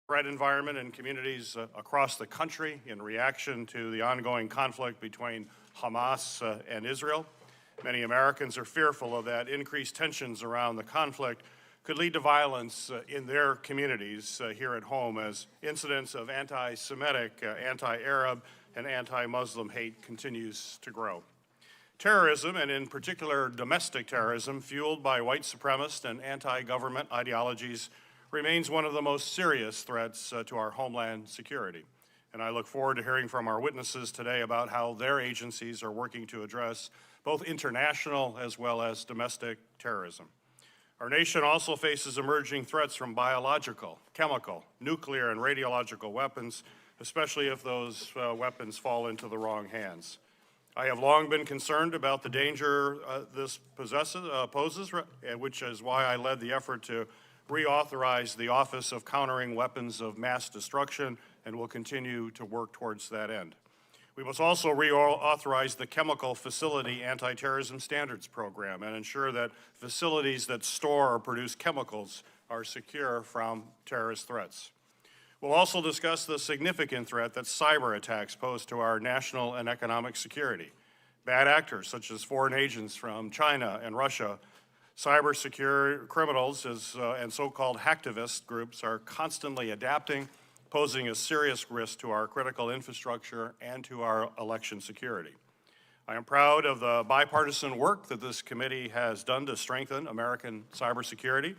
threat environment in communities across the country in reaction to the ongoing conflict between Hamas and Israel. Many Americans are fearful of that increased tensions around the conflict could lead to violence in their communities here at home as incidents of anti-Semitic, anti-Arab, and anti-Muslim hate continues to grow. Terrorism, and in particular domestic terrorism, fueled by white supremacist and anti-government ideologies, remains one of the most serious threats to our homeland security. And I look forward to hearing from our witnesses today about how their agencies are working to address both international as well as domestic terrorism. Our nation also faces emerging threats from biological, chemical, nuclear, and radiological weapons, especially if those weapons fall into the wrong hands. I have long been concerned about the danger this poses, which is why I led the effort to reauthorize the Office of Countering Weapons of Mass Destruction and will continue to work towards that end. We must also reauthorize the Chemical Facility Anti-Terrorism Standards Program and ensure that facilities that store or produce chemicals are secure from terrorist threats. We'll also discuss the significant threat that cyber attacks pose to our national and economic security. Bad actors such as foreign agents from China and Russia, cyber criminals and so-called hacktivist groups are constantly adapting, posing a serious risk to our critical infrastructure and to our election security. I am proud of the bipartisan work that this committee has done to strengthen American cybersecurity.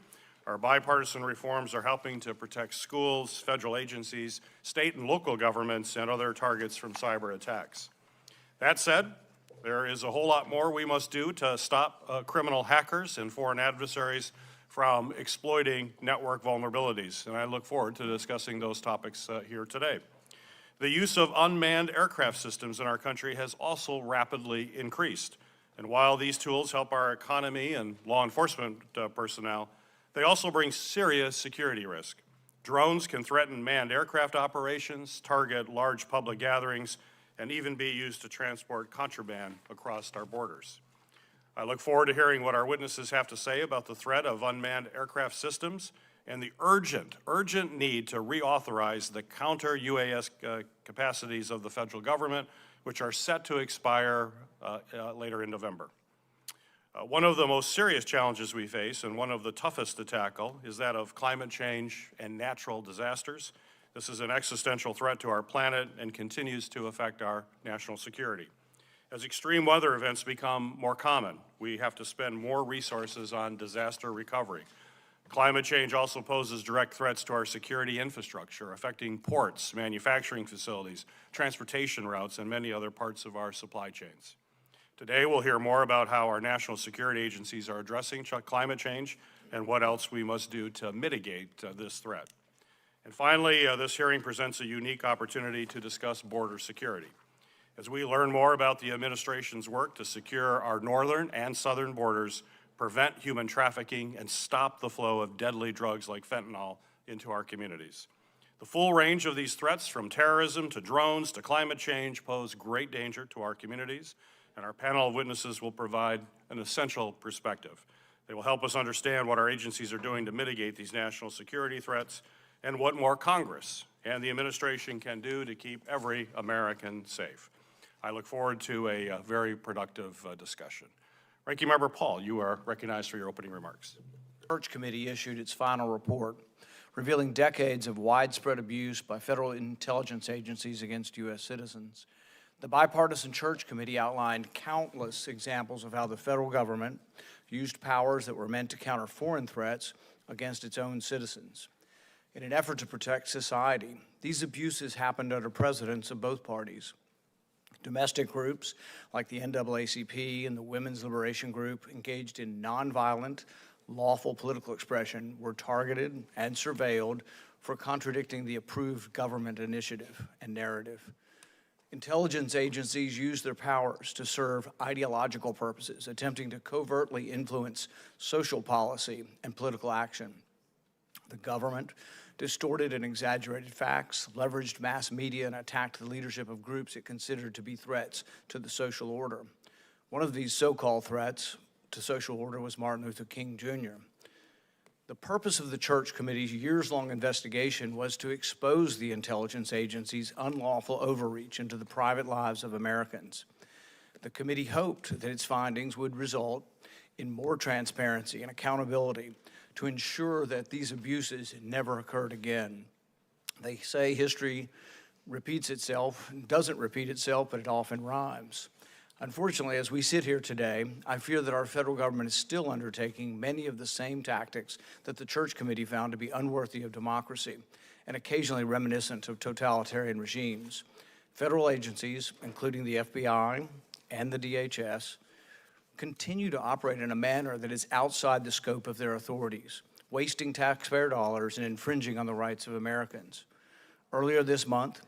Our bipartisan reforms are helping to protect schools, federal agencies, state and local governments, and other targets from cyber attacks. That said, there is a whole lot more we must do to stop criminal hackers and foreign adversaries from exploiting network vulnerabilities, and I look forward to discussing those topics here today. The use of unmanned aircraft systems in our country has also rapidly increased, and while these tools help our economy and law enforcement personnel, they also bring serious security risk. Drones can threaten manned aircraft operations, target large public gatherings, and even be used to transport contraband across our borders. I look forward to hearing what our witnesses have to say about the threat of unmanned aircraft systems and the urgent need to reauthorize the counter-UAS capacities of the federal government, which are set to expire later in November. One of the most serious challenges we face, and one of the toughest to tackle, is that of climate change and natural disasters. This is an existential threat to our planet and continues to affect our national security. As extreme weather events become more common, we have to spend more resources on disaster recovery. Climate change also poses direct threats to our security infrastructure, affecting ports, manufacturing facilities, transportation routes, and many other parts of our supply chains. Today, we'll hear more about how our national security agencies are addressing climate change and what else we must do to mitigate this threat. And finally, this hearing presents a unique opportunity to discuss border security. As we learn more about the administration's work to secure our northern and southern borders, prevent human trafficking, and stop the flow of deadly drugs like fentanyl into our communities. The full range of these threats, from terrorism to drones to climate change, pose great danger to our communities, and our panel of witnesses will provide an essential perspective. They will help us understand what our agencies are doing to mitigate these national security threats and what more Congress and the administration can do to keep every American safe. I look forward to a very productive discussion. Ranking Member Paul, you are recognized for your opening remarks. The Church Committee issued its final report, revealing decades of widespread abuse by federal intelligence agencies against U.S. citizens. The Bipartisan Church Committee outlined countless examples of how the federal government used powers that were meant to counter foreign threats against its own citizens. In an effort to protect society, these abuses happened under presidents of both parties. Domestic groups like the NAACP and the Women's Liberation Group engaged in nonviolent, lawful political expression were targeted and surveilled for contradicting the approved government initiative and narrative. Intelligence agencies use their powers to serve ideological purposes, attempting to covertly influence social policy and political action. The government distorted and exaggerated facts, leveraged mass media, and attacked the leadership of groups it considered to be threats to the social order. One of these so-called threats to social order was Martin Luther King Jr. The purpose of the Church Committee's years-long investigation was to expose the intelligence agency's unlawful overreach into the private lives of Americans. The committee hoped that its findings would result in more transparency and accountability to ensure that these abuses never occurred again. They say history repeats itself, doesn't repeat itself, but it often rhymes. Unfortunately, as we sit here today, I fear that our federal government is still undertaking many of the same tactics that the Church Committee found to be unworthy of democracy and occasionally reminiscent of totalitarian regimes. Federal agencies, including the FBI and the DHS, continue to operate in a manner that is outside the scope of their authorities, wasting taxpayer dollars and infringing on the rights of Americans. Earlier this month,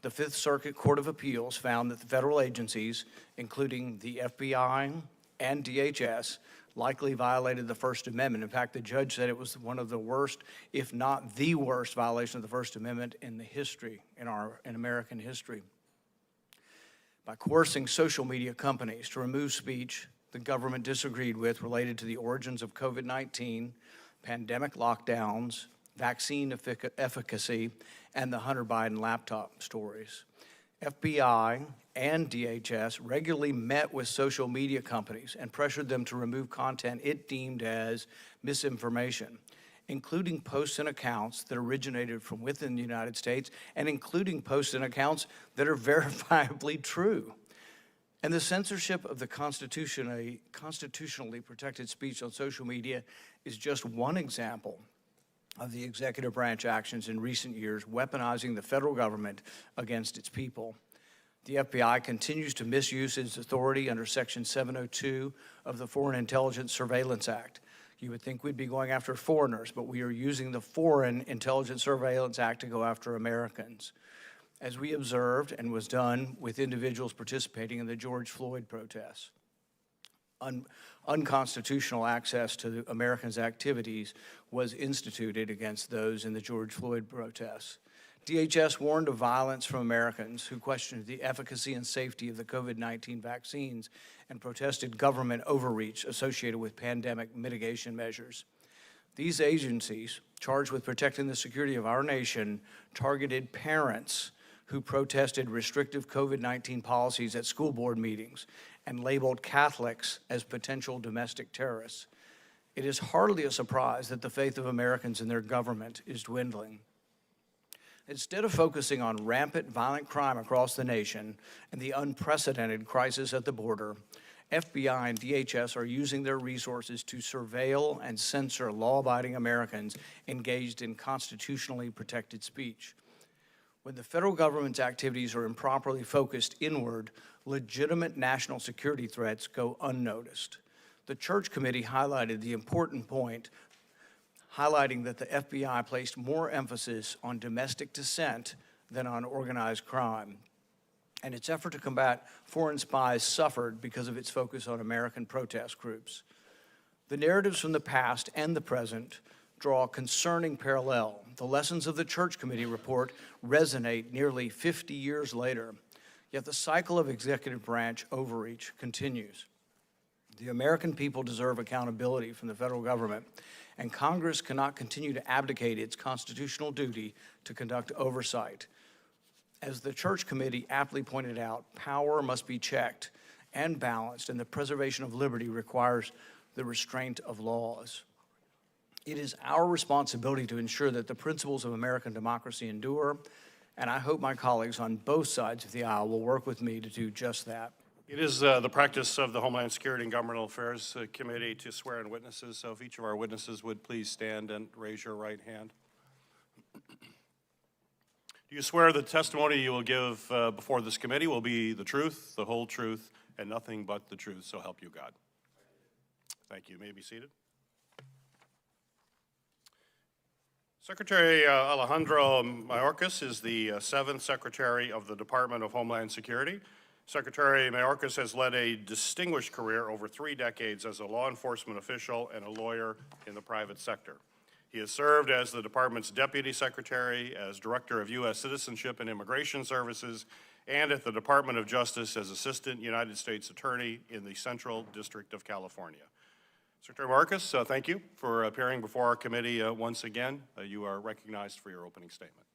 the Fifth Circuit Court of Appeals found that the federal agencies, including the FBI and DHS, likely violated the First Amendment. In fact, the judge said it was one of the worst, if not the worst, violation of the First Amendment in American history. By coercing social media companies to remove speech the government disagreed with related to the origins of COVID-19, pandemic lockdowns, vaccine efficacy, and the Hunter Biden laptop stories. FBI and DHS regularly met with social media companies and pressured them to remove content it deemed as misinformation, including posts and accounts that originated from within the United States and including posts and accounts that are verifiably true. And the censorship of the constitutionally protected speech on social media is just one example of the executive branch actions in recent years weaponizing the federal government against its people. The FBI continues to misuse its authority under Section 702 of the Foreign Intelligence Surveillance Act. You would think we'd be going after foreigners, but we are using the Foreign Intelligence Surveillance Act to go after Americans, as we observed and was done with individuals participating in the George Floyd protests. Unconstitutional access to Americans' activities was instituted against those in the George Floyd protests. DHS warned of violence from Americans who questioned the efficacy and safety of the COVID-19 vaccines and protested government overreach associated with pandemic mitigation measures. These agencies, charged with protecting the security of our nation, targeted parents who protested restrictive COVID-19 policies at school board meetings and labeled Catholics as potential domestic terrorists. It is hardly a surprise that the faith of Americans in their government is dwindling. Instead of focusing on rampant violent crime across the nation and the unprecedented crisis at the border, FBI and DHS are using their resources to surveil and censor law-abiding Americans engaged in constitutionally protected speech. When the federal government's activities are improperly focused inward, legitimate national security threats go unnoticed. The Church Committee highlighted the important point, highlighting that the FBI placed more emphasis on domestic dissent than on organized crime. And its effort to combat foreign spies suffered because of its focus on American protest groups. The narratives from the past and the present draw a concerning parallel. The lessons of the Church Committee report resonate nearly 50 years later, yet the cycle of executive branch overreach continues. The American people deserve accountability from the federal government, and Congress cannot continue to abdicate its constitutional duty to conduct oversight. As the Church Committee aptly pointed out, power must be checked and balanced, and the preservation of liberty requires the restraint of laws. It is our responsibility to ensure that the principles of American democracy endure, and I hope my colleagues on both sides of the aisle will work with me to do just that. It is the practice of the Homeland Security and Governmental Affairs Committee to swear in witnesses. So if each of our witnesses would please stand and raise your right hand. Do you swear the testimony you will give before this committee will be the truth, the whole truth, and nothing but the truth, so help you God? Thank you. You may be seated. Secretary Alejandro Mayorkas is the 7th Secretary of the Department of Homeland Security. Secretary Mayorkas has led a distinguished career over 3 decades as a law enforcement official and a lawyer in the private sector. He has served as the department's Deputy Secretary, as Director of U.S. Citizenship and Immigration Services, and at the Department of Justice as Assistant United States Attorney in the Central District of California. Secretary Mayorkas, thank you for appearing before our committee once again. You are recognized for your opening statement.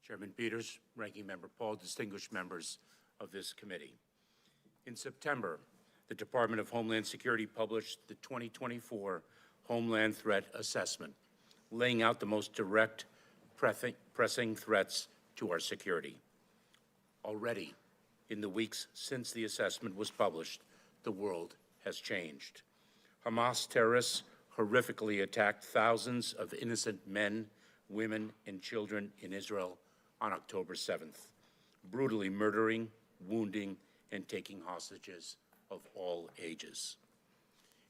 Chairman Peters, Ranking Member Paul, distinguished members of this committee. In September, the Department of Homeland Security published the 2024 Homeland Threat Assessment, laying out the most direct, pressing threats to our security. Already, in the weeks since the assessment was published, the world has changed. Hamas terrorists horrifically attacked thousands of innocent men, women, and children in Israel on October 7th, brutally murdering, wounding, and taking hostages of all ages.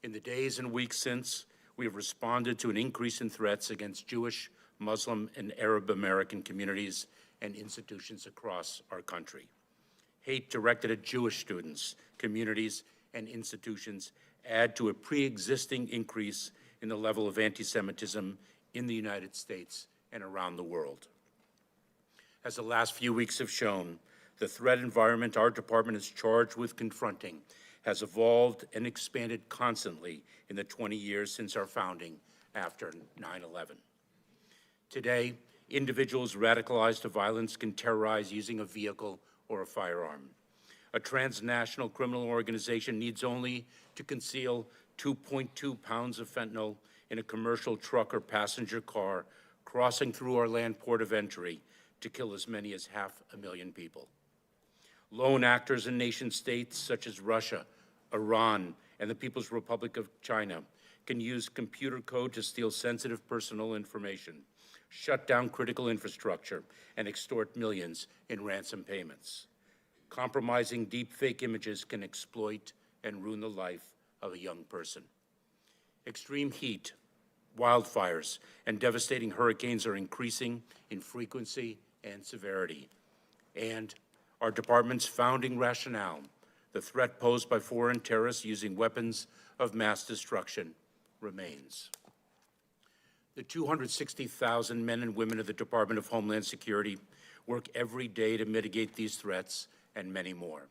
In the days and weeks since, we have responded to an increase in threats against Jewish, Muslim, and Arab American communities and institutions across our country. Hate directed at Jewish students, communities, and institutions add to a pre-existing increase in the level of anti-Semitism in the United States and around the world. As the last few weeks have shown, the threat environment our department is charged with confronting has evolved and expanded constantly in the 20 years since our founding after 9/11. Today, individuals radicalized to violence can terrorize using a vehicle or a firearm. A transnational criminal organization needs only to conceal 2.2 pounds of fentanyl in a commercial truck or passenger car crossing through our land port of entry to kill as many as 500,000 people. Lone actors in nation-states such as Russia, Iran, and the People's Republic of China can use computer code to steal sensitive personal information, shut down critical infrastructure, and extort millions in ransom payments. Compromising deepfake images can exploit and ruin the life of a young person. Extreme heat, wildfires, and devastating hurricanes are increasing in frequency and severity. And our department's founding rationale, the threat posed by foreign terrorists using weapons of mass destruction, remains. The 260,000 men and women of the Department of Homeland Security work every day to mitigate these threats and many more.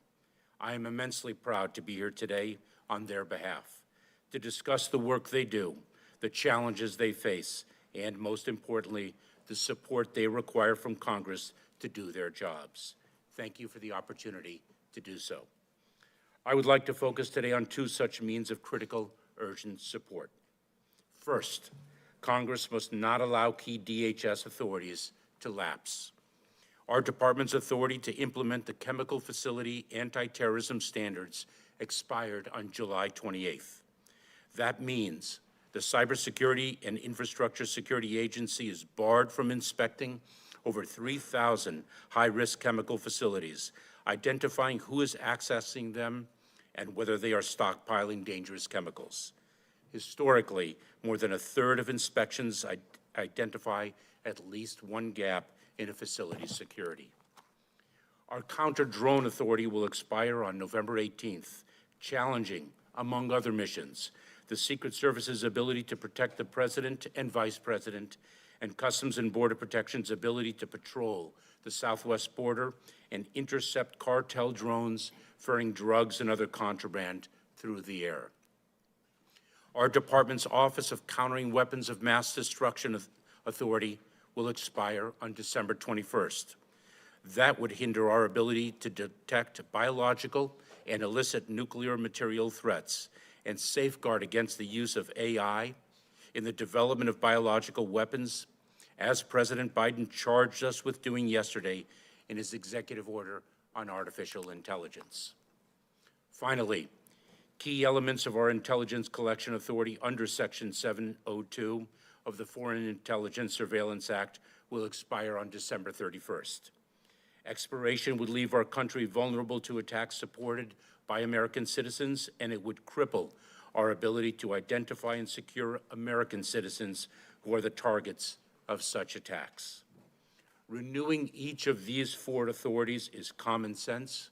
I am immensely proud to be here today on their behalf to discuss the work they do, the challenges they face, and most importantly, the support they require from Congress to do their jobs. Thank you for the opportunity to do so. I would like to focus today on two such means of critical, urgent support. First, Congress must not allow key DHS authorities to lapse. Our department's authority to implement the chemical facility anti-terrorism standards expired on July 28th. That means the Cybersecurity and Infrastructure Security Agency is barred from inspecting over 3,000 high-risk chemical facilities, identifying who is accessing them and whether they are stockpiling dangerous chemicals. Historically, more than a third of inspections identify at least one gap in a facility's security. Our counter-drone authority will expire on November 18th, challenging, among other missions, the Secret Service's ability to protect the President and Vice President, and Customs and Border Protection's ability to patrol the southwest border and intercept cartel drones ferrying drugs and other contraband through the air. Our department's Office of Countering Weapons of Mass Destruction Authority will expire on December 21st. That would hinder our ability to detect biological and illicit nuclear material threats and safeguard against the use of AI in the development of biological weapons, as President Biden charged us with doing yesterday in his executive order on artificial intelligence. Finally, key elements of our intelligence collection authority under Section 702 of the Foreign Intelligence Surveillance Act will expire on December 31st. Expiration would leave our country vulnerable to attacks supported by American citizens, and it would cripple our ability to identify and secure American citizens who are the targets of such attacks. Renewing each of these four authorities is common sense,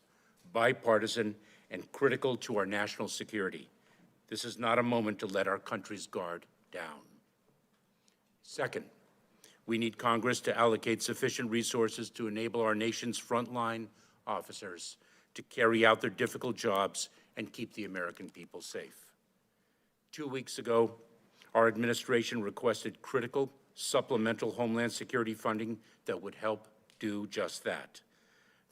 bipartisan, and critical to our national security. This is not a moment to let our country's guard down. Second, we need Congress to allocate sufficient resources to enable our nation's frontline officers to carry out their difficult jobs and keep the American people safe. 2 weeks ago, our administration requested critical supplemental Homeland Security funding that would help do just that.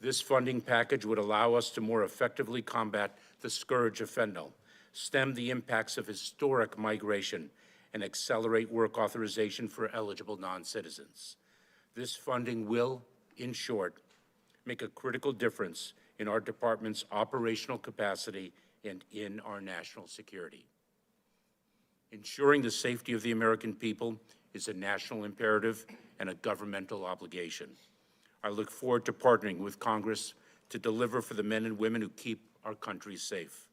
This funding package would allow us to more effectively combat the scourge of fentanyl, stem the impacts of historic migration, and accelerate work authorization for eligible non-citizens. This funding will, in short, make a critical difference in our department's operational capacity and in our national security. Ensuring the safety of the American people is a national imperative and a governmental obligation. I look forward to partnering with Congress to deliver for the men and women who keep our country safe.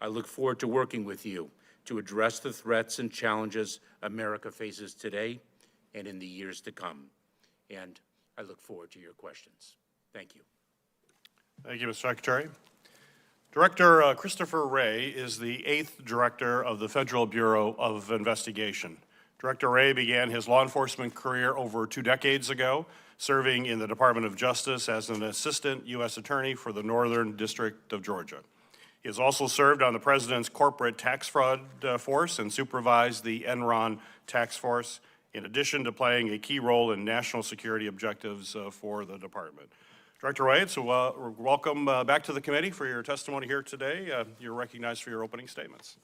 I look forward to working with you to address the threats and challenges America faces today and in the years to come. And I look forward to your questions. Thank you. Thank you, Mr. Secretary. Director Christopher Wray is the 8th Director of the Federal Bureau of Investigation. Director Wray began his law enforcement career over 2 decades ago, serving in the Department of Justice as an Assistant U.S. Attorney for the Northern District of Georgia. He has also served on the President's Corporate Tax Fraud Force and supervised the Enron Tax Force, in addition to playing a key role in national security objectives for the Department. Director Wray, so welcome back to the committee for your testimony here today. You're recognized for your opening statements.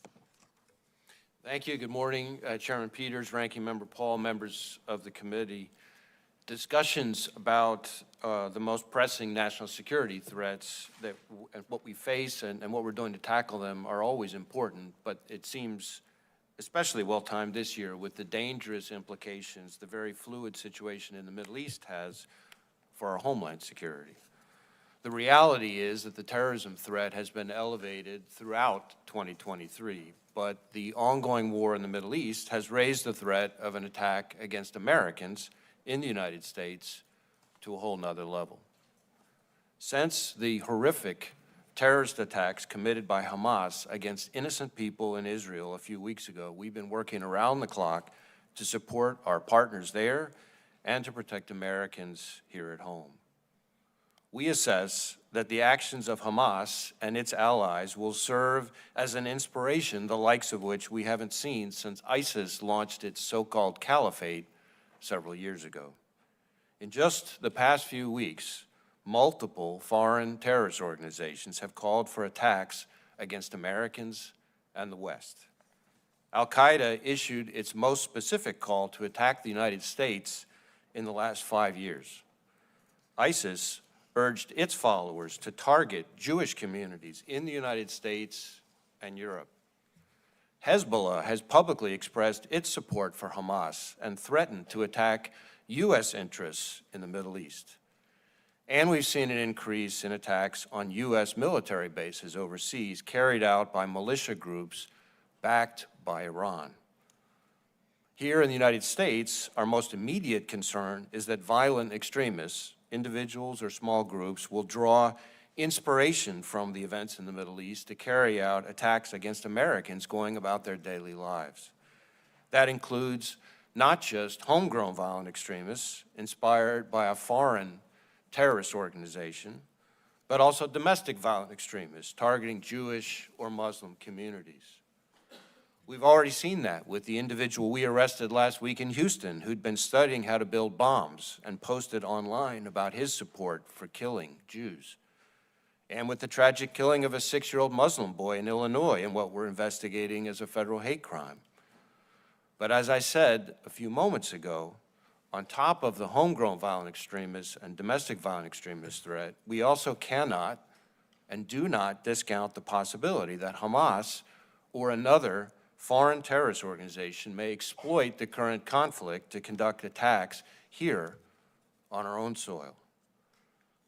Thank you. Good morning, Chairman Peters, Ranking Member Paul, members of the committee. Discussions about the most pressing national security threats that what we face and what we're doing to tackle them are always important, but it seems especially well-timed this year with the dangerous implications the very fluid situation in the Middle East has for our homeland security. The reality is that the terrorism threat has been elevated throughout 2023, but the ongoing war in the Middle East has raised the threat of an attack against Americans in the United States to a whole nother level. Since the horrific terrorist attacks committed by Hamas against innocent people in Israel a few weeks ago, we've been working around the clock to support our partners there and to protect Americans here at home. We assess that the actions of Hamas and its allies will serve as an inspiration, the likes of which we haven't seen since ISIS launched its so-called caliphate several years ago. In just the past few weeks, multiple foreign terrorist organizations have called for attacks against Americans and the West. Al-Qaeda issued its most specific call to attack the United States in the last 5 years. ISIS urged its followers to target Jewish communities in the United States and Europe. Hezbollah has publicly expressed its support for Hamas and threatened to attack U.S. interests in the Middle East. And we've seen an increase in attacks on U.S. military bases overseas carried out by militia groups backed by Iran. Here in the United States, our most immediate concern is that violent extremists, individuals or small groups, will draw inspiration from the events in the Middle East to carry out attacks against Americans going about their daily lives. That includes not just homegrown violent extremists inspired by a foreign terrorist organization, but also domestic violent extremists targeting Jewish or Muslim communities. We've already seen that with the individual we arrested last week in Houston who'd been studying how to build bombs and posted online about his support for killing Jews. And with the tragic killing of a 6-year-old Muslim boy in Illinois in what we're investigating as a federal hate crime. But as I said a few moments ago, on top of the homegrown violent extremists and domestic violent extremist threat, we also cannot and do not discount the possibility that Hamas or another foreign terrorist organization may exploit the current conflict to conduct attacks here on our own soil.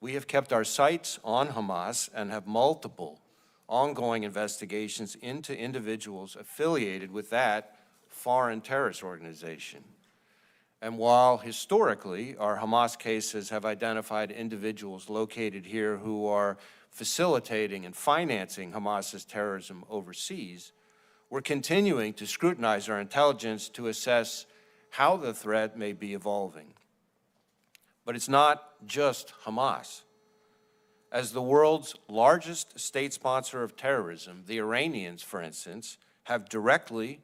We have kept our sights on Hamas and have multiple ongoing investigations into individuals affiliated with that foreign terrorist organization. And while historically our Hamas cases have identified individuals located here who are facilitating and financing Hamas's terrorism overseas, we're continuing to scrutinize our intelligence to assess how the threat may be evolving. But it's not just Hamas. As the world's largest state sponsor of terrorism, the Iranians, for instance, have directly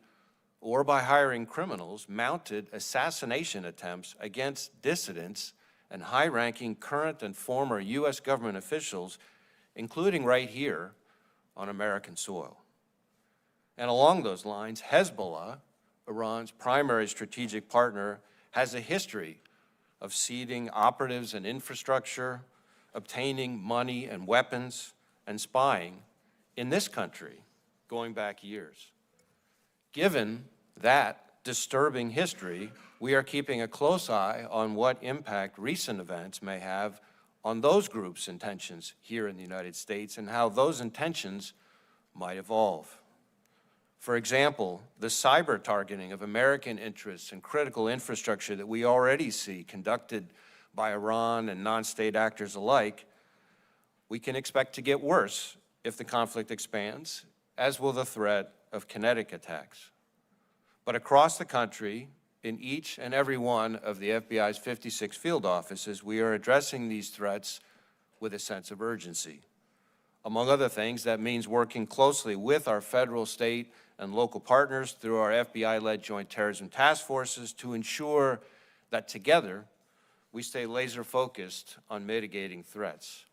or by hiring criminals mounted assassination attempts against dissidents and high-ranking current and former U.S. government officials, including right here on American soil. And along those lines, Hezbollah, Iran's primary strategic partner, has a history of seeding operatives and infrastructure, obtaining money and weapons, and spying in this country going back years. Given that disturbing history, we are keeping a close eye on what impact recent events may have on those groups' intentions here in the United States and how those intentions might evolve. For example, the cyber targeting of American interests and critical infrastructure that we already see conducted by Iran and non-state actors alike, we can expect to get worse if the conflict expands, as will the threat of kinetic attacks. But across the country, in each and every one of the FBI's 56 field offices, we are addressing these threats with a sense of urgency. Among other things, that means working closely with our federal, state, and local partners through our FBI-led Joint Terrorism Task Forces to ensure that together we stay laser-focused on mitigating threats.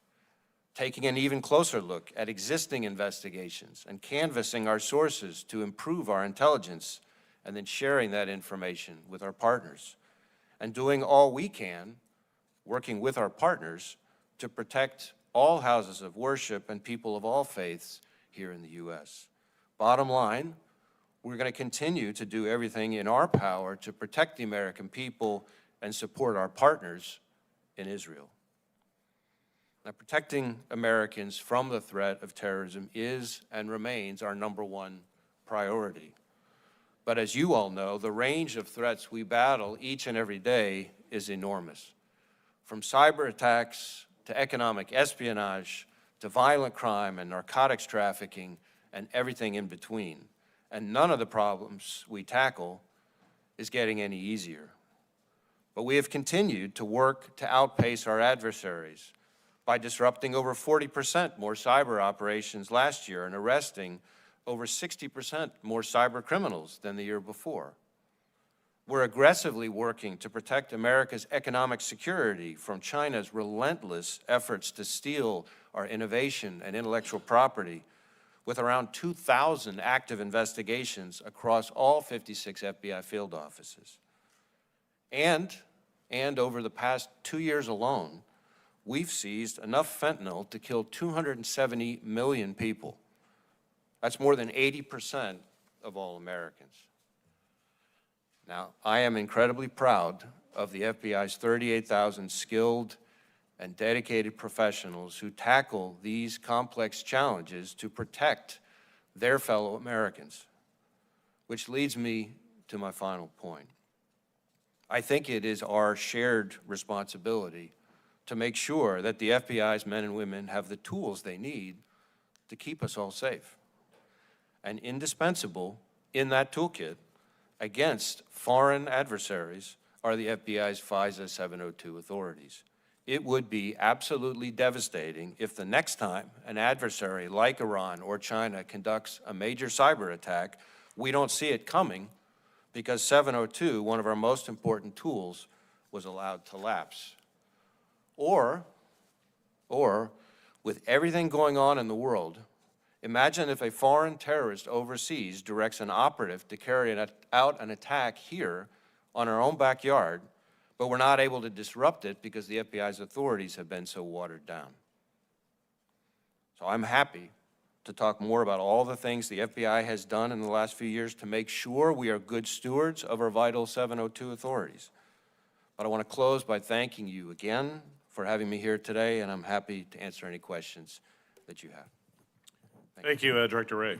Taking an even closer look at existing investigations and canvassing our sources to improve our intelligence, and then sharing that information with our partners, and doing all we can, working with our partners, to protect all houses of worship and people of all faiths here in the U.S. Bottom line, we're going to continue to do everything in our power to protect the American people and support our partners in Israel. Now, protecting Americans from the threat of terrorism is and remains our #1 priority. But as you all know, the range of threats we battle each and every day is enormous. From cyber attacks to economic espionage to violent crime and narcotics trafficking and everything in between. And none of the problems we tackle is getting any easier. But we have continued to work to outpace our adversaries by disrupting over 40% more cyber operations last year and arresting over 60% more cyber criminals than the year before. We're aggressively working to protect America's economic security from China's relentless efforts to steal our innovation and intellectual property, with around 2,000 active investigations across all 56 FBI field offices. And over the past 2 years alone, we've seized enough fentanyl to kill 270 million people. That's more than 80% of all Americans. Now, I am incredibly proud of the FBI's 38,000 skilled and dedicated professionals who tackle these complex challenges to protect their fellow Americans, which leads me to my final point. I think it is our shared responsibility to make sure that the FBI's men and women have the tools they need to keep us all safe. And indispensable in that toolkit against foreign adversaries are the FBI's FISA 702 authorities. It would be absolutely devastating if the next time an adversary like Iran or China conducts a major cyber attack, we don't see it coming because 702, one of our most important tools, was allowed to lapse. Or with everything going on in the world, imagine if a foreign terrorist overseas directs an operative to carry out an attack here on our own backyard, but we're not able to disrupt it because the FBI's authorities have been so watered down. So I'm happy to talk more about all the things the FBI has done in the last few years to make sure we are good stewards of our vital 702 authorities. But I want to close by thanking you again for having me here today, and I'm happy to answer any questions that you have. Thank you, Director Wray.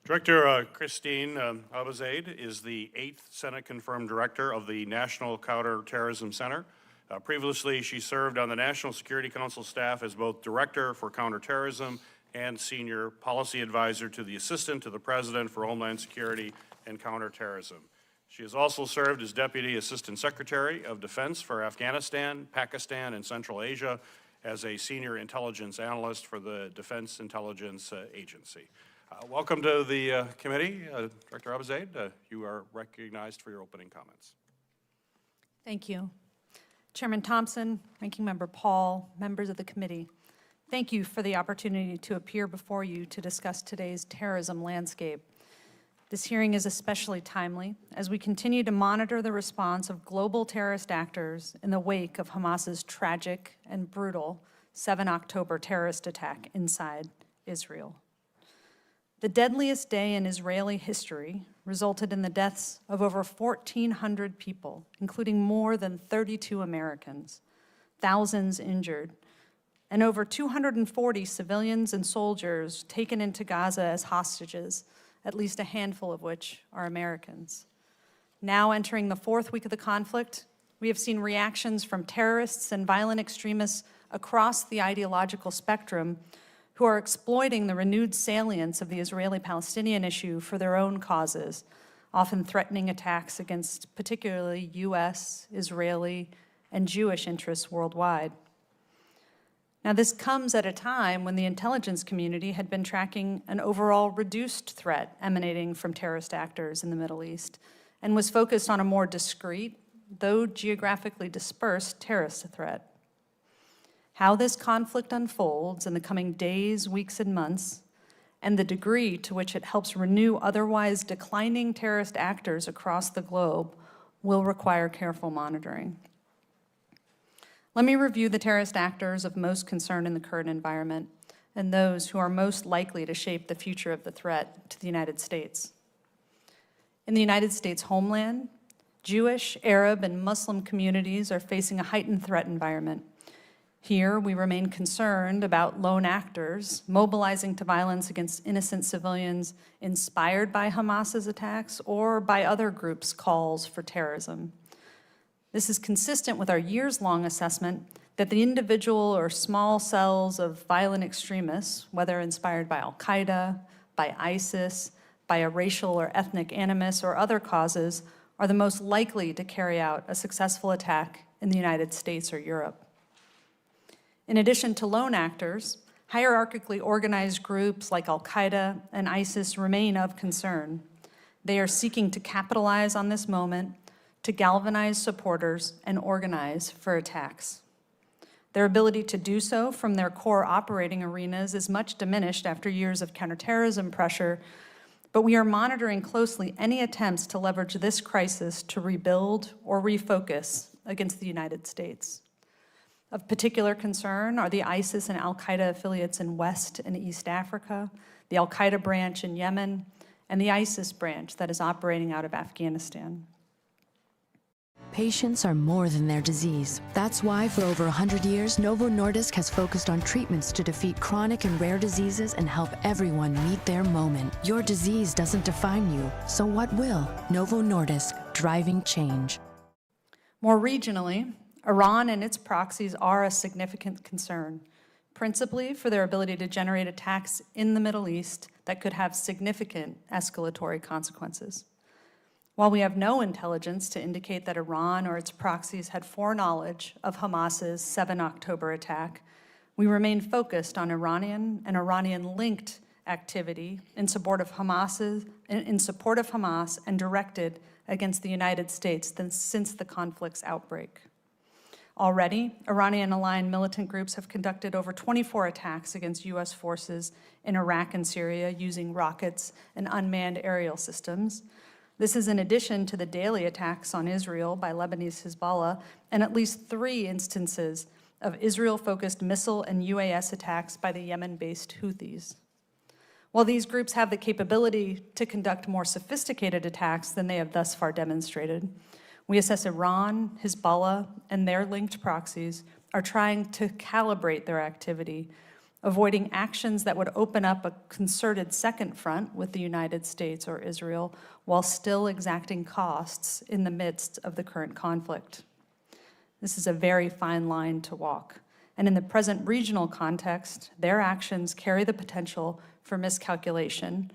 Director Christine Abizaid is the 8th Senate-confirmed director of the National Counterterrorism Center. Previously, she served on the National Security Council staff as both Director for Counterterrorism and Senior Policy Advisor to the Assistant to the President for Homeland Security and Counterterrorism. She has also served as Deputy Assistant Secretary of Defense for Afghanistan, Pakistan, and Central Asia, as a senior intelligence analyst for the Defense Intelligence Agency. Welcome to the committee. Director Abizaid, you are recognized for your opening comments. Thank you. Chairman Thompson, Ranking Member Paul, members of the committee, thank you for the opportunity to appear before you to discuss today's terrorism landscape. This hearing is especially timely as we continue to monitor the response of global terrorist actors in the wake of Hamas's tragic and brutal 7 October terrorist attack inside Israel. The deadliest day in Israeli history resulted in the deaths of over 1,400 people, including more than 32 Americans, thousands injured, and over 240 civilians and soldiers taken into Gaza as hostages, at least a handful of which are Americans. Now entering the 4th week of the conflict, we have seen reactions from terrorists and violent extremists across the ideological spectrum who are exploiting the renewed salience of the Israeli-Palestinian issue for their own causes, often threatening attacks against particularly U.S., Israeli, and Jewish interests worldwide. Now, this comes at a time when the intelligence community had been tracking an overall reduced threat emanating from terrorist actors in the Middle East and was focused on a more discrete, though geographically dispersed, terrorist threat. How this conflict unfolds in the coming days, weeks, and months, and the degree to which it helps renew otherwise declining terrorist actors across the globe will require careful monitoring. Let me review the terrorist actors of most concern in the current environment and those who are most likely to shape the future of the threat to the United States. In the United States homeland, Jewish, Arab, and Muslim communities are facing a heightened threat environment. Here, we remain concerned about lone actors mobilizing to violence against innocent civilians inspired by Hamas's attacks or by other groups' calls for terrorism. This is consistent with our years-long assessment that the individual or small cells of violent extremists, whether inspired by al-Qaeda, by ISIS, by a racial or ethnic animus or other causes, are the most likely to carry out a successful attack in the United States or Europe. In addition to lone actors, hierarchically organized groups like al-Qaeda and ISIS remain of concern. They are seeking to capitalize on this moment to galvanize supporters and organize for attacks. Their ability to do so from their core operating arenas is much diminished after years of counterterrorism pressure, but we are monitoring closely any attempts to leverage this crisis to rebuild or refocus against the United States. Of particular concern are the ISIS and al-Qaeda affiliates in West and East Africa, the al-Qaeda branch in Yemen, and the ISIS branch that is operating out of Afghanistan. Patients are more than their disease. That's why for over 100 years, Novo Nordisk has focused on treatments to defeat chronic and rare diseases and help everyone meet their moment. Your disease doesn't define you, so what will? Novo Nordisk, driving change. More regionally, Iran and its proxies are a significant concern, principally for their ability to generate attacks in the Middle East that could have significant escalatory consequences. While we have no intelligence to indicate that Iran or its proxies had foreknowledge of Hamas's 7 October attack, we remain focused on Iranian and Iranian-linked activity in support of Hamas and directed against the United States since the conflict's outbreak. Already, Iranian-aligned militant groups have conducted over 24 attacks against U.S. forces in Iraq and Syria using rockets and unmanned aerial systems. This is in addition to the daily attacks on Israel by Lebanese Hezbollah and at least 3 instances of Israel-focused missile and UAS attacks by the Yemen-based Houthis. While these groups have the capability to conduct more sophisticated attacks than they have thus far demonstrated, we assess Iran, Hezbollah, and their linked proxies are trying to calibrate their activity, avoiding actions that would open up a concerted second front with the United States or Israel while still exacting costs in the midst of the current conflict. This is a very fine line to walk, and in the present regional context, their actions carry the potential for miscalculation,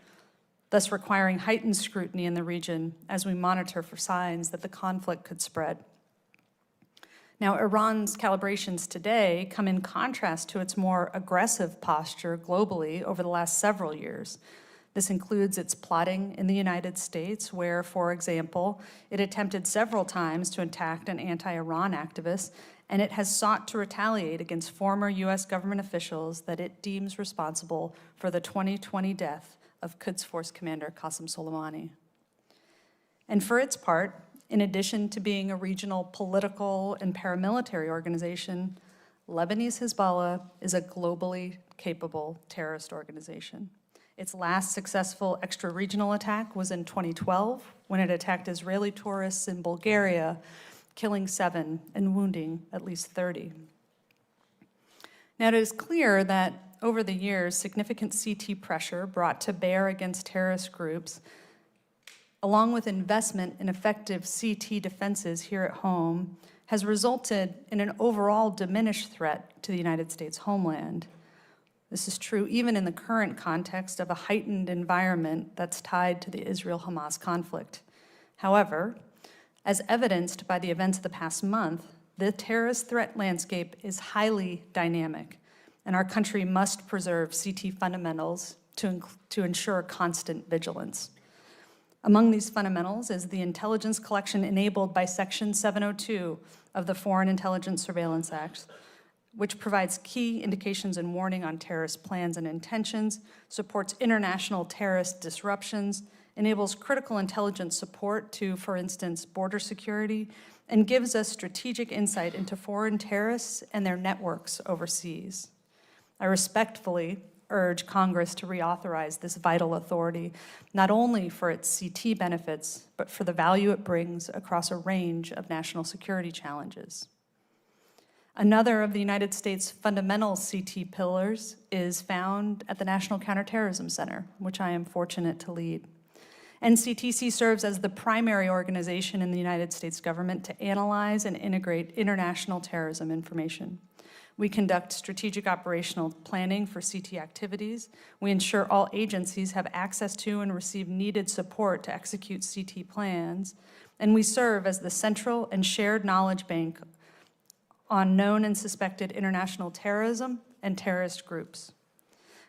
thus requiring heightened scrutiny in the region as we monitor for signs that the conflict could spread. Now, Iran's calibrations today come in contrast to its more aggressive posture globally over the last several years. This includes its plotting in the United States, where, for example, it attempted several times to attack an anti-Iran activist, and it has sought to retaliate against former U.S. government officials that it deems responsible for the 2020 death of Quds Force Commander Qasem Soleimani. And for its part, in addition to being a regional political and paramilitary organization, Lebanese Hezbollah is a globally capable terrorist organization. Its last successful extra-regional attack was in 2012, when it attacked Israeli tourists in Bulgaria, killing 7 and wounding at least 30. Now, it is clear that over the years, significant CT pressure brought to bear against terrorist groups, along with investment in effective CT defenses here at home, has resulted in an overall diminished threat to the United States homeland. This is true even in the current context of a heightened environment that's tied to the Israel-Hamas conflict. However, as evidenced by the events of the past month, the terrorist threat landscape is highly dynamic, and our country must preserve CT fundamentals to ensure constant vigilance. Among these fundamentals is the intelligence collection enabled by Section 702 of the Foreign Intelligence Surveillance Act, which provides key indications and warning on terrorist plans and intentions, supports international terrorist disruptions, enables critical intelligence support to, for instance, border security, and gives us strategic insight into foreign terrorists and their networks overseas. I respectfully urge Congress to reauthorize this vital authority, not only for its CT benefits, but for the value it brings across a range of national security challenges. Another of the United States' fundamental CT pillars is found at the National Counterterrorism Center, which I am fortunate to lead. NCTC serves as the primary organization in the United States government to analyze and integrate international terrorism information. We conduct strategic operational planning for CT activities. We ensure all agencies have access to and receive needed support to execute CT plans. And we serve as the central and shared knowledge bank on known and suspected international terrorism and terrorist groups.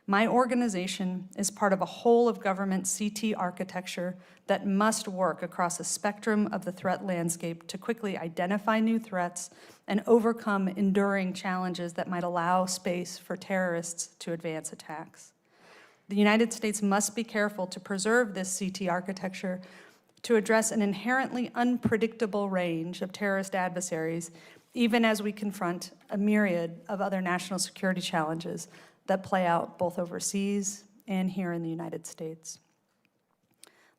My organization is part of a whole of government CT architecture that must work across a spectrum of the threat landscape to quickly identify new threats and overcome enduring challenges that might allow space for terrorists to advance attacks. The United States must be careful to preserve this CT architecture to address an inherently unpredictable range of terrorist adversaries, even as we confront a myriad of other national security challenges that play out both overseas and here in the United States.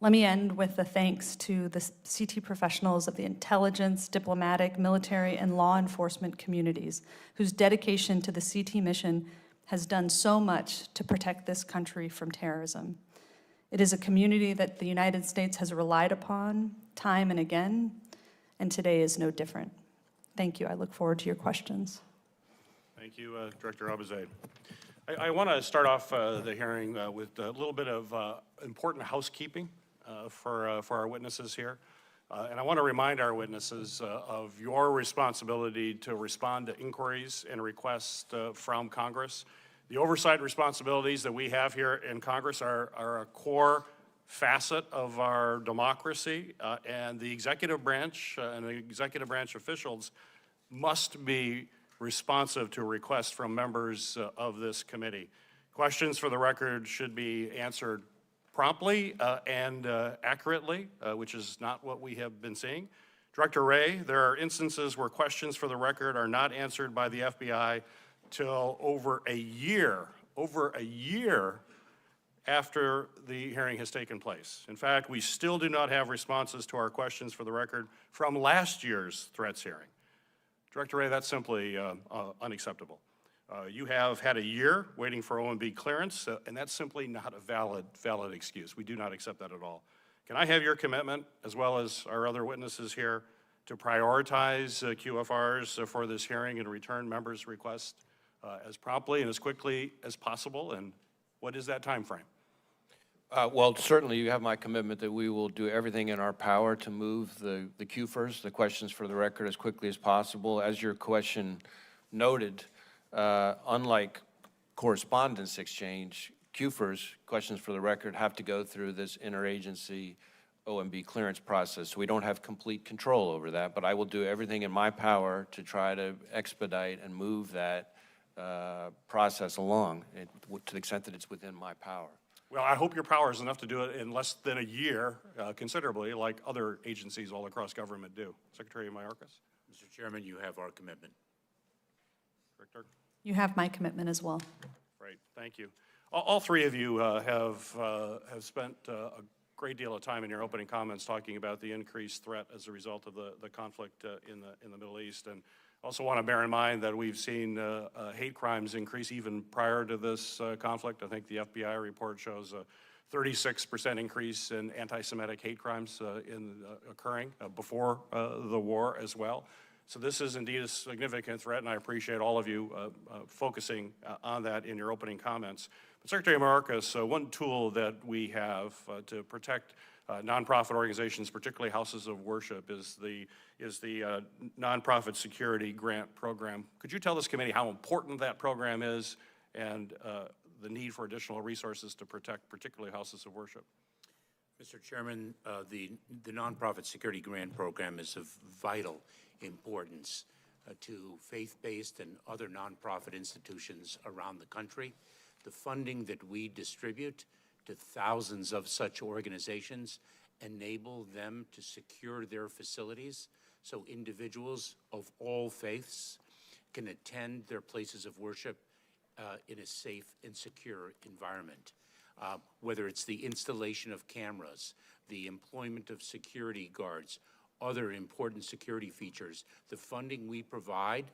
Let me end with a thanks to the CT professionals of the intelligence, diplomatic, military, and law enforcement communities whose dedication to the CT mission has done so much to protect this country from terrorism. It is a community that the United States has relied upon time and again, and today is no different. Thank you. I look forward to your questions. Thank you, Director Abizaid. I want to start off the hearing with a little bit of important housekeeping for our witnesses here. And I want to remind our witnesses of your responsibility to respond to inquiries and requests from Congress. The oversight responsibilities that we have here in Congress are a core facet of our democracy, and the executive branch and the executive branch officials must be responsive to requests from members of this committee. Questions for the record should be answered promptly and accurately, which is not what we have been seeing. Director Wray, there are instances where questions for the record are not answered by the FBI till over a year after the hearing has taken place. In fact, we still do not have responses to our questions for the record from last year's threats hearing. Director Wray, that's simply unacceptable. You have had a year waiting for OMB clearance, and that's simply not a valid excuse. We do not accept that at all. Can I have your commitment, as well as our other witnesses here, to prioritize QFRs for this hearing and return members' requests as promptly and as quickly as possible? And what is that time frame? Well, certainly you have my commitment that we will do everything in our power to move the QFers, the questions for the record, as quickly as possible. As your question noted, unlike correspondence exchange, QFers, questions for the record, have to go through this interagency OMB clearance process. So we don't have complete control over that, but I will do everything in my power to try to expedite and move that process along to the extent that it's within my power. Well, I hope your power is enough to do it in less than a year, considerably, like other agencies all across government do. Secretary Mayorkas? Mr. Chairman, you have our commitment. Director? You have my commitment as well. Great, thank you. All three of you have spent a great deal of time in your opening comments talking about the increased threat as a result of the conflict in the Middle East. And also want to bear in mind that we've seen hate crimes increase even prior to this conflict. I think the FBI report shows a 36% increase in anti-Semitic hate crimes occurring before the war as well. So this is indeed a significant threat, and I appreciate all of you focusing on that in your opening comments. But Secretary Mayorkas, one tool that we have to protect nonprofit organizations, particularly houses of worship, is the Nonprofit Security Grant Program. Could you tell this committee how important that program is and the need for additional resources to protect particularly houses of worship? Mr. Chairman, the Nonprofit Security Grant Program is of vital importance to faith-based and other nonprofit institutions around the country. The funding that we distribute to thousands of such organizations enable them to secure their facilities so individuals of all faiths can attend their places of worship in a safe and secure environment. Whether it's the installation of cameras, the employment of security guards, other important security features, the funding we provide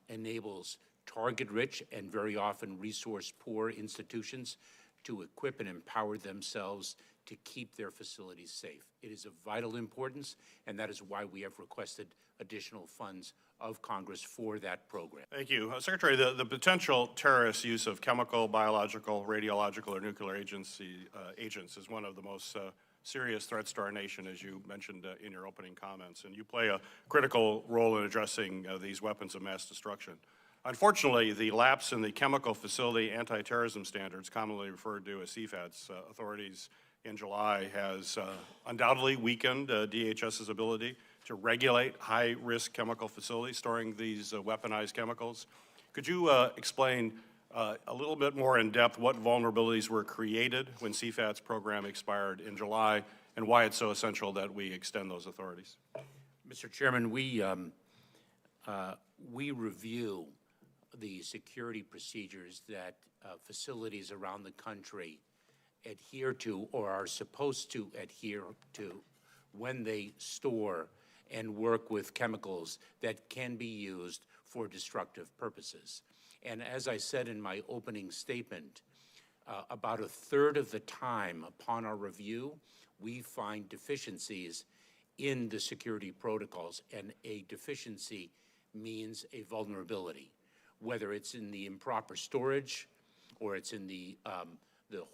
enables target-rich and very often resource-poor institutions to equip and empower themselves to keep their facilities safe. It is of vital importance, and that is why we have requested additional funds of Congress for that program. Thank you. Secretary, the potential terrorist use of chemical, biological, radiological, or nuclear agents is one of the most serious threats to our nation, as you mentioned in your opening comments, and you play a critical role in addressing these weapons of mass destruction. Unfortunately, the lapse in the chemical facility anti-terrorism standards, commonly referred to as CFATS, authorities in July has undoubtedly weakened DHS's ability to regulate high-risk chemical facilities storing these weaponized chemicals. Could you explain a little bit more in depth what vulnerabilities were created when CFAT's program expired in July and why it's so essential that we extend those authorities? Mr. Chairman, we review the security procedures that facilities around the country adhere to or are supposed to adhere to when they store and work with chemicals that can be used for destructive purposes. And as I said in my opening statement, about a third of the time upon our review, we find deficiencies in the security protocols, and a deficiency means a vulnerability, whether it's in the improper storage or it's in the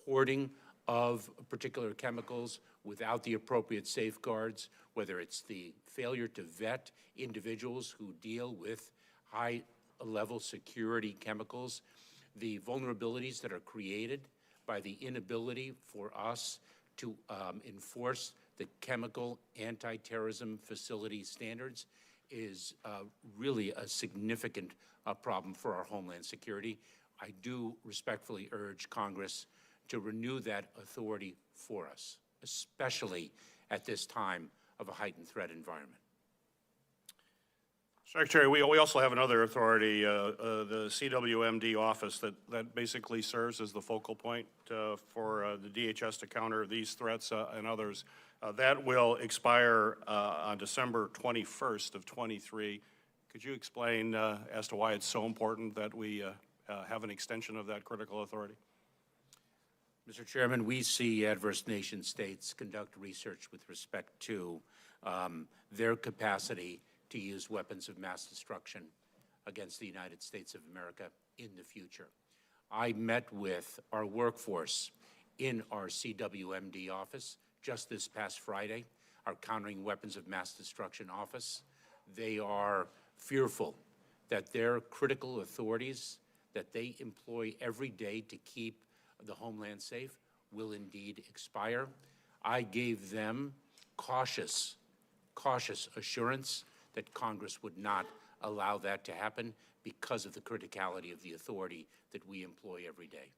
hoarding of particular chemicals without the appropriate safeguards, whether it's the failure to vet individuals who deal with high-level security chemicals, the vulnerabilities that are created by the inability for us to enforce the chemical anti-terrorism facility standards is really a significant problem for our Homeland Security. I do respectfully urge Congress to renew that authority for us, especially at this time of a heightened threat environment. Secretary, we also have another authority, the CWMD office that basically serves as the focal point for the DHS to counter these threats and others. That will expire on December 21st of 23. Could you explain as to why it's so important that we have an extension of that critical authority? Mr. Chairman, we see adverse nation states conduct research with respect to their capacity to use weapons of mass destruction against the United States of America in the future. I met with our workforce in our CWMD office just this past Friday, our Countering Weapons of Mass Destruction office. They are fearful that their critical authorities that they employ every day to keep the homeland safe will indeed expire. I gave them cautious assurance that Congress would not allow that to happen because of the criticality of the authority that we employ every day.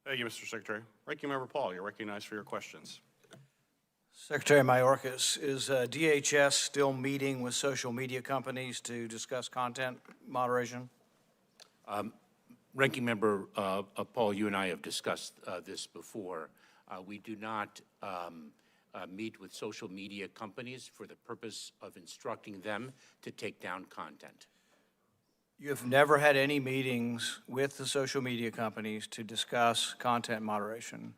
Thank you, Mr. Secretary. Ranking Member Paul, you're recognized for your questions. Secretary Mayorkas, is DHS still meeting with social media companies to discuss content moderation? Ranking Member Paul, you and I have discussed this before. We do not meet with social media companies for the purpose of instructing them to take down content. You have never had any meetings with the social media companies to discuss content moderation?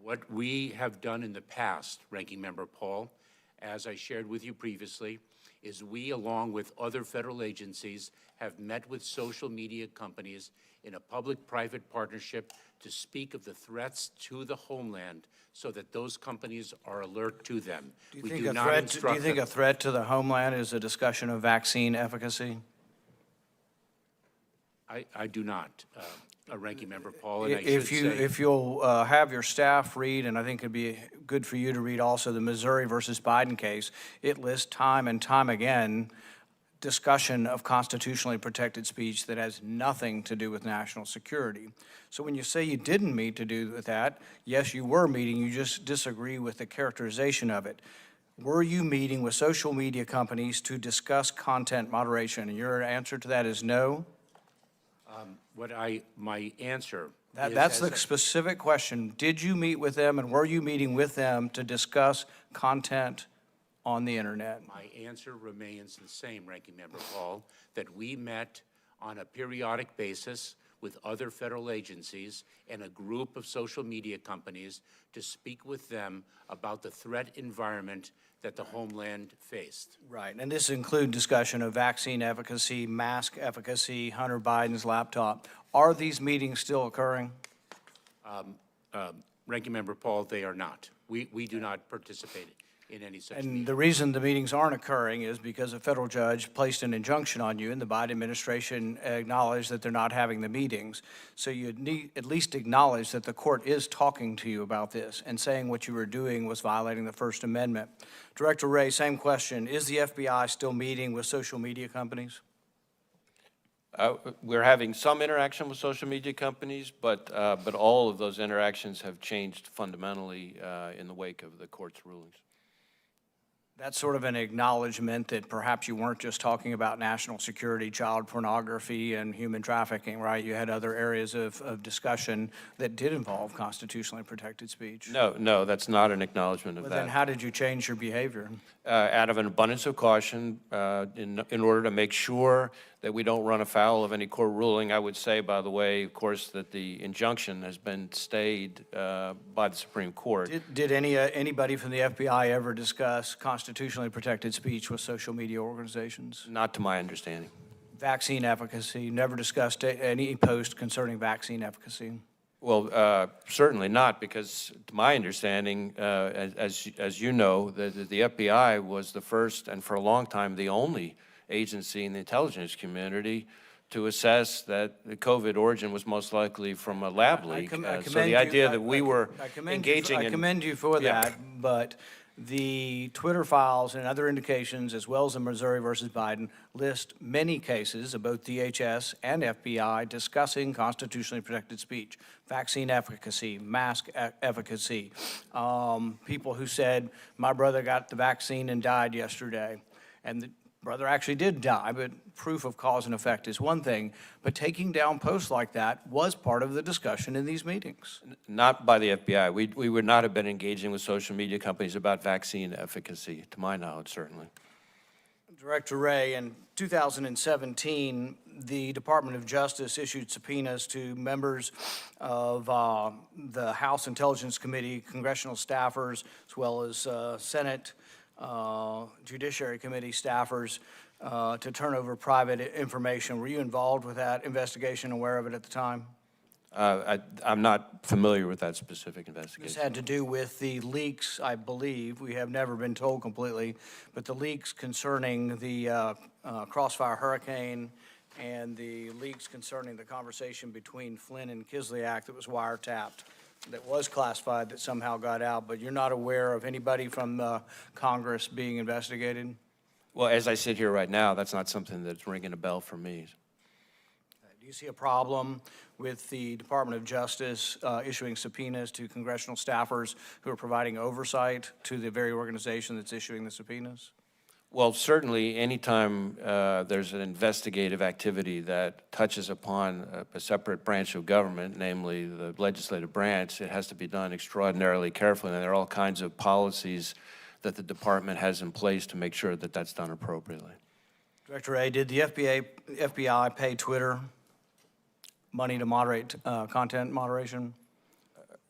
What we have done in the past, Ranking Member Paul, as I shared with you previously, is we, along with other federal agencies, have met with social media companies in a public-private partnership to speak of the threats to the homeland so that those companies are alert to them. Do you We think do a not threat? Do instruct you think them. a threat to the homeland is a discussion of vaccine efficacy? I do not, Ranking Member Paul, and I should say. If you'll have your staff read, and I think it'd be good for you to read also the Missouri versus Biden case, it lists time and time again discussion of constitutionally protected speech that has nothing to do with national security. So when you say you didn't meet to do with that, yes, you were meeting, you just disagree with the characterization of it. Were you meeting with social media companies to discuss content moderation? And your answer to that is no? My answer is. That's as the specific question. Did you meet with them, and were you meeting with them to discuss content on the internet? My answer remains the same, Ranking Member Paul, that we met on a periodic basis with other federal agencies and a group of social media companies to speak with them about the threat environment that the homeland faced. Right, and this include discussion of vaccine efficacy, mask efficacy, Hunter Biden's laptop. Are these meetings still occurring? Ranking Member Paul, they are not. We do not participate in any such And meeting. the reason the meetings aren't occurring is because a federal judge placed an injunction on you, and the Biden administration acknowledged that they're not having the meetings. So you'd need at least acknowledge that the court is talking to you about this and saying what you were doing was violating the First Amendment. Director Wray, same question. Is the FBI still meeting with social media companies? We're having some interaction with social media companies, but all of those interactions have changed fundamentally in the wake of the court's rulings. That's sort of an acknowledgement that perhaps you weren't just talking about national security, child pornography, and human trafficking, right? You had other areas of discussion that did involve constitutionally protected speech. No, that's not an acknowledgement of Well, that. then how did you change your behavior? Out of an abundance of caution, in order to make sure that we don't run afoul of any court ruling. I would say, by the way, of course, that the injunction has been stayed by the Supreme Court. Did anybody from the FBI ever discuss constitutionally protected speech with social media organizations? Not to my understanding. Vaccine efficacy, never discussed any post concerning vaccine efficacy? Well, certainly not, because to my understanding, as you know, the FBI was the first and for a long time the only agency in the intelligence community to assess that the COVID origin was most likely from a lab leak. So the idea that we were engaging in... I commend you for that, but the Twitter files and other indications, as well as the Missouri versus Biden, list many cases of both DHS and FBI discussing constitutionally protected speech, vaccine efficacy, mask efficacy, people who said, my brother got the vaccine and died yesterday, and the brother actually did die, but proof of cause and effect is one thing. But taking down posts like that was part of the discussion in these meetings. Not by the FBI. We would not have been engaging with social media companies about vaccine efficacy, to my knowledge, certainly. Director Wray, in 2017, the Department of Justice issued subpoenas to members of the House Intelligence Committee, congressional staffers, as well as Senate Judiciary Committee staffers to turn over private information. Were you involved with that investigation, aware of it at the time? I'm not familiar with that specific This investigation. had to do with the leaks, I believe, we have never been told completely, but the leaks concerning the Crossfire Hurricane and the leaks concerning the conversation between Flynn and Kislyak that was wiretapped, that was classified, that somehow got out, but you're not aware of anybody from Congress being investigated? Well, as I sit here right now, that's not something that's ringing a bell for me. Do you see a problem with the Department of Justice issuing subpoenas to congressional staffers who are providing oversight to the very organization that's issuing the subpoenas? Well, certainly, anytime there's an investigative activity that touches upon a separate branch of government, namely the legislative branch, it has to be done extraordinarily carefully, and there are all kinds of policies that the department has in place to make sure that that's done appropriately. Director Wray, did the FBI pay Twitter money to moderate content moderation?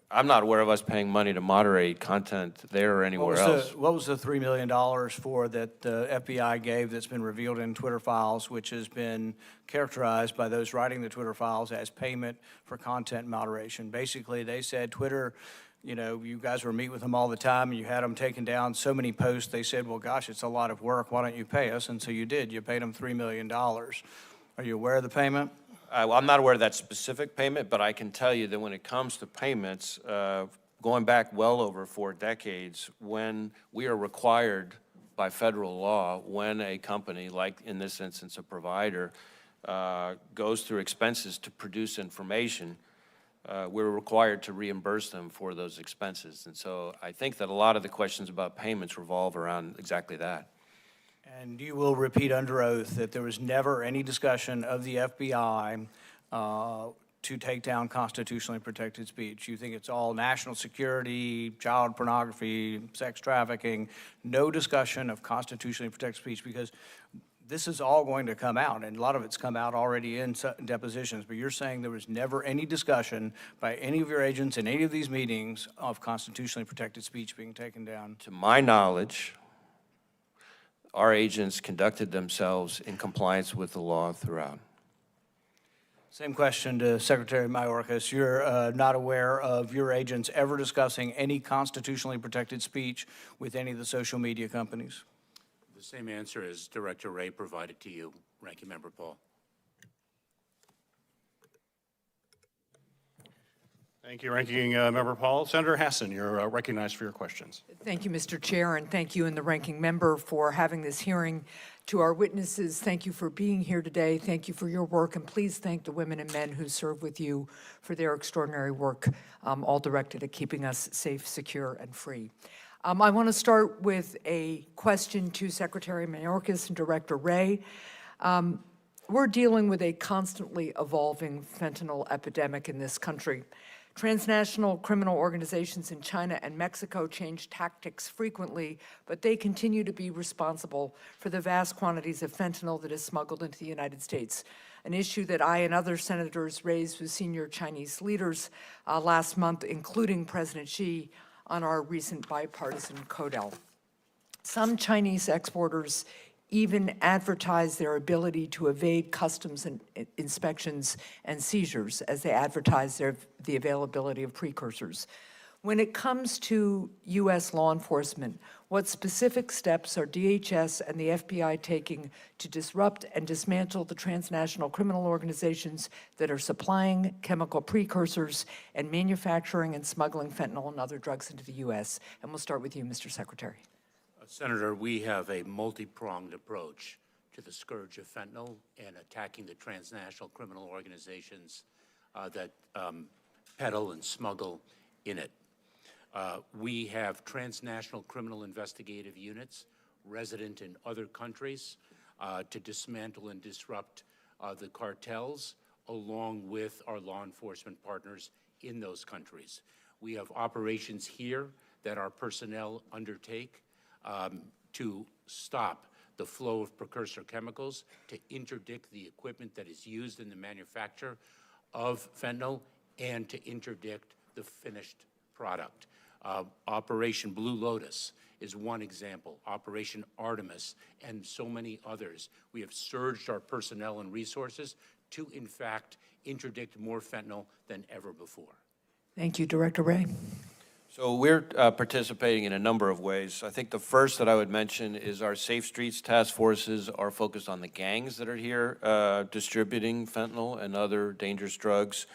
I'm not aware of us paying money to moderate content there or anywhere else. What was the $3 million for that the FBI gave that's been revealed in Twitter files, which has been characterized by those writing the Twitter files as payment for content moderation? Basically, they said Twitter, you know, you guys were meeting with them all the time, and you had them taking down so many posts, they said, well, gosh, it's a lot of work, why don't you pay us? And so you did, you paid them $3 million. Are you aware of the payment? Well, I'm not aware of that specific payment, but I can tell you that when it comes to payments, going back well over 4 decades, when we are required by federal law, when a company, like in this instance a provider, goes through expenses to produce information, we're required to reimburse them for those expenses. And so I think that a lot of the questions about payments revolve around exactly that. And you will repeat under oath that there was never any discussion of the FBI to take down constitutionally protected speech. You think it's all national security, child pornography, sex trafficking, no discussion of constitutionally protected speech, because this is all going to come out, and a lot of it's come out already in depositions, but you're saying there was never any discussion by any of your agents in any of these meetings of constitutionally protected speech being taken down? To my knowledge, our agents conducted themselves in compliance with the law throughout. Same question to Secretary Mayorkas. You're not aware of your agents ever discussing any constitutionally protected speech with any of the social media companies? The same answer as Director Wray provided to you, Ranking Member Paul. Thank you, Ranking Member Paul. Senator Hassan, you're recognized for your questions. Thank you, Mr. Chair, and thank you and the ranking member for having this hearing. To our witnesses, thank you for being here today. Thank you for your work, and please thank the women and men who serve with you for their extraordinary work, all directed at keeping us safe, secure, and free. I want to start with a question to Secretary Mayorkas and Director Wray. We're dealing with a constantly evolving fentanyl epidemic in this country. Transnational criminal organizations in China and Mexico change tactics frequently, but they continue to be responsible for the vast quantities of fentanyl that is smuggled into the United States, an issue that I and other senators raised with senior Chinese leaders last month, including President Xi, on our recent bipartisan CODEL. Some Chinese exporters even advertise their ability to evade customs and inspections and seizures as they advertise the availability of precursors. When it comes to U.S. law enforcement, what specific steps are DHS and the FBI taking to disrupt and dismantle the transnational criminal organizations that are supplying chemical precursors and manufacturing and smuggling fentanyl and other drugs into the U.S.? And we'll start with you, Mr. Secretary. Senator, we have a multi-pronged approach to the scourge of fentanyl and attacking the transnational criminal organizations that peddle and smuggle in it. We have transnational criminal investigative units resident in other countries to dismantle and disrupt the cartels, along with our law enforcement partners in those countries. We have operations here that our personnel undertake to stop the flow of precursor chemicals, to interdict the equipment that is used in the manufacture of fentanyl, and to interdict the finished product. Operation Blue Lotus is one example, Operation Artemis, and so many others. We have surged our personnel and resources to, in fact, interdict more fentanyl than ever before? Thank you, Director Wray. So we're participating in a number of ways. I think the first that I would mention is our Safe Streets task forces are focused on the gangs that are here distributing fentanyl and other dangerous drugs.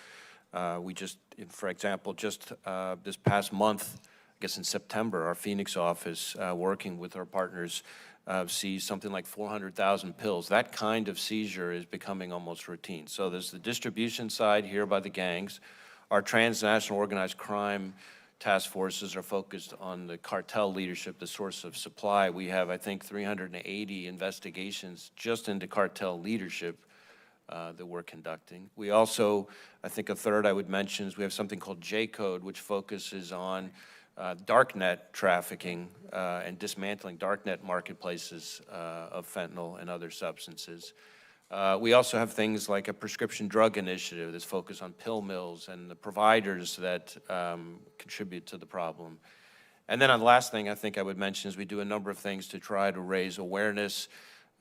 We just, for example, just this past month, I guess in September, our Phoenix office, working with our partners, seized something like 400,000 pills. That kind of seizure is becoming almost routine. So there's the distribution side here by the gangs. Our transnational organized crime task forces are focused on the cartel leadership, the source of supply. We have, I think, 380 investigations just into cartel leadership that we're conducting. We also, I think a third I would mention is we have something called J-Code, which focuses on darknet trafficking and dismantling darknet marketplaces of fentanyl and other substances. We also have things like a prescription drug initiative that's focused on pill mills and the providers that contribute to the problem. And then the last thing I think I would mention is we do a number of things to try to raise awareness.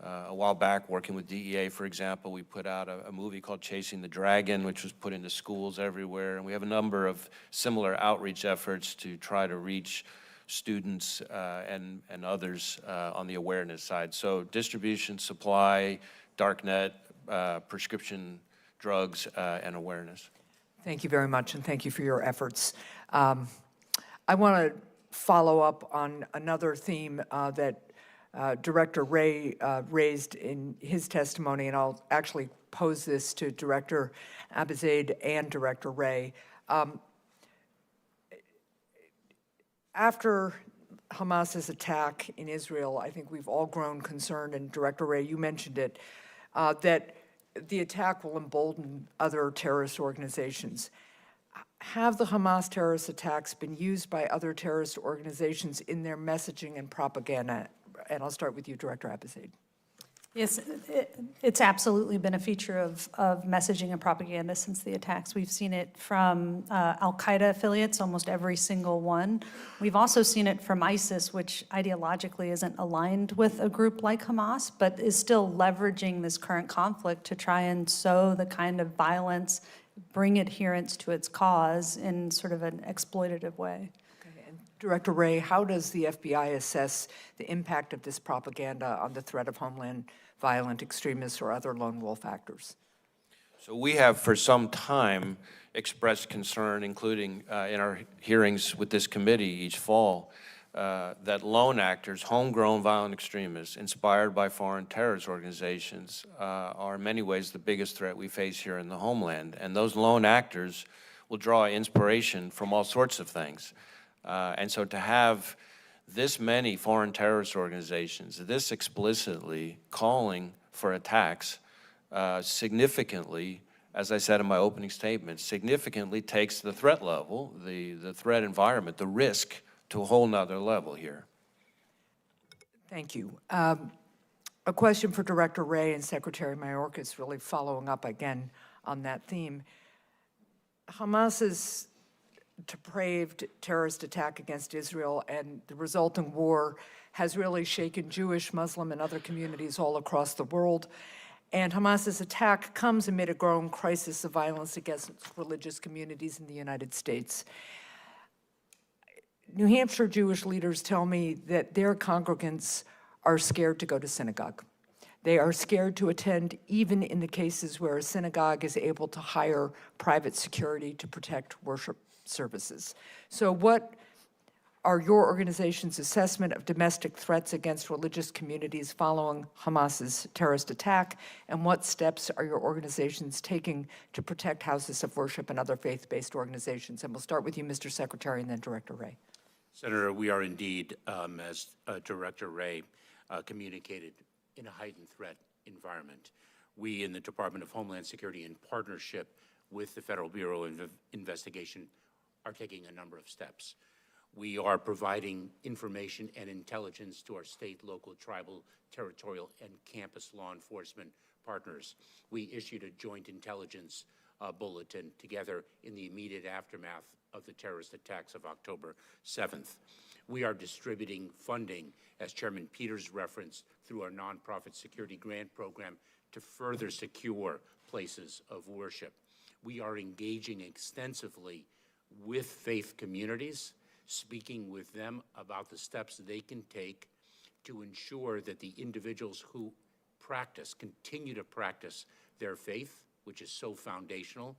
A while back, working with DEA, for example, we put out a movie called Chasing the Dragon, which was put into schools everywhere. And we have a number of similar outreach efforts to try to reach students and others on the awareness side. So distribution, supply, darknet, prescription drugs, and awareness. Thank you very much, and thank you for your efforts. I want to follow up on another theme that Director Wray raised in his testimony, and I'll actually pose this to Director Abizaid and Director Wray. After Hamas's attack in Israel, I think we've all grown concerned, and Director Wray, you mentioned it, that the attack will embolden other terrorist organizations. Have the Hamas terrorist attacks been used by other terrorist organizations in their messaging and propaganda? And I'll start with you, Director Abizaid. Yes, it's absolutely been a feature of messaging and propaganda since the attacks. We've seen it from al-Qaeda affiliates, almost every single one. We've also seen it from ISIS, which ideologically isn't aligned with a group like Hamas, but is still leveraging this current conflict to try and sow the kind of violence, bring adherents to its cause in sort of an exploitative way. Director Wray, how does the FBI assess the impact of this propaganda on the threat of homeland violent extremists or other lone wolf actors? So we have for some time expressed concern, including in our hearings with this committee each fall, that lone actors, homegrown violent extremists inspired by foreign terrorist organizations are in many ways the biggest threat we face here in the homeland. And those lone actors will draw inspiration from all sorts of things. And so to have this many foreign terrorist organizations, this explicitly calling for attacks, significantly, as I said in my opening statement, significantly takes the threat level, the threat environment, the risk to a whole nother level here. Thank you. A question for Director Wray and Secretary Mayorkas, really following up again on that theme. Hamas's depraved terrorist attack against Israel and the resulting war has really shaken Jewish, Muslim, and other communities all across the world. And Hamas's attack comes amid a growing crisis of violence against religious communities in the United States. New Hampshire Jewish leaders tell me that their congregants are scared to go to synagogue. They are scared to attend even in the cases where a synagogue is able to hire private security to protect worship services. So what are your organization's assessment of domestic threats against religious communities following Hamas's terrorist attack, and what steps are your organizations taking to protect houses of worship and other faith-based organizations? And we'll start with you, Mr. Secretary, and then Director Wray. Senator, we are indeed, as Director Wray communicated, in a heightened threat environment. We in the Department of Homeland Security, in partnership with the Federal Bureau of Investigation, are taking a number of steps. We are providing information and intelligence to our state, local, tribal, territorial, and campus law enforcement partners. We issued a joint intelligence bulletin together in the immediate aftermath of the terrorist attacks of October 7th. We are distributing funding, as Chairman Peters referenced, through our nonprofit security grant program to further secure places of worship. We are engaging extensively with faith communities, speaking with them about the steps they can take to ensure that the individuals who continue to practice their faith, which is so foundational,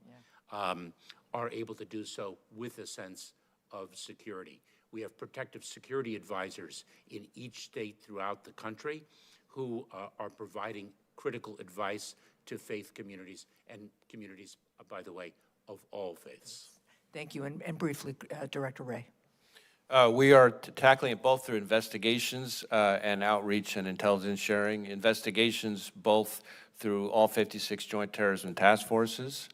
are able to do so with a sense of security. We have protective security advisors in each state throughout the country who are providing critical advice to faith communities and communities, by the way, of all faiths. Thank you. And briefly, Director Wray. We are tackling it both through investigations and outreach and intelligence sharing. Investigations both through all 56 Joint Terrorism Task Forces.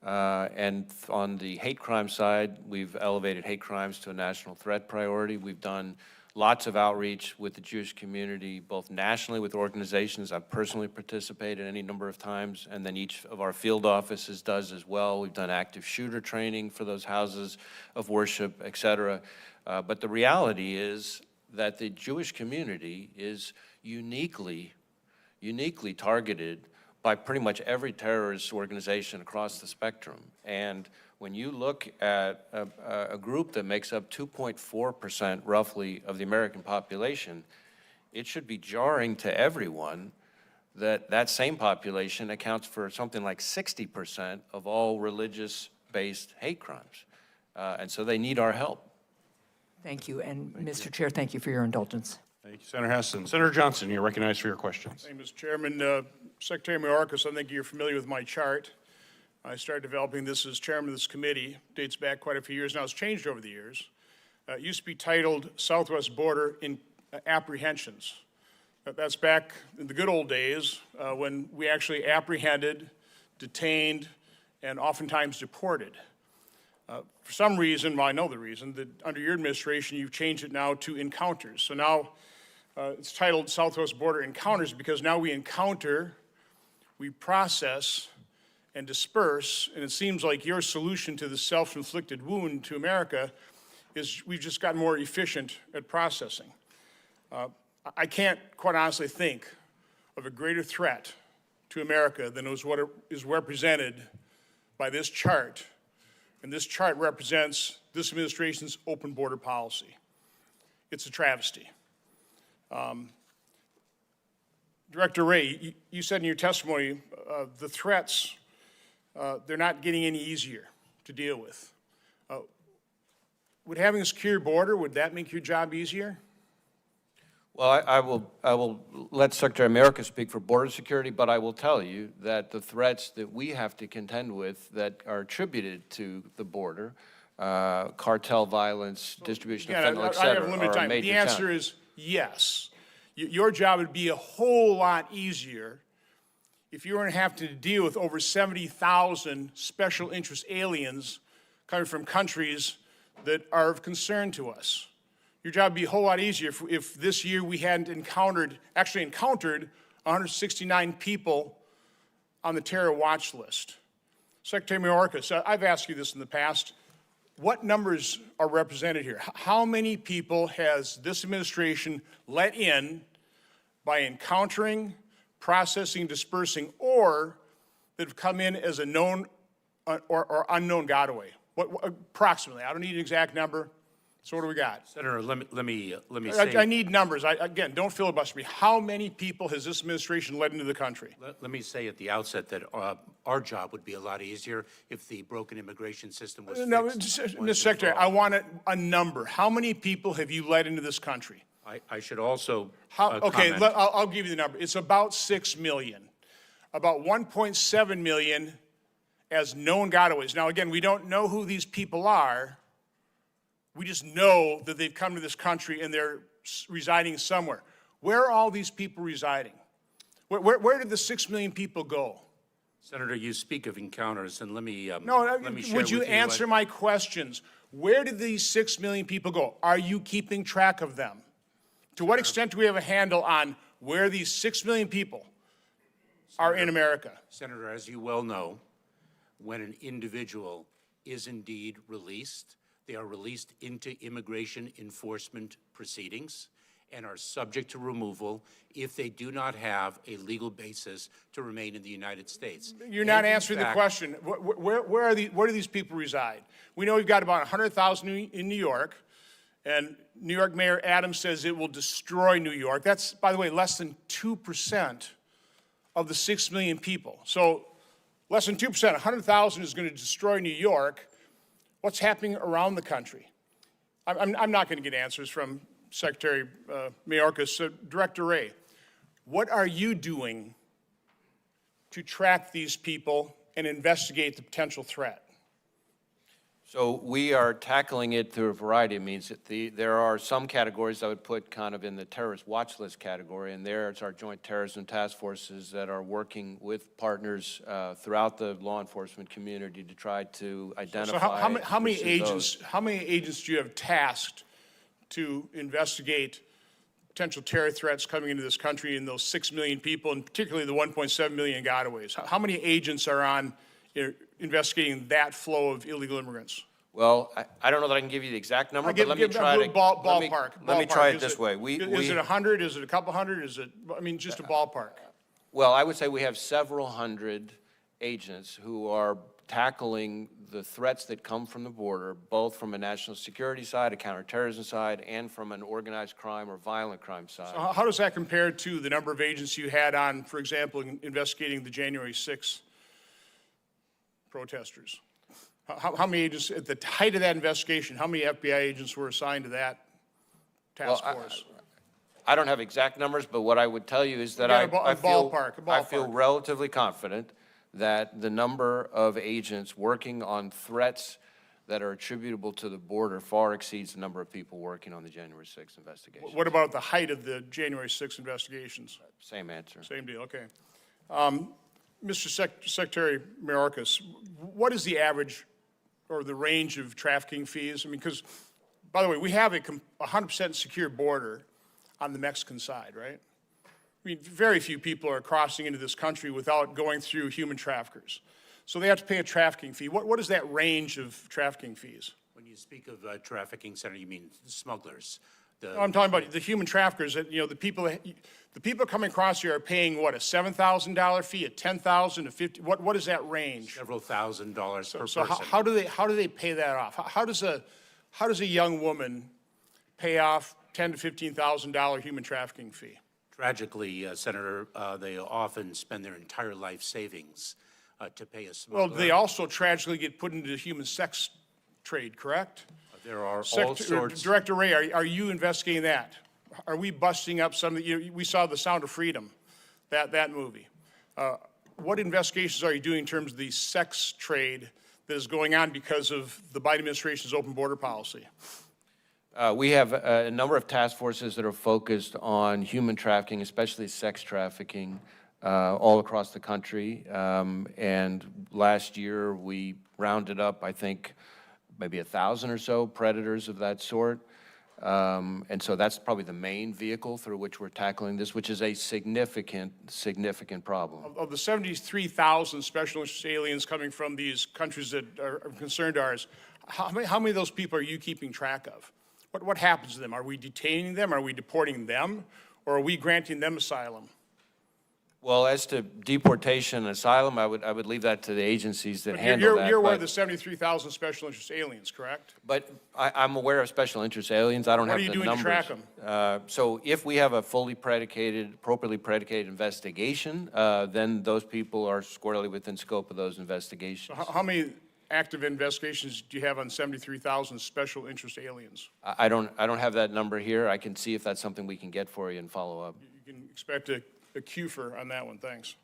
And on the hate crime side, we've elevated hate crimes to a national threat priority. We've done lots of outreach with the Jewish community, both nationally with organizations. I've personally participated any number of times, and then each of our field offices does as well. We've done active shooter training for those houses of worship, et cetera. But the reality is that the Jewish community is uniquely targeted by pretty much every terrorist organization across the spectrum. And when you look at a group that makes up 2.4% roughly of the American population, it should be jarring to everyone that that same population accounts for something like 60% of all religious-based hate crimes. And so they need our help. Thank you. And Mr. Chair, thank you for your indulgence. Thank you, Senator Heston. Senator Johnson, you're recognized for your questions. Thank you, Mr. Chairman. Secretary Mayorkas, I think you're familiar with my chart. I started developing this as chairman of this committee. Dates back quite a few years now. It's changed over the years. It used to be titled Southwest Border in Apprehensions. That's back in the good old days when we actually apprehended, detained, and oftentimes deported. For some reason, well, I know the reason, that under your administration, you've changed it now to encounters. So now it's titled Southwest Border Encounters because now we encounter, we process, and disperse, and it seems like your solution to the self-inflicted wound to America is we've just gotten more efficient at processing. I can't quite honestly think of a greater threat to America than what is represented by this chart. And this chart represents this administration's open border policy. It's a travesty. Director Wray, you said in your testimony the threats, they're not getting any easier to deal with. Would having a secure border, would that make your job easier? Well, I will let Secretary Mayorkas speak for border security, but I will tell you that the threats that we have to contend with that are attributed to the border, cartel violence, distribution of fentanyl, et cetera, I have limited are a time. major The answer challenge. is yes. Your job would be a whole lot easier if you weren't having to deal with over 70,000 special interest aliens coming from countries that are of concern to us. Your job would be a whole lot easier if this year we hadn't encountered 169 people on the terror watch list. Secretary Mayorkas, I've asked you this in the past. What numbers are represented here? How many people has this administration let in by encountering, processing, dispersing, or that have come in as a known or unknown gotaway? What approximately? I don't need an exact number. So what do we got? Senator, let me say. I need numbers. Again, don't filibuster me. How many people has this administration led into the country? Let me say at the outset that our job would be a lot easier if the broken immigration system was No, fixed. Mr. Secretary, I want a number. How many people have you led into this country? I should also Okay, comment. I'll give you the number. It's about 6 million. About 1.7 million as known gotaways. Now, again, we don't know who these people are. We just know that they've come to this country and they're residing somewhere. Where are all these people residing? Where did the 6 million people go? Senator, you speak of encounters, and let me share Would you with answer my questions? Where did these 6 million people go? Are you keeping track of them? To what extent do we have a handle on where these 6 million people are in America? Senator, as you well know, when an individual is indeed released, they are released into immigration enforcement proceedings, and are subject to removal if they do not have a legal basis to remain in the United States. You're not And in answering the fact- question. Where do these people reside? We know we've got about 100,000 in New York, and New York Mayor Adams says it will destroy New York. That's, by the way, less than 2% of the 6 million people. So less than 2%, 100,000 is going to destroy New York. What's happening around the country? I'm not going to get answers from Secretary Mayorkas. So Director Wray, what are you doing to track these people and investigate the potential threat? So we are tackling it through a variety of means. There are some categories I would put kind of in the terrorist watch list category, and there it's our joint terrorism task forces that are working with partners throughout the law enforcement community to try to identify. So how many pursue agents? those. How many agents do you have tasked to investigate potential terror threats coming into this country and those 6 million people, and particularly the 1.7 million gotaways? How many agents are on investigating that flow of illegal immigrants? Well, I don't know that I can give you the exact number, but let me try to. Ballpark. Let me try it Is this way. Is it 100? Is it a couple hundred? Is it, I mean, just a ballpark? Well, I would say we have several hundred agents who are tackling the threats that come from the border, both from a national security side, a counterterrorism side, and from an organized crime or violent crime side. How does that compare to the number of agents you had on, for example, investigating the January 6th protesters? How many agents, at the height of that investigation, how many FBI agents were assigned to that task force? I don't have exact numbers, but what I would tell you is that You I got a ballpark. I feel relatively confident that the number of agents working on threats that are attributable to the border far exceeds the number of people working on the January 6th investigation. What about the height of the January 6th investigations? Same answer. Same deal, okay. Mr. Secretary Mayorkas, what is the average or the range of trafficking fees? I mean, because, by the way, we have a 100% secure border on the Mexican side, right? I mean, very few people are crossing into this country without going through human traffickers. So they have to pay a trafficking fee. What is that range of trafficking fees? When you speak of trafficking, Senator, you mean smugglers? No, I'm talking about the human traffickers, that, you know, the people coming across here are paying, what, a $7,000 fee, a $10,000, a $50,000, what is that range? Several $1,000s per So person. how do they pay that off? How does a young woman pay off $10,000 to $15,000 human trafficking fee? Tragically, Senator, they often spend their entire life savings to pay a smuggler. Well, they also tragically get put into the human sex trade, correct? There are all sorts. Director Wray, are you investigating that? Are we busting up some of the, we saw The Sound of Freedom, that movie. What investigations are you doing in terms of the sex trade that is going on because of the Biden administration's open border policy? We have a number of task forces that are focused on human trafficking, especially sex trafficking, all across the country. And last year, we rounded up, I think, maybe 1,000 or so predators of that sort. And so that's probably the main vehicle through which we're tackling this, which is a significant problem. Of the 73,000 special interest aliens coming from these countries that are concerned to ours, how many of those people are you keeping track of? What happens to them? Are we detaining them? Are we deporting them? Or are we granting them asylum? Well, as to deportation and asylum, I would leave that to the agencies that handle that. You're aware but- of the 73,000 special interest aliens, correct? But I'm aware of special interest aliens. I don't have the numbers. What are you doing to track them? So if we have a fully predicated, appropriately predicated investigation, then those people are squarely within scope of those investigations. How many active investigations do you have on 73,000 special interest aliens? I don't have that number here. I can see if that's something we can get for you and follow up. You can expect a QFR on that one. Thanks.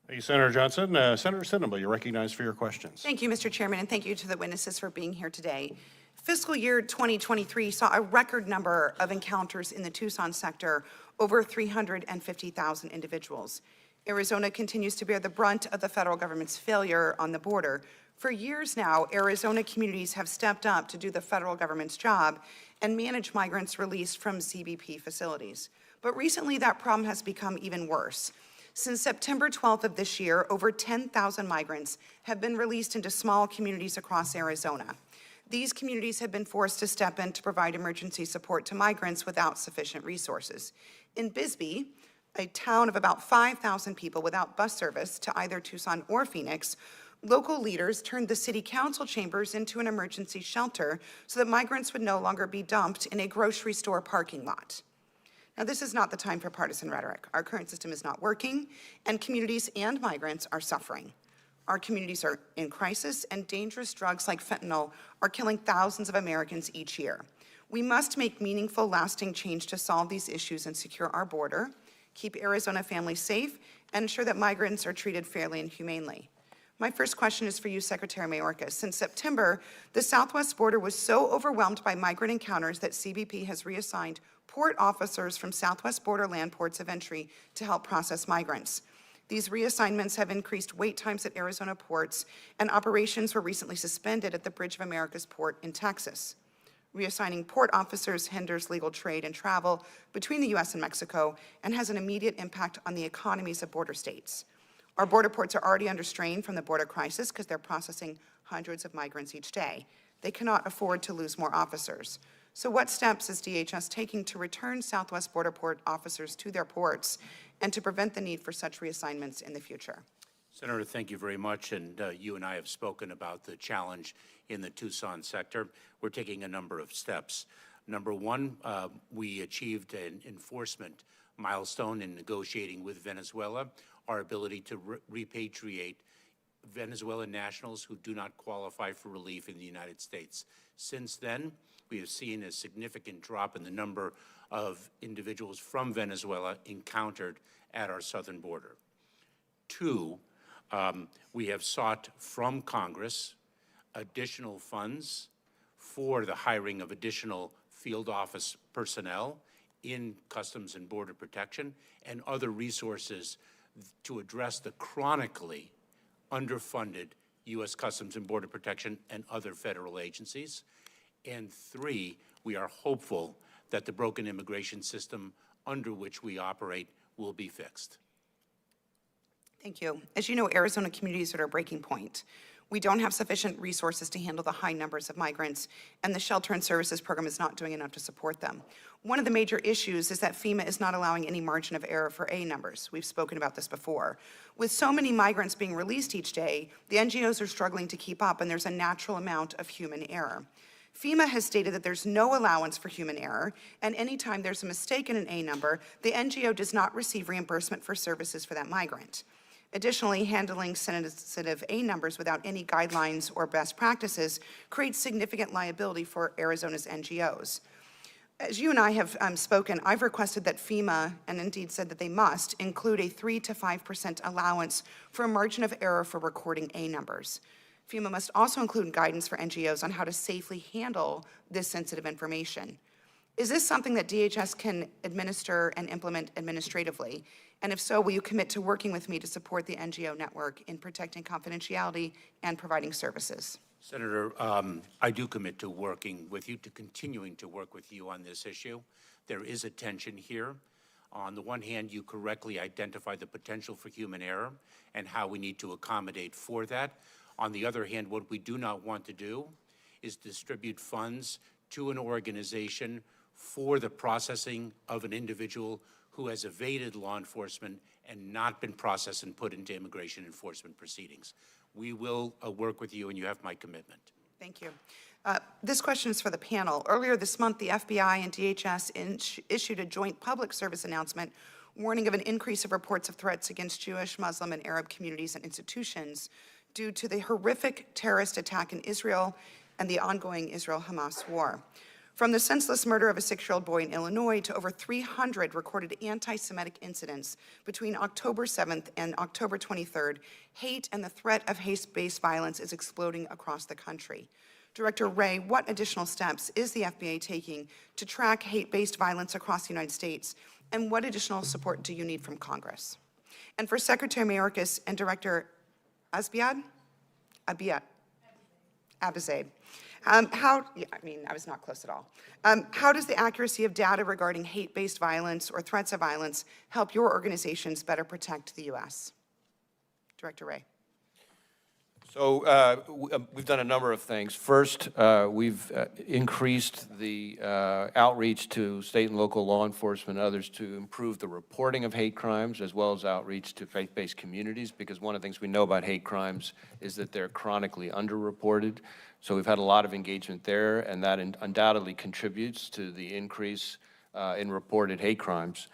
Thank you, Senator Johnson. Senator Sinema, you're recognized for your questions. Thank you, Mr. Chairman, and thank you to the witnesses for being here today. Fiscal year 2023 saw a record number of encounters in the Tucson sector, over 350,000 individuals. Arizona continues to bear the brunt of the federal government's failure on the border. For years now, Arizona communities have stepped up to do the federal government's job and manage migrants released from CBP facilities. But recently, that problem has become even worse. Since September 12th of this year, over 10,000 migrants have been released into small communities across Arizona. These communities have been forced to step in to provide emergency support to migrants without sufficient resources. In Bisbee, a town of about 5,000 people without bus service to either Tucson or Phoenix, local leaders turned the city council chambers into an emergency shelter so that migrants would no longer be dumped in a grocery store parking lot. Now, this is not the time for partisan rhetoric. Our current system is not working, and communities and migrants are suffering. Our communities are in crisis, and dangerous drugs like fentanyl are killing thousands of Americans each year. We must make meaningful, lasting change to solve these issues and secure our border, keep Arizona families safe, and ensure that migrants are treated fairly and humanely. My first question is for you, Secretary Mayorkas. Since September, the southwest border was so overwhelmed by migrant encounters that CBP has reassigned port officers from southwest borderland ports of entry to help process migrants. These reassignments have increased wait times at Arizona ports, and operations were recently suspended at the Bridge of Americas port in Texas. Reassigning port officers hinders legal trade and travel between the U.S. and Mexico and has an immediate impact on the economies of border states. Our border ports are already under strain from the border crisis because they're processing hundreds of migrants each day. They cannot afford to lose more officers. So what steps is DHS taking to return Southwest Border Port officers to their ports and to prevent the need for such reassignments in the future? Senator, thank you very much, and you and I have spoken about the challenge in the Tucson sector. We're taking a number of steps. Number one, we achieved an enforcement milestone in negotiating with Venezuela, our ability to repatriate Venezuelan nationals who do not qualify for relief in the United States. Since then, we have seen a significant drop in the number of individuals from Venezuela encountered at our southern border. Two, we have sought from Congress additional funds for the hiring of additional field office personnel in Customs and Border Protection and other resources to address the chronically underfunded U.S. Customs and Border Protection and other federal agencies. And three, we are hopeful that the broken immigration system under which we operate will be fixed. Thank you. As you know, Arizona communities are at a breaking point. We don't have sufficient resources to handle the high numbers of migrants, and the Shelter and Services Program is not doing enough to support them. One of the major issues is that FEMA is not allowing any margin of error for A numbers. We've spoken about this before. With so many migrants being released each day, the NGOs are struggling to keep up, and there's a natural amount of human error. FEMA has stated that there's no allowance for human error, and anytime there's a mistake in an A number, the NGO does not receive reimbursement for services for that migrant. Additionally, handling sensitive A numbers without any guidelines or best practices creates significant liability for Arizona's NGOs. As you and I have spoken, I've requested that FEMA, and indeed said that they must, include a 3 to 5% allowance for a margin of error for recording A numbers. FEMA must also include guidance for NGOs on how to safely handle this sensitive information. Is this something that DHS can administer and implement administratively? And if so, will you commit to working with me to support the NGO network in protecting confidentiality and providing services? Senator, I do commit to working with you, to continuing to work with you on this issue. There is a tension here. On the one hand, you correctly identify the potential for human error and how we need to accommodate for that. On the other hand, what we do not want to do is distribute funds to an organization for the processing of an individual who has evaded law enforcement and not been processed and put into immigration enforcement proceedings. We will work with you, and you have my commitment. Thank you. This question is for the panel. Earlier this month, the FBI and DHS issued a joint public service announcement warning of an increase of reports of threats against Jewish, Muslim, and Arab communities and institutions due to the horrific terrorist attack in Israel and the ongoing Israel-Hamas war. From the senseless murder of a 6-year-old boy in Illinois to over 300 recorded anti-Semitic incidents between October 7th and October 23rd, hate and the threat of hate-based violence is exploding across the country. Director Wray, what additional steps is the FBI taking to track hate-based violence across the United States, and what additional support do you need from Congress? And for Secretary Mayorkas and Director Abizade. I was not close at all. How does the accuracy of data regarding hate-based violence or threats of violence help your organizations better protect the U.S.? Director Wray. So we've done a number of things. First, we've increased the outreach to state and local law enforcement and others to improve the reporting of hate crimes, as well as outreach to faith-based communities, because one of the things we know about hate crimes is that they're chronically underreported. So we've had a lot of engagement there, and that undoubtedly contributes to the increase in reported hate crimes.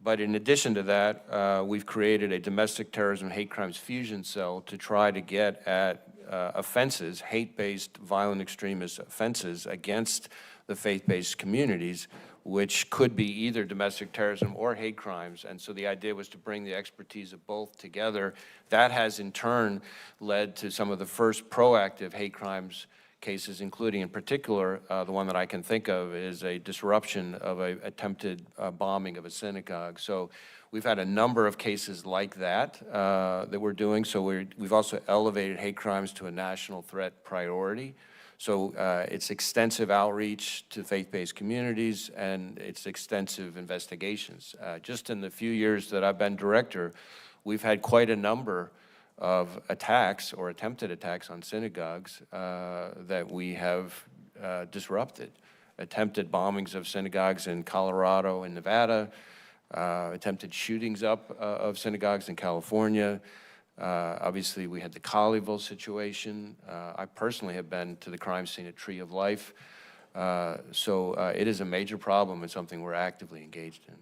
But in addition to that, we've created a domestic terrorism hate crimes fusion cell to try to get at offenses, hate-based violent extremist offenses against the faith-based communities, which could be either domestic terrorism or hate crimes. And so the idea was to bring the expertise of both together. That has in turn led to some of the first proactive hate crimes cases, including in particular, the one that I can think of is a disruption of an attempted bombing of a synagogue. So we've had a number of cases like that that we're doing. So we've also elevated hate crimes to a national threat priority. So it's extensive outreach to faith-based communities and it's extensive investigations. Just in the few years that I've been director, we've had quite a number of attacks or attempted attacks on synagogues that we have disrupted. Attempted bombings of synagogues in Colorado and Nevada, attempted shootings up of synagogues in California. Obviously, we had the Colleyville situation. I personally have been to the crime scene at Tree of Life. So it is a major problem and something we're actively engaged in.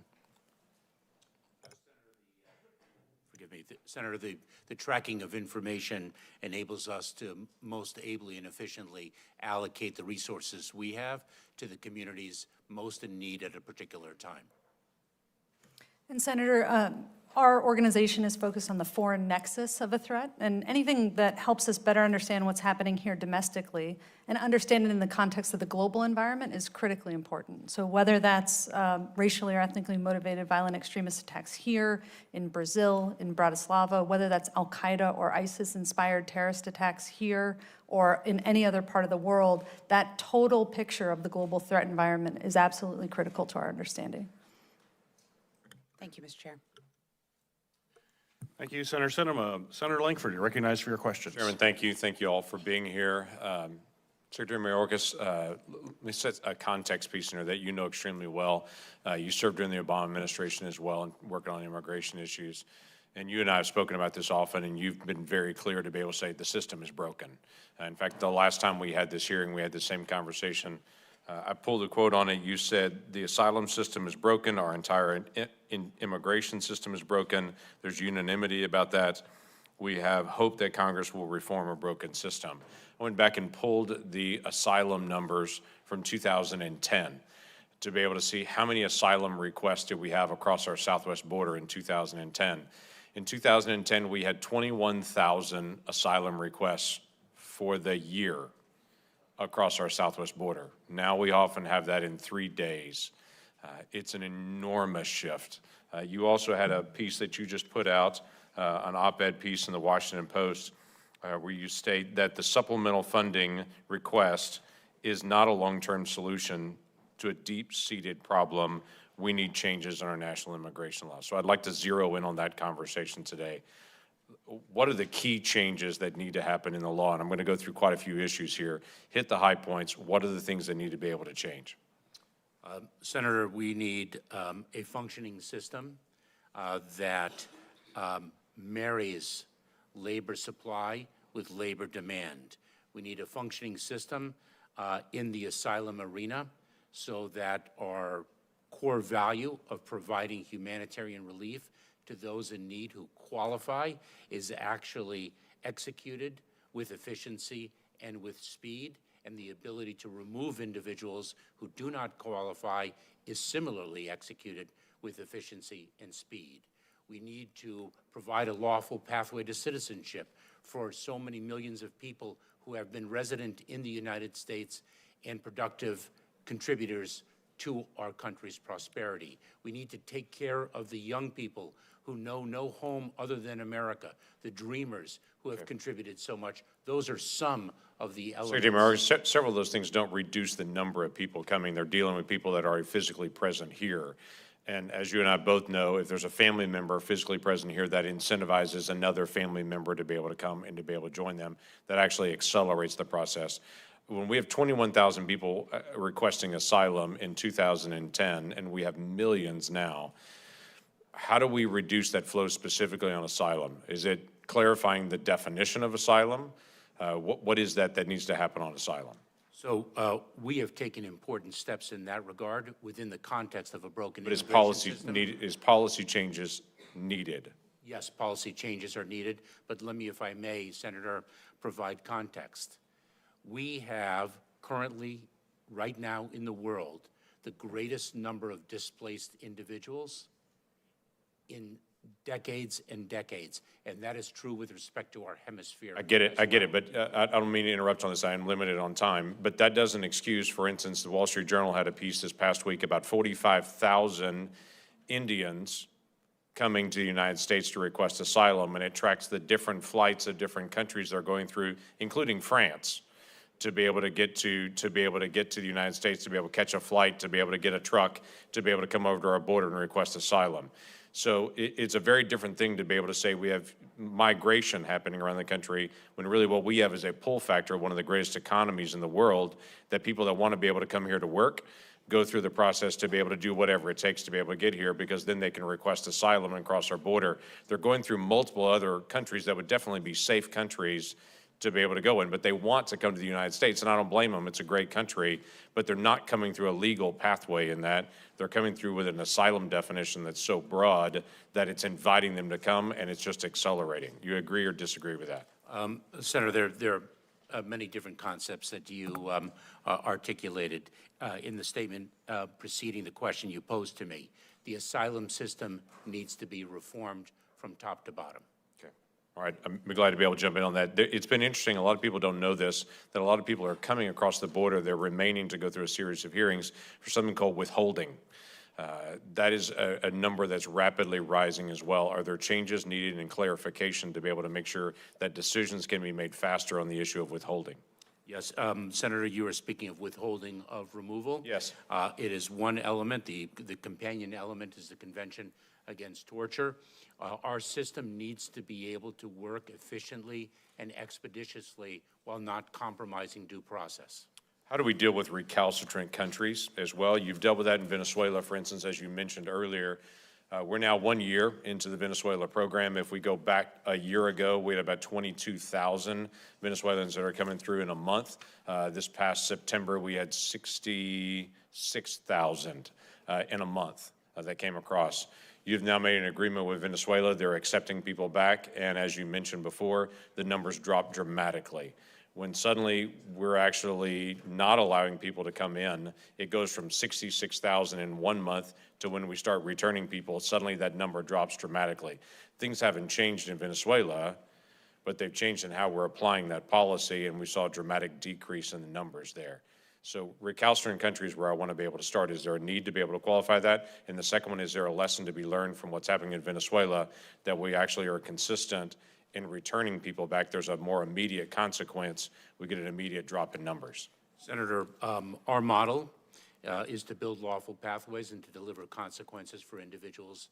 Forgive me, Senator, the tracking of information enables us to most ably and efficiently allocate the resources we have to the communities most in need at a particular time. And Senator, our organization is focused on the foreign nexus of a threat, and anything that helps us better understand what's happening here domestically and understand it in the context of the global environment is critically important. So whether that's racially or ethnically motivated violent extremist attacks here, in Brazil, in Bratislava, whether that's Al-Qaeda or ISIS-inspired terrorist attacks here or in any other part of the world, that total picture of the global threat environment is absolutely critical to our understanding. Thank you, Mr. Chair. Thank you, Senator Sinema. Senator Langford, you're recognized for your questions. Chairman, thank you. Thank you all for being here. Secretary Mayorkas, let me set a context piece in here that you know extremely well. You served during the Obama administration as well and working on immigration issues. And you and I have spoken about this often, and you've been very clear to be able to say the system is broken. In fact, the last time we had this hearing, we had the same conversation. I pulled a quote on it. You said, the asylum system is broken. Our entire immigration system is broken. There's unanimity about that. We have hope that Congress will reform a broken system. I went back and pulled the asylum numbers from 2010 to be able to see how many asylum requests did we have across our southwest border in 2010. In 2010, we had 21,000 asylum requests for the year across our southwest border. Now we often have that in 3 days. It's an enormous shift. You also had a piece that you just put out, an op-ed piece in the Washington Post, where you state that the supplemental funding request is not a long-term solution to a deep-seated problem. We need changes in our national immigration law. So I'd like to zero in on that conversation today. What are the key changes that need to happen in the law? And I'm going to go through quite a few issues here. Hit the high points. What are the things that need to be able to change? Senator, we need a functioning system that marries labor supply with labor demand. We need a functioning system in the asylum arena so that our core value of providing humanitarian relief to those in need who qualify is actually executed with efficiency and with speed, and the ability to remove individuals who do not qualify is similarly executed with efficiency and speed. We need to provide a lawful pathway to citizenship for so many millions of people who have been resident in the United States and productive contributors to our country's prosperity. We need to take care of the young people who know no home other than America, the dreamers who have contributed so much. Those are some of the elements. Secretary Mayorkas, several of those things don't reduce the number of people coming. They're dealing with people that are physically present here. And as you and I both know, if there's a family member physically present here, that incentivizes another family member to be able to come and to be able to join them. That actually accelerates the process. When we have 21,000 people requesting asylum in 2010, and we have millions now, how do we reduce that flow specifically on asylum? Is it clarifying the definition of asylum? What is that needs to happen on asylum? So we have taken important steps in that regard within the context of a broken But is immigration system. policy changes needed? Yes, policy changes are needed, but let me, if I may, Senator, provide context. We have currently, right now in the world, the greatest number of displaced individuals in decades and decades, and that is true with respect to our hemisphere. I get it, but I don't mean to interrupt on this. I am limited on time, but that doesn't excuse, for instance, the Wall Street Journal had a piece this past week about 45,000 Indians coming to the United States to request asylum, and it tracks the different flights of different countries they're going through, including France, to be able to get to the United States, to be able to catch a flight, to be able to get a truck, to be able to come over to our border and request asylum. So it's a very different thing to be able to say we have migration happening around the country when really what we have is a pull factor, one of the greatest economies in the world, that people that want to be able to come here to work go through the process to be able to do whatever it takes to be able to get here, because then they can request asylum and cross our border. They're going through multiple other countries that would definitely be safe countries to be able to go in, but they want to come to the United States, and I don't blame them. It's a great country, but they're not coming through a legal pathway in that. They're coming through with an asylum definition that's so broad that it's inviting them to come, and it's just accelerating. You agree or disagree with that? Senator, there are many different concepts that you articulated in the statement preceding the question you posed to me. The asylum system needs to be reformed from top to bottom. All right, I'm glad to be able to jump in on that. It's been interesting, a lot of people don't know this, that a lot of people are coming across the border, they're remaining to go through a series of hearings for something called withholding. That is a number that's rapidly rising as well. Are there changes needed in clarification to be able to make sure that decisions can be made faster on the issue of withholding? Yes, Senator, you are speaking of withholding of removal. Yes. It is one element. The companion element is the Convention Against Torture. Our system needs to be able to work efficiently and expeditiously while not compromising due process. How do we deal with recalcitrant countries as well? You've dealt with that in Venezuela, for instance, as you mentioned earlier. We're now 1 year into the Venezuela program. If we go back a year ago, we had about 22,000 Venezuelans that are coming through in a month. This past September, we had 66,000 in a month that came across. You've now made an agreement with Venezuela. They're accepting people back, and as you mentioned before, the numbers dropped dramatically. When suddenly we're actually not allowing people to come in, it goes from 66,000 in 1 month to when we start returning people, suddenly that number drops dramatically. Things haven't changed in Venezuela, but they've changed in how we're applying that policy, and we saw a dramatic decrease in the numbers there. So recalcitrant countries where I want to be able to start. Is there a need to be able to qualify that? And the second one, is there a lesson to be learned from what's happening in Venezuela that we actually are consistent in returning people back? There's a more immediate consequence. We get an immediate drop in numbers. Senator, our model is to build lawful pathways and to deliver consequences for individuals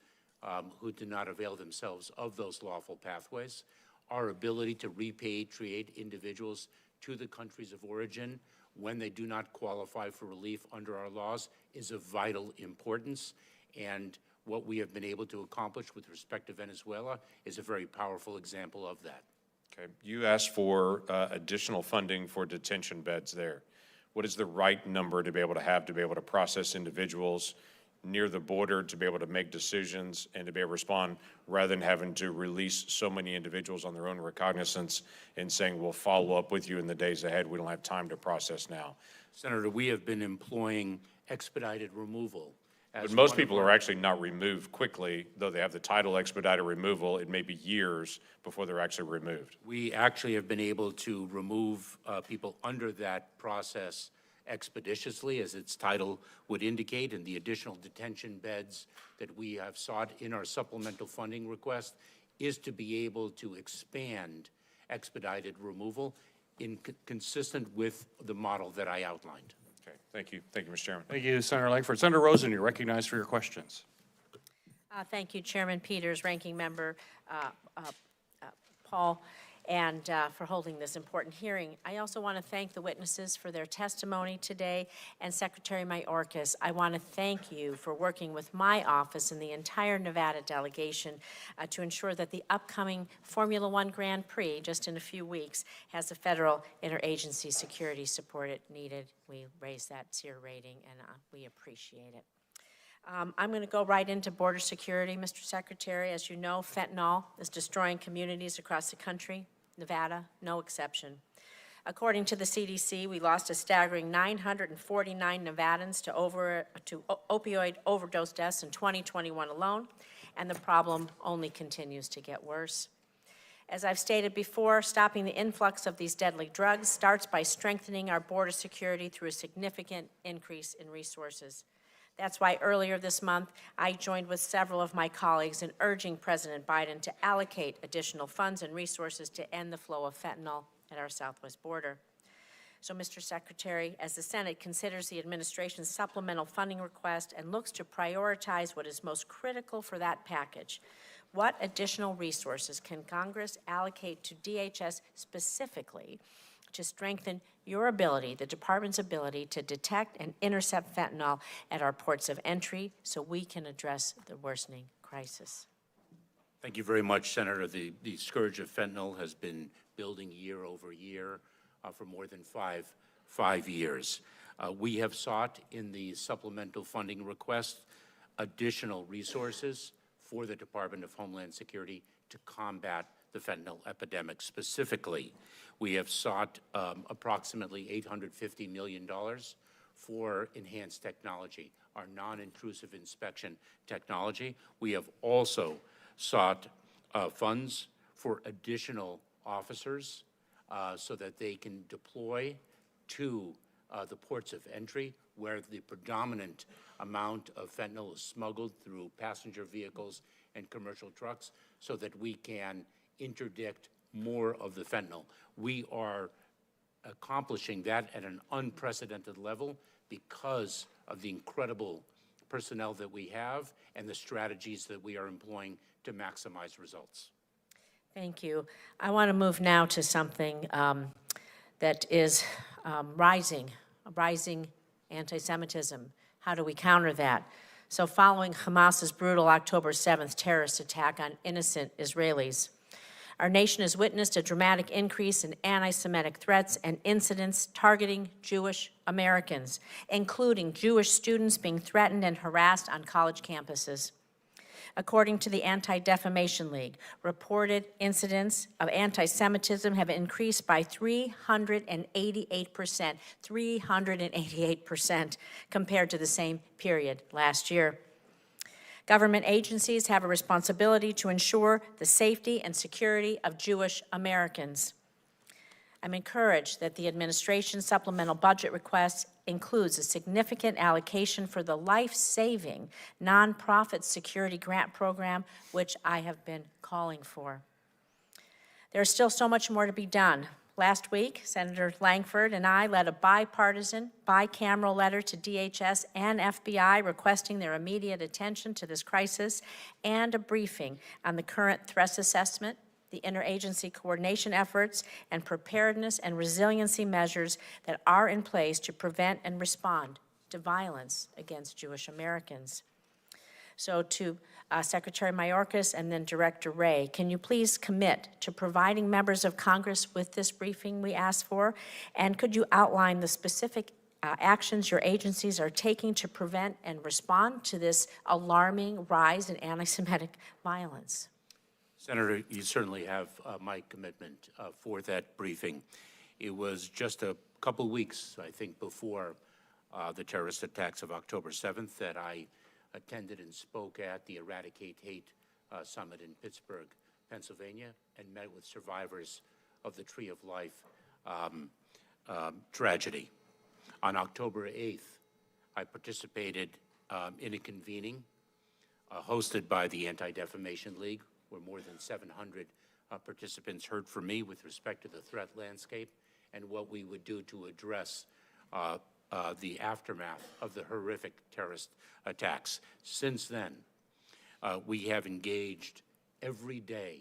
who do not avail themselves of those lawful pathways. Our ability to repatriate individuals to the countries of origin when they do not qualify for relief under our laws is of vital importance. And what we have been able to accomplish with respect to Venezuela is a very powerful example of that. Okay. You asked for additional funding for detention beds there. What is the right number to be able to process individuals near the border, to be able to make decisions and to be able to respond, rather than having to release so many individuals on their own recognizance and saying, we'll follow up with you in the days ahead. We don't have time to process now. Senator, we have been employing expedited removal. But most people are actually not removed quickly, though they have the title expedited removal. It may be years before they're actually removed. We actually have been able to remove people under that process expeditiously, as its title would indicate, and the additional detention beds that we have sought in our supplemental funding request is to be able to expand expedited removal consistent with the model that I outlined. Okay, thank you. Thank you, Mr. Chairman. Thank you, Senator Langford. Senator Rosen, you're recognized for your questions. Thank you, Chairman Peters, Ranking Member Paul, and for holding this important hearing. I also want to thank the witnesses for their testimony today, and Secretary Mayorkas, I want to thank you for working with my office and the entire Nevada delegation to ensure that the upcoming Formula One Grand Prix, just in a few weeks, has the federal interagency security support it needed. We raised that SEER rating, and we appreciate it. I'm going to go right into border security, Mr. Secretary. As you know, fentanyl is destroying communities across the country, Nevada, no exception. According to the CDC, we lost a staggering 949 Nevadans to opioid overdose deaths in 2021 alone, and the problem only continues to get worse. As I've stated before, stopping the influx of these deadly drugs starts by strengthening our border security through a significant increase in resources. That's why earlier this month, I joined with several of my colleagues in urging President Biden to allocate additional funds and resources to end the flow of fentanyl at our southwest border. So, Mr. Secretary, as the Senate considers the administration's supplemental funding request and looks to prioritize what is most critical for that package, what additional resources can Congress allocate to DHS specifically to strengthen your ability, the department's ability, to detect and intercept fentanyl at our ports of entry so we can address the worsening crisis? Thank you very much, Senator. The scourge of fentanyl has been building year over year for more than five years. We have sought in the supplemental funding request additional resources for the Department of Homeland Security to combat the fentanyl epidemic. Specifically, we have sought approximately $850 million for enhanced technology, our non-intrusive inspection technology. We have also sought funds for additional officers so that they can deploy to the ports of entry where the predominant amount of fentanyl is smuggled through passenger vehicles and commercial trucks, so that we can interdict more of the fentanyl. We are accomplishing that at an unprecedented level because of the incredible personnel that we have and the strategies that we are employing to maximize results. Thank you. I want to move now to something that is rising anti-Semitism. How do we counter that? So following Hamas's brutal October 7th terrorist attack on innocent Israelis, our nation has witnessed a dramatic increase in anti-Semitic threats and incidents targeting Jewish Americans, including Jewish students being threatened and harassed on college campuses. According to the Anti-Defamation League, reported incidents of anti-Semitism have increased by 388% compared to the same period last year. Government agencies have a responsibility to ensure the safety and security of Jewish Americans. I'm encouraged that the administration's supplemental budget request includes a significant allocation for the life-saving nonprofit security grant program, which I have been calling for. There's still so much more to be done. Last week, Senator Langford and I led a bipartisan, bicameral letter to DHS and FBI requesting their immediate attention to this crisis and a briefing on the current threat assessment, the interagency coordination efforts, and preparedness and resiliency measures that are in place to prevent and respond to violence against Jewish Americans. So to Secretary Mayorkas and then Director Wray, can you please commit to providing members of Congress with this briefing we asked for? And could you outline the specific actions your agencies are taking to prevent and respond to this alarming rise in anti-Semitic violence? Senator, you certainly have my commitment for that briefing. It was just a couple weeks, I think, before the terrorist attacks of October 7th that I attended and spoke at the Eradicate Hate Summit in Pittsburgh, Pennsylvania, and met with survivors of the Tree of Life tragedy. On October 8th, I participated in a convening hosted by the Anti-Defamation League, where more than 700 participants heard from me with respect to the threat landscape and what we would do to address the aftermath of the horrific terrorist attacks. Since then, We have engaged every day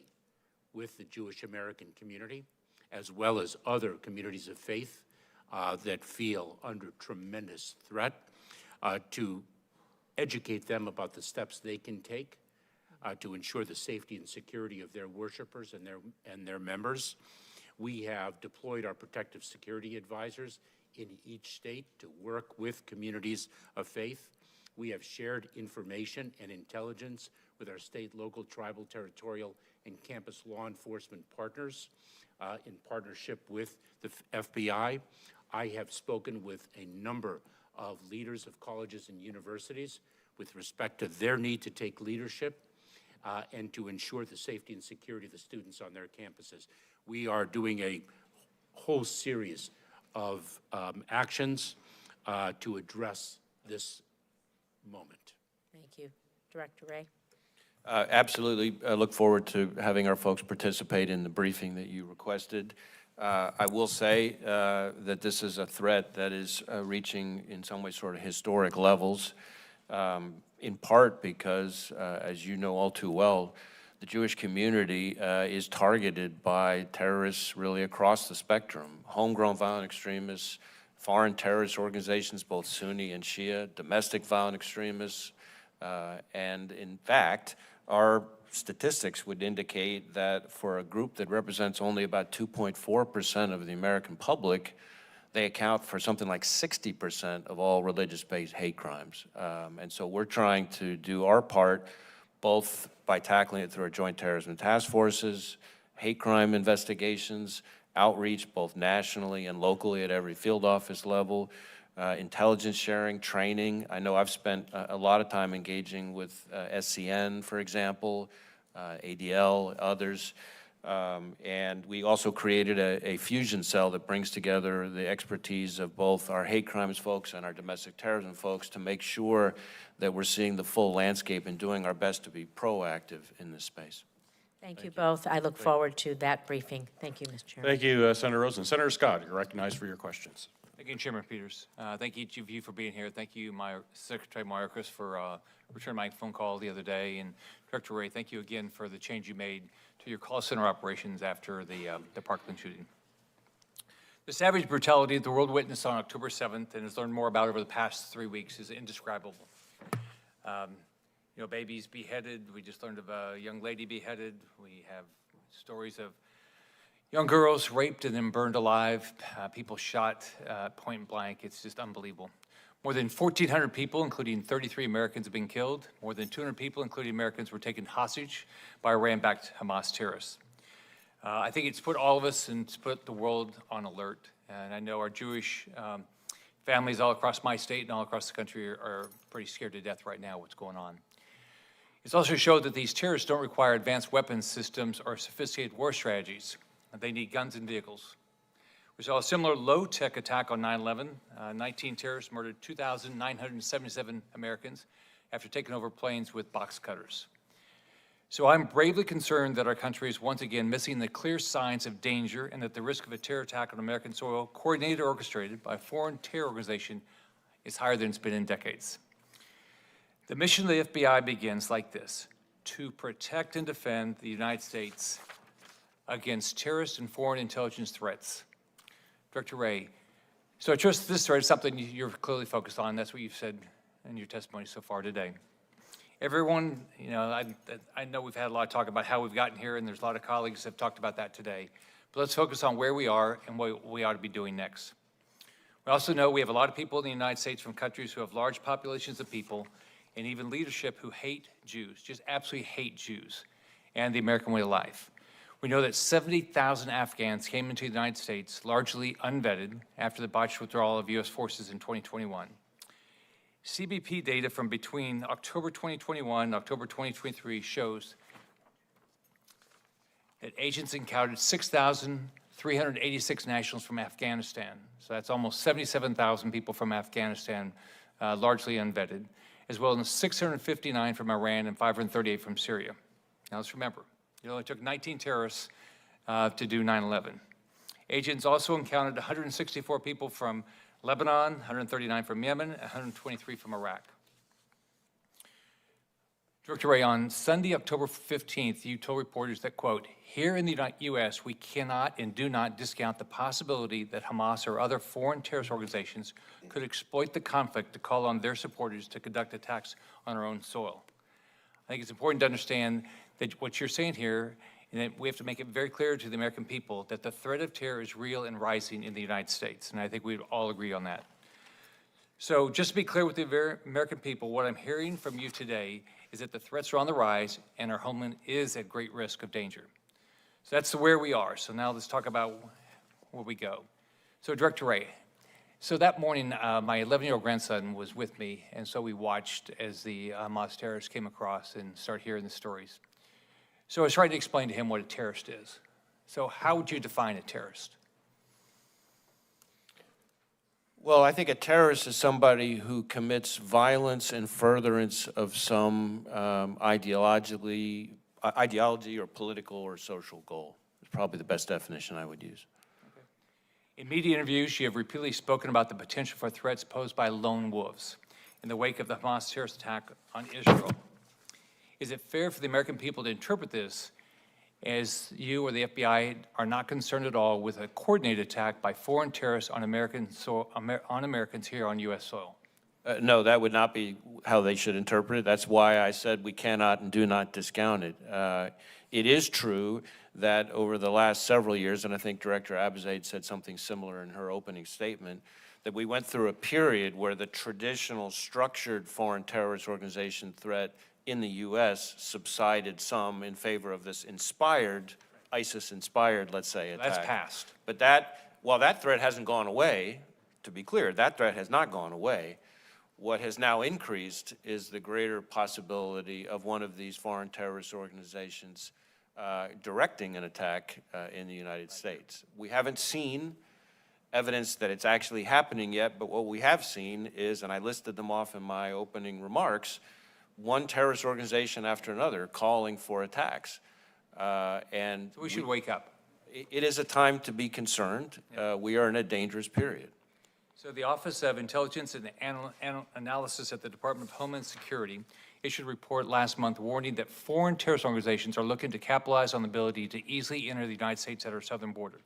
with the Jewish American community, as well as other communities of faith that feel under tremendous threat, to educate them about the steps they can take to ensure the safety and security of their worshipers and their members. We have deployed our protective security advisors in each state to work with communities of faith. We have shared information and intelligence with our state, local, tribal, territorial, and campus law enforcement partners in partnership with the FBI. I have spoken with a number of leaders of colleges and universities with respect to their need to take leadership and to ensure the safety and security of the students on their campuses. We are doing a whole series of actions to address this moment. Thank you. Director Wray. Absolutely. I look forward to having our folks participate in the briefing that you requested. I will say that this is a threat that is reaching, in some ways, sort of historic levels, in part because, as you know all too well, the Jewish community is targeted by terrorists really across the spectrum. Homegrown violent extremists, foreign terrorist organizations, both Sunni and Shia, domestic violent extremists, and in fact, our statistics would indicate that for a group that represents only about 2.4% of the American public, they account for something like 60% of all religious-based hate crimes. And so we're trying to do our part, both by tackling it through our joint terrorism task forces, hate crime investigations, outreach both nationally and locally at every field office level, intelligence sharing, training. I know I've spent a lot of time engaging with SCN, for example, ADL, others. And we also created a fusion cell that brings together the expertise of both our hate crimes folks and our domestic terrorism folks to make sure that we're seeing the full landscape and doing our best to be proactive in this space. Thank you both. I look forward to that briefing. Thank you, Mr. Chairman. Thank you, Senator Rosen. Senator Scott, you're recognized for your questions. Thank you, Chairman Peters. Thank each of you for being here. Thank you, Secretary Mayorkas, for returning my phone call the other day. And Director Wray, thank you again for the change you made to your call center operations after the Parkland shooting. The savage brutality the world witnessed on October 7th and has learned more about over the past 3 weeks is indescribable. You know, babies beheaded. We just learned of a young lady beheaded. We have stories of young girls raped and then burned alive, people shot point blank. It's just unbelievable. More than 1,400 people, including 33 Americans, have been killed. More than 200 people, including Americans, were taken hostage by Iran-backed Hamas terrorists. I think it's put all of us and it's put the world on alert. And I know our Jewish families all across my state and all across the country are pretty scared to death right now what's going on. It's also showed that these terrorists don't require advanced weapons systems or sophisticated war strategies. They need guns and vehicles. We saw a similar low-tech attack on 9/11. 19 terrorists murdered 2,977 Americans after taking over planes with box cutters. So I'm bravely concerned that our country is once again missing the clear signs of danger and that the risk of a terror attack on American soil, coordinated or orchestrated by a foreign terror organization, is higher than it's been in decades. The mission of the FBI begins like this: to protect and defend the United States against terrorist and foreign intelligence threats. Director Wray, so I trust this threat is something you're clearly focused on. That's what you've said in your testimony so far today. Everyone, you know, I know we've had a lot of talk about how we've gotten here, and there's a lot of colleagues that have talked about that today. But let's focus on where we are and what we ought to be doing next. We also know we have a lot of people in the United States from countries who have large populations of people and even leadership who hate Jews, just absolutely hate Jews and the American way of life. We know that 70,000 Afghans came into the United States, largely unvetted, after the botched withdrawal of U.S. forces in 2021. CBP data from between October 2021 and October 2023 shows that agents encountered 6,386 nationals from Afghanistan. So that's almost 77,000 people from Afghanistan, largely unvetted, as well as 659 from Iran and 538 from Syria. Now let's remember, it only took 19 terrorists to do 9/11. Agents also encountered 164 people from Lebanon, 139 from Yemen, 123 from Iraq. Director Wray, on Sunday, October 15th, you told reporters that, quote, "Here in the U.S., we cannot and do not discount the possibility that Hamas or other foreign terrorist organizations could exploit the conflict to call on their supporters to conduct attacks on our own soil." I think it's important to understand that what you're saying here, and that we have to make it very clear to the American people that the threat of terror is real and rising in the United States, and I think we all agree on that. So just to be clear with the American people, what I'm hearing from you today is that the threats are on the rise and our homeland is at great risk of danger. So that's where we are. So now let's talk about where we go. So Director Wray, so that morning, my 11-year-old grandson was with me, and so we watched as the Hamas terrorists came across and started hearing the stories. So I was trying to explain to him what a terrorist is. So how would you define a terrorist? Well, I think a terrorist is somebody who commits violence in furtherance of some ideology or political or social goal. It's probably the best definition I would use. In media interviews, you have repeatedly spoken about the potential for threats posed by lone wolves in the wake of the Hamas terrorist attack on Israel. Is it fair for the American people to interpret this as you or the FBI are not concerned at all with a coordinated attack by foreign terrorists on Americans here on U.S. soil? No, that would not be how they should interpret it. That's why I said we cannot and do not discount it. It is true that over the last several years, and I think Director Abizaid said something similar in her opening statement, that we went through a period where the traditional structured foreign terrorist organization threat in the U.S. subsided some in favor of this inspired, ISIS-inspired, let's say, attack. That's passed. But while that threat hasn't gone away, to be clear, that threat has not gone away. What has now increased is the greater possibility of one of these foreign terrorist organizations directing an attack in the United States. We haven't seen evidence that it's actually happening yet, but what we have seen is, and I listed them off in my opening remarks, one terrorist organization after another calling for attacks. And So we should wake up. It is a time to be concerned. We are in a dangerous period. So the Office of Intelligence and Analysis at the Department of Homeland Security issued a report last month warning that foreign terrorist organizations are looking to capitalize on the ability to easily enter the United States at our southern border.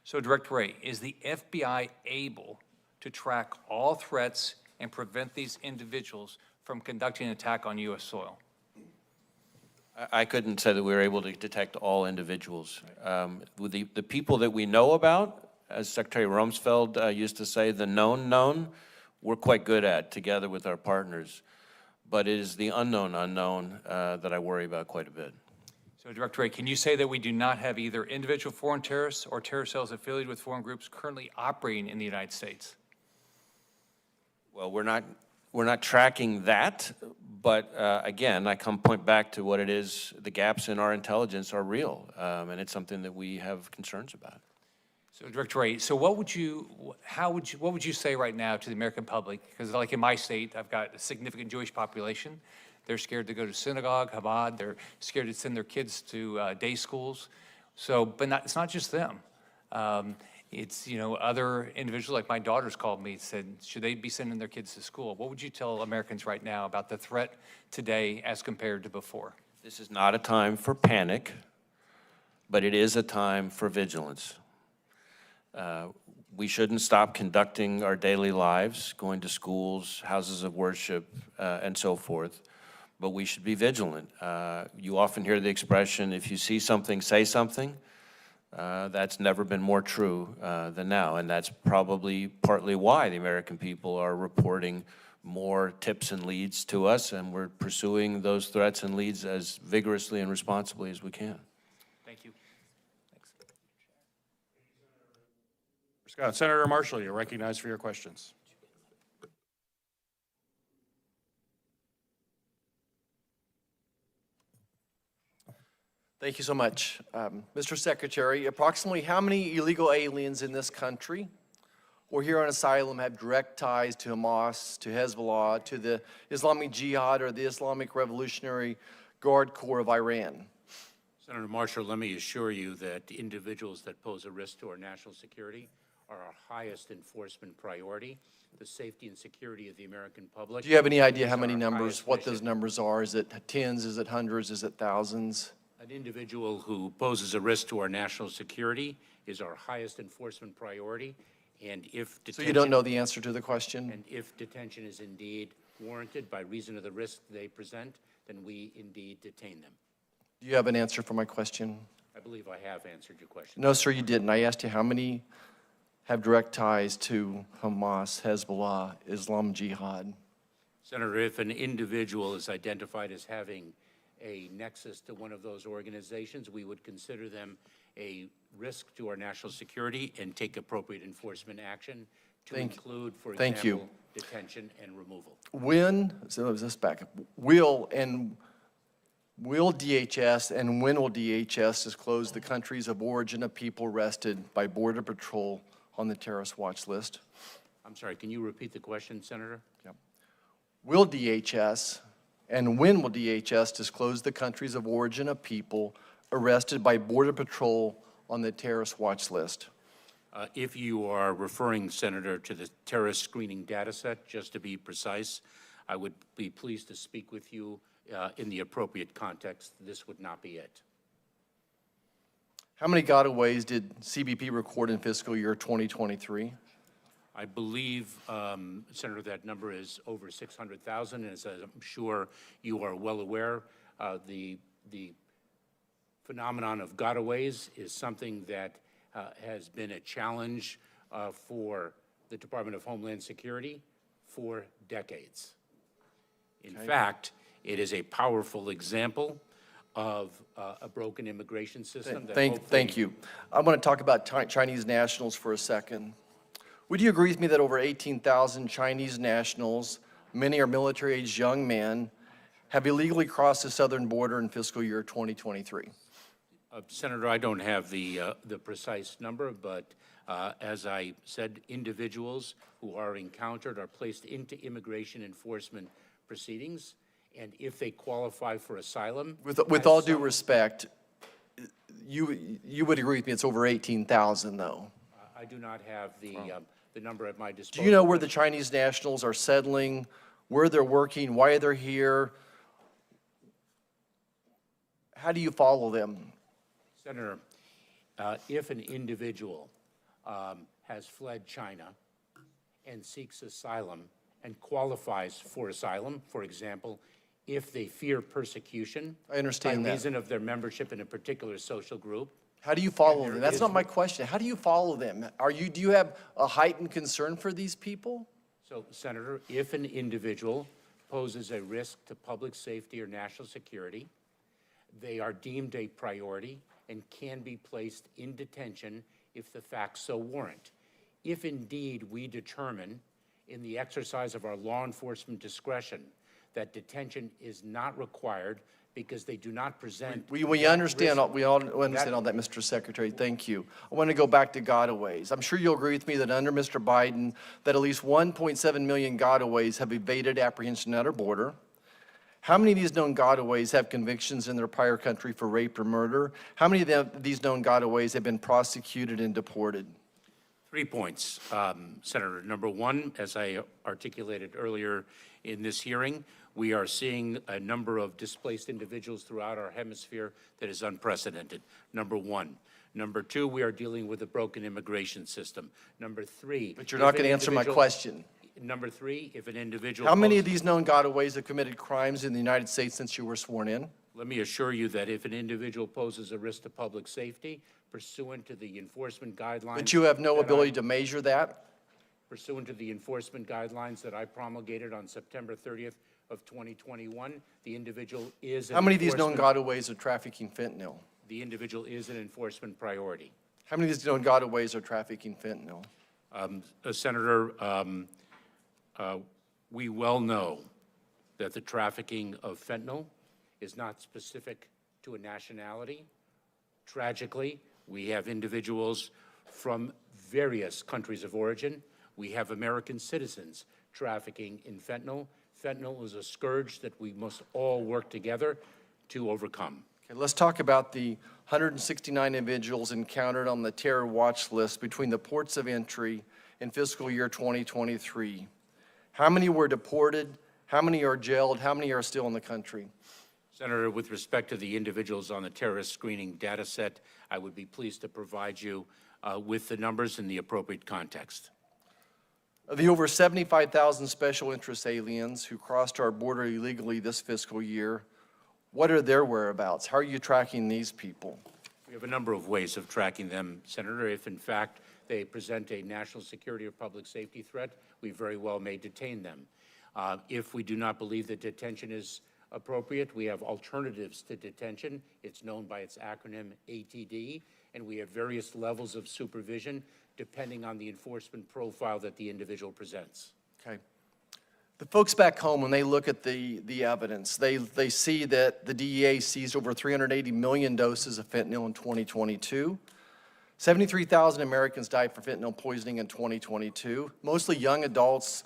So Director Wray, is the FBI able to track all threats and prevent these individuals from conducting an attack on U.S. soil? I couldn't say that we were able to detect all individuals. With the people that we know about, as Secretary Rumsfeld used to say, the known, we're quite good at together with our partners. But it is the unknown that I worry about quite a bit. So Director Wray, can you say that we do not have either individual foreign terrorists or terror cells affiliated with foreign groups currently operating in the United States? Well, we're not tracking that, but again, I point back to what it is, the gaps in our intelligence are real, and it's something that we have concerns about. So Director Wray, so what would you say right now to the American public? Because like in my state, I've got a significant Jewish population. They're scared to go to synagogue, Chabad. They're scared to send their kids to day schools. So, but it's not just them. It's, other individuals, like my daughters called me and said, should they be sending their kids to school? What would you tell Americans right now about the threat today as compared to before? This is not a time for panic, but it is a time for vigilance. We shouldn't stop conducting our daily lives, going to schools, houses of worship, and so forth, but we should be vigilant. You often hear the expression, if you see something, say something. That's never been more true than now, and that's probably partly why the American people are reporting more tips and leads to us, and we're pursuing those threats and leads as vigorously and responsibly as we can. Thank you. Scott, Senator Marshall, you're recognized for your questions. Thank you so much. Mr. Secretary, approximately how many illegal aliens in this country or here on asylum have direct ties to Hamas, to Hezbollah, to the Islamic Jihad or the Islamic Revolutionary Guard Corps of Iran? Senator Marshall, let me assure you that individuals that pose a risk to our national security are our highest enforcement priority. The safety and security of the American public. Do you have any idea is how many our numbers, highest what mission. those numbers are? Is it tens, is it hundreds, is it thousands? An individual who poses a risk to our national security is our highest enforcement priority, and if So detention... you don't know the answer to the question? And if detention is indeed warranted by reason of the risk they present, then we indeed detain them. Do you have an answer for my question? I believe I have answered your question. No, sir, you didn't. I asked you how many have direct ties to Hamas, Hezbollah, Islam Jihad. Senator, if an individual is identified as having a nexus to one of those organizations, we would consider them a risk to our national security and take appropriate enforcement action to include, for Thank you. example, detention and removal. So let's back up. Will DHS and when will DHS disclose the countries of origin of people arrested by Border Patrol on the terrorist watch list? I'm sorry, can you repeat the question, Senator? Will DHS and when will DHS disclose the countries of origin of people arrested by Border Patrol on the terrorist watch list? If you are referring, Senator, to the terrorist screening data set, just to be precise, I would be pleased to speak with you in the appropriate context. This would not be it. How many gotaways did CBP record in fiscal year 2023? I believe, Senator, that number is over 600,000, and as I'm sure you are well aware, the phenomenon of gotaways is something that has been a challenge for the Department of Homeland Security for decades. In fact, it is a powerful example of a broken immigration system. Thank you. I want to talk about Chinese nationals for a second. Would you agree with me that over 18,000 Chinese nationals, many are military-aged young men, have illegally crossed the southern border in fiscal year 2023? Senator, I don't have the precise number, but as I said, individuals who are encountered are placed into immigration enforcement proceedings, and if they qualify for asylum... With all due respect, you would agree with me it's over 18,000, though? I do not have the number at my disposal. Do you know where the Chinese nationals are settling, where they're working, why they're here? How do you follow them? Senator, if an individual has fled China and seeks asylum and qualifies for asylum, for example, if they fear persecution I understand by that. reason of their membership in a particular social group, How do you follow them? That's not my question. How do you follow them? Do you have a heightened concern for these people? so, Senator, if an individual poses a risk to public safety or national security, they are deemed a priority and can be placed in detention if the facts so warrant. If indeed we determine in the exercise of our law enforcement discretion that detention is not required because they do not present... We understand, we all understand all that, Mr. Secretary. Thank you. I want to go back to gotaways. I'm sure you'll agree with me that under Mr. Biden, that at least 1.7 million gotaways have evaded apprehension at our border. How many of these known gotaways have convictions in their prior country for rape or murder? How many of these known gotaways have been prosecuted and deported? 3 points, Senator. Number one, as I articulated earlier in this hearing, we are seeing a number of displaced individuals throughout our hemisphere that is unprecedented, number one. Number two, we are dealing with a broken immigration system. Number three... But you're not going to answer my question. Number three, if an individual... How many of these known gotaways have committed crimes in the United States since you were sworn in? Let me assure you that if an individual poses a risk to public safety pursuant to the enforcement guidelines... But you have no ability to measure that? Pursuant to the enforcement guidelines that I promulgated on September 30th of 2021, the individual is... How many of these known gotaways are trafficking fentanyl? The individual is an enforcement priority. How many of these known gotaways are trafficking fentanyl? Senator, we well know that the trafficking of fentanyl is not specific to a nationality. Tragically, we have individuals from various countries of origin. We have American citizens trafficking in fentanyl. Fentanyl is a scourge that we must all work together to overcome. Okay, let's talk about the 169 individuals encountered on the terror watch list between the ports of entry in fiscal year 2023. How many were deported? How many are jailed? How many are still in the country? Senator, with respect to the individuals on the terrorist screening data set, I would be pleased to provide you with the numbers in the appropriate context. Of the over 75,000 special interest aliens who crossed our border illegally this fiscal year, what are their whereabouts? How are you tracking these people? We have a number of ways of tracking them, Senator. If, in fact, they present a national security or public safety threat, we very well may detain them. If we do not believe that detention is appropriate, we have alternatives to detention. It's known by its acronym ATD, and we have various levels of supervision depending on the enforcement profile that the individual presents. Okay. The folks back home, when they look at the evidence, they see that the DEA seized over 380 million doses of fentanyl in 2022. 73,000 Americans died from fentanyl poisoning in 2022, mostly young adults,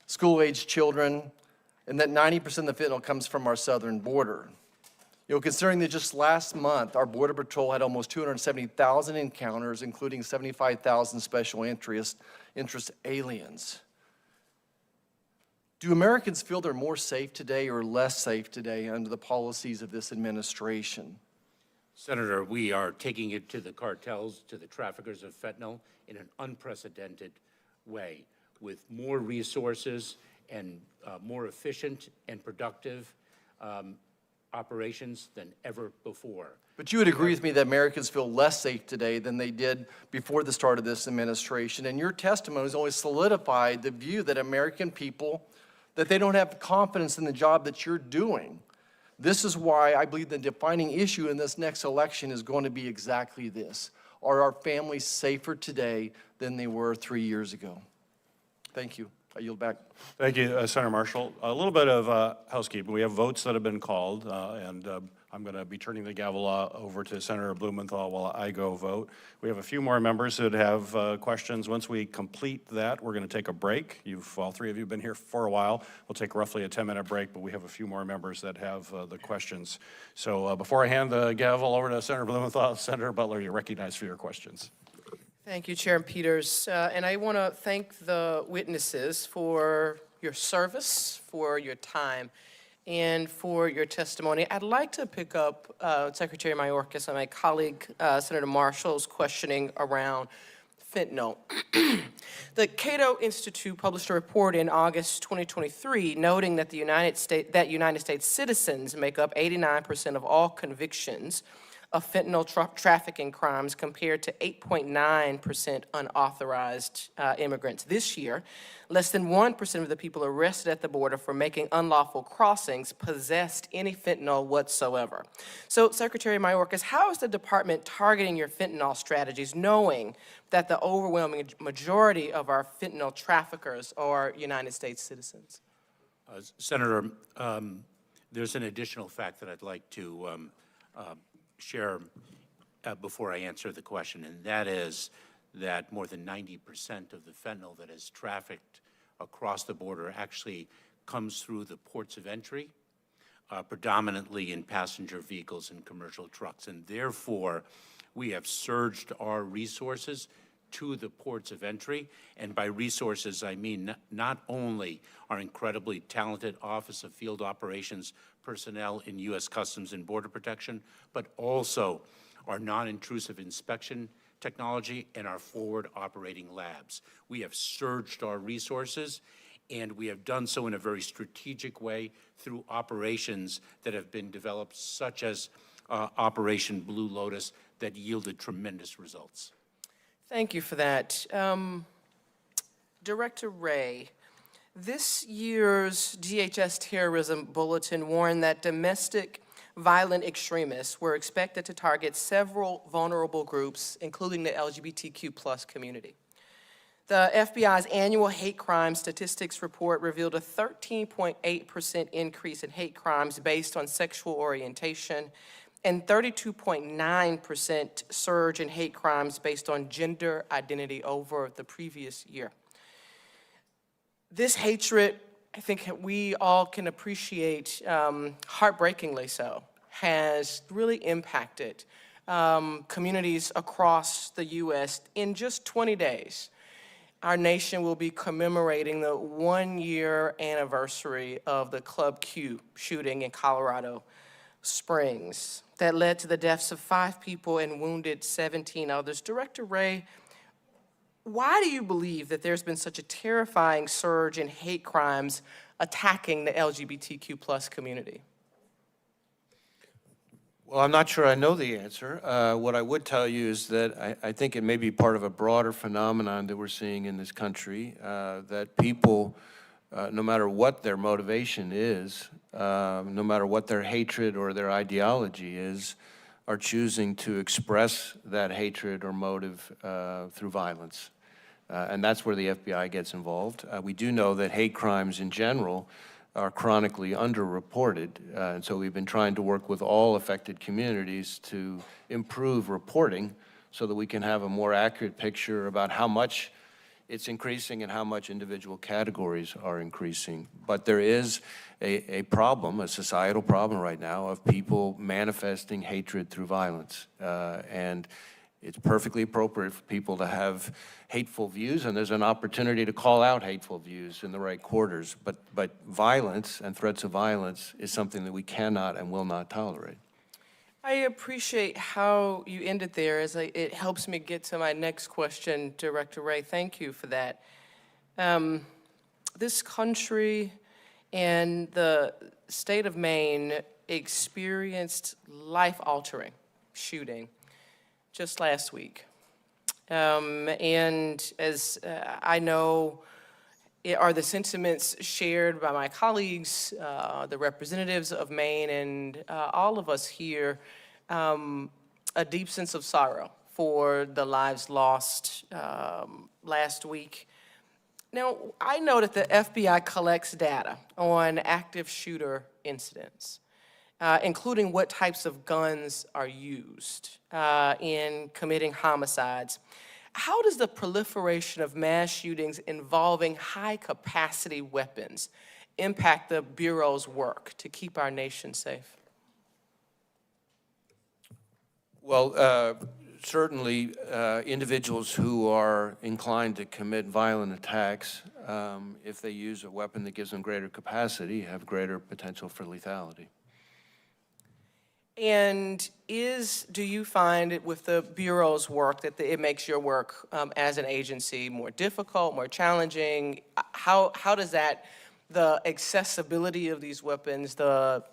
school-aged children, and that 90% of the fentanyl comes from our southern border. You know, considering that just last month, our Border Patrol had almost 270,000 encounters, including 75,000 special interest aliens. Do Americans feel they're more safe today or less safe today under the policies of this administration? Senator, we are taking it to the cartels, to the traffickers of fentanyl in an unprecedented way, with more resources and more efficient and productive operations than ever before. But you would agree with me that Americans feel less safe today than they did before the start of this administration, and your testimony has only solidified the view that American people, that they don't have confidence in the job that you're doing. This is why I believe the defining issue in this next election is going to be exactly this. Are our families safer today than they were 3 years ago? Thank you. I yield back. Thank you, Senator Marshall. A little bit of housekeeping. We have votes that have been called, and I'm going to be turning the gavel over to Senator Blumenthal while I go vote. We have a few more members that have questions. Once we complete that, we're going to take a break. All three of you have been here for a while. We'll take roughly a 10-minute break, but we have a few more members that have the questions. So before I hand the gavel over to Senator Blumenthal, Senator Butler, you're recognized for your questions. Thank you, Chairman Peters. And I want to thank the witnesses for your service, for your time, and for your testimony. I'd like to pick up Secretary Mayorkas and my colleague, Senator Marshall's questioning around fentanyl. The Cato Institute published a report in August 2023 noting that United States citizens make up 89% of all convictions of fentanyl trafficking crimes compared to 8.9% unauthorized immigrants. This year, less than 1% of the people arrested at the border for making unlawful crossings possessed any fentanyl whatsoever. So, Secretary Mayorkas, how is the department targeting your fentanyl strategies, knowing that the overwhelming majority of our fentanyl traffickers are United States citizens? Senator, there's an additional fact that I'd like to share before I answer the question, and that is that more than 90% of the fentanyl that is trafficked across the border actually comes through the ports of entry, predominantly in passenger vehicles and commercial trucks. And therefore, we have surged our resources to the ports of entry. And by resources, I mean not only our incredibly talented Office of Field Operations personnel in U.S. Customs and Border Protection, but also our non-intrusive inspection technology and our forward operating labs. We have surged our resources, and we have done so in a very strategic way through operations that have been developed, such as Operation Blue Lotus, that yielded tremendous results. Thank you for that. Director Wray, this year's DHS terrorism bulletin warned that domestic violent extremists were expected to target several vulnerable groups, including the LGBTQ+ community. The FBI's annual hate crime statistics report revealed a 13.8% increase in hate crimes based on sexual orientation and 32.9% surge in hate crimes based on gender identity over the previous year. This hatred, I think we all can appreciate, heartbreakingly so, has really impacted communities across the U.S. In just 20 days, our nation will be commemorating the 1-year anniversary of the Club Q shooting in Colorado Springs that led to the deaths of 5 people and wounded 17 others. Director Wray, why do you believe that there's been such a terrifying surge in hate crimes attacking the LGBTQ+ community? Well, I'm not sure I know the answer. What I would tell you is that I think it may be part of a broader phenomenon that we're seeing in this country, that people, no matter what their motivation is, no matter what their hatred or their ideology is, are choosing to express that hatred or motive through violence. And that's where the FBI gets involved. We do know that hate crimes in general are chronically underreported, and so we've been trying to work with all affected communities to improve reporting so that we can have a more accurate picture about how much it's increasing and how much individual categories are increasing. But there is a problem, a societal problem right now, of people manifesting hatred through violence. And it's perfectly appropriate for people to have hateful views, and there's an opportunity to call out hateful views in the right quarters. But violence and threats of violence is something that we cannot and will not tolerate. I appreciate how you ended there, as it helps me get to my next question, Director Wray. Thank you for that. This country and the state of Maine experienced life-altering shooting just last week. And as I know, are the sentiments shared by my colleagues, the representatives of Maine, and all of us here, a deep sense of sorrow for the lives lost last week. Now, I know that the FBI collects data on active shooter incidents, including what types of guns are used in committing homicides. How does the proliferation of mass shootings involving high-capacity weapons impact the Bureau's work to keep our nation safe? Well, certainly individuals who are inclined to commit violent attacks, if they use a weapon that gives them greater capacity, have greater potential for lethality. And do you find it with the Bureau's work that it makes your work as an agency more difficult, more challenging? How does that, the accessibility of these weapons, the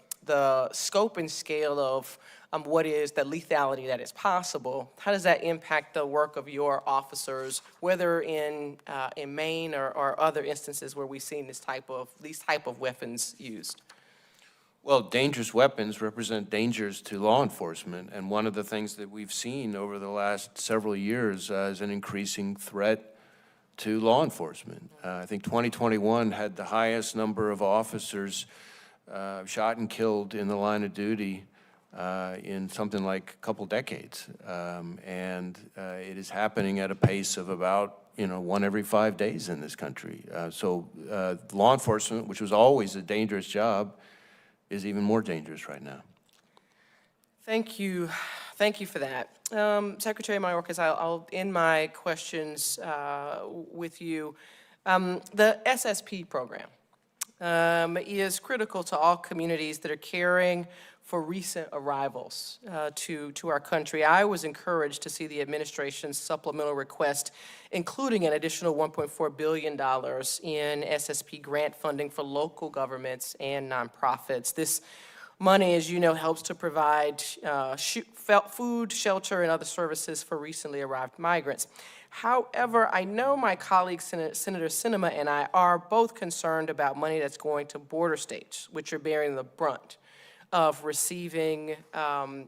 scope and scale of what is the lethality that is possible, how does that impact the work of your officers, whether in Maine or other instances where we've seen these type of weapons used? Well, dangerous weapons represent dangers to law enforcement, and one of the things that we've seen over the last several years is an increasing threat to law enforcement. I think 2021 had the highest number of officers shot and killed in the line of duty in something like a couple decades, and it is happening at a pace of about 1 every 5 days in this country. So law enforcement, which was always a dangerous job, is even more dangerous right now. Thank you for that. Secretary Mayorkas, I'll end my questions with you. The SSP program is critical to all communities that are caring for recent arrivals to our country. I was encouraged to see the administration's supplemental request, including an additional $1.4 billion in SSP grant funding for local governments and nonprofits. This money, as you know, helps to provide food, shelter, and other services for recently arrived migrants. However, I know my colleague, Senator Sinema, and I are both concerned about money that's going to border states, which are bearing the brunt of receiving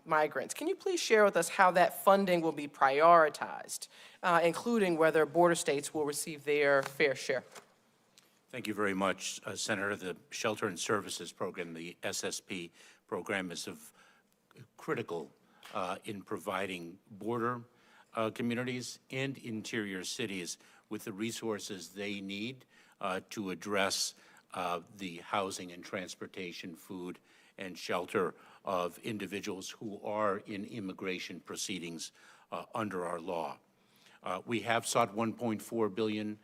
migrants. Can you please share with us how that funding will be prioritized, including whether border states will receive their fair share? Thank you very much, Senator. The Shelter and Services Program, the SSP program, is of critical in providing border communities and interior cities with the resources they need to address the housing and transportation, food and shelter of individuals who are in immigration proceedings under our law. We have sought $1.4 billion.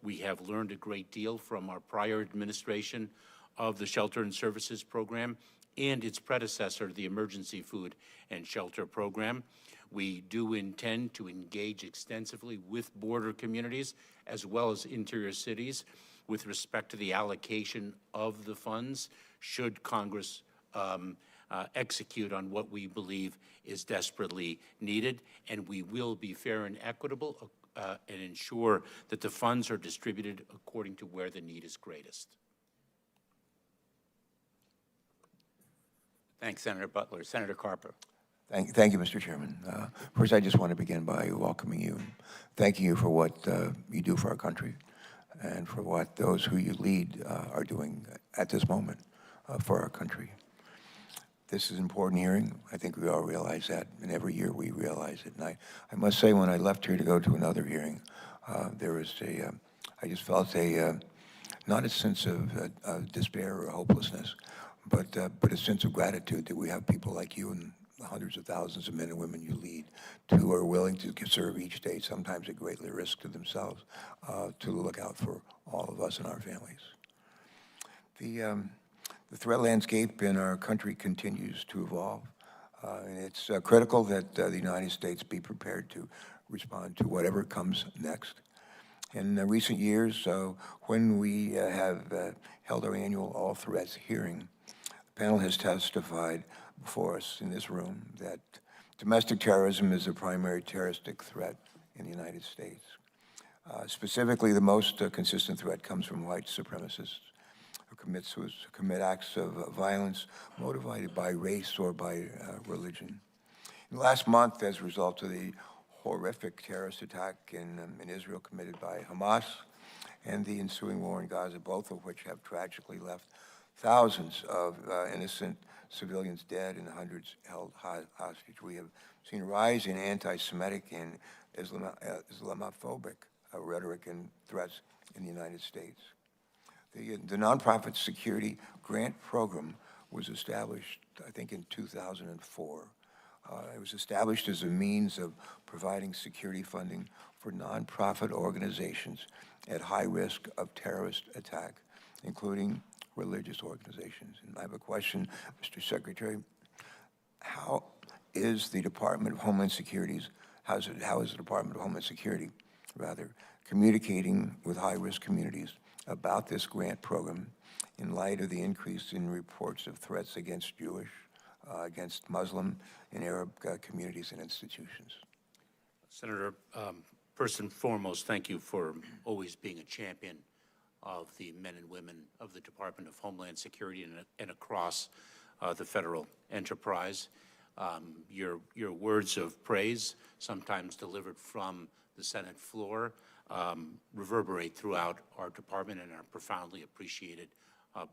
We have learned a great deal from our prior administration of the Shelter and Services Program and its predecessor, the Emergency Food and Shelter Program. We do intend to engage extensively with border communities as well as interior cities with respect to the allocation of the funds should Congress execute on what we believe is desperately needed, and we will be fair and equitable and ensure that the funds are distributed according to where the need is greatest. Thanks, Senator Butler. Senator Carper. Thank you, Mr. Chairman. First, I just want to begin by welcoming you, thanking you for what you do for our country and for what those who you lead are doing at this moment for our country. This is an important hearing. I think we all realize that, and every year we realize it. And I must say, when I left here to go to another hearing, there was I just felt not a sense of despair or hopelessness, but a sense of gratitude that we have people like you and the hundreds of thousands of men and women you lead who are willing to serve each day, sometimes at great risk to themselves, to look out for all of us and our families. The threat landscape in our country continues to evolve, and it's critical that the United States be prepared to respond to whatever comes next. In recent years, when we have held our annual All Threats hearing, the panel has testified before us in this room that domestic terrorism is the primary terroristic threat in the United States. Specifically, the most consistent threat comes from white supremacists who commit acts of violence motivated by race or by religion. Last month, as a result of the horrific terrorist attack in Israel committed by Hamas and the ensuing war in Gaza, both of which have tragically left thousands of innocent civilians dead and hundreds held hostage, we have seen a rise in anti-Semitic and Islamophobic rhetoric and threats in the United States. The Nonprofit Security Grant Program was established, I think, in 2004. It was established as a means of providing security funding for nonprofit organizations at high risk of terrorist attack, including religious organizations. And I have a question, Mr. Secretary. How is the Department of Homeland Security, how is the Department of Homeland Security, communicating with high-risk communities about this grant program in light of the increase in reports of threats against Jewish, against Muslim and Arab communities and institutions? Senator, first and foremost, thank you for always being a champion of the men and women of the Department of Homeland Security and across the federal enterprise. Your words of praise, sometimes delivered from the Senate floor, reverberate throughout our department and are profoundly appreciated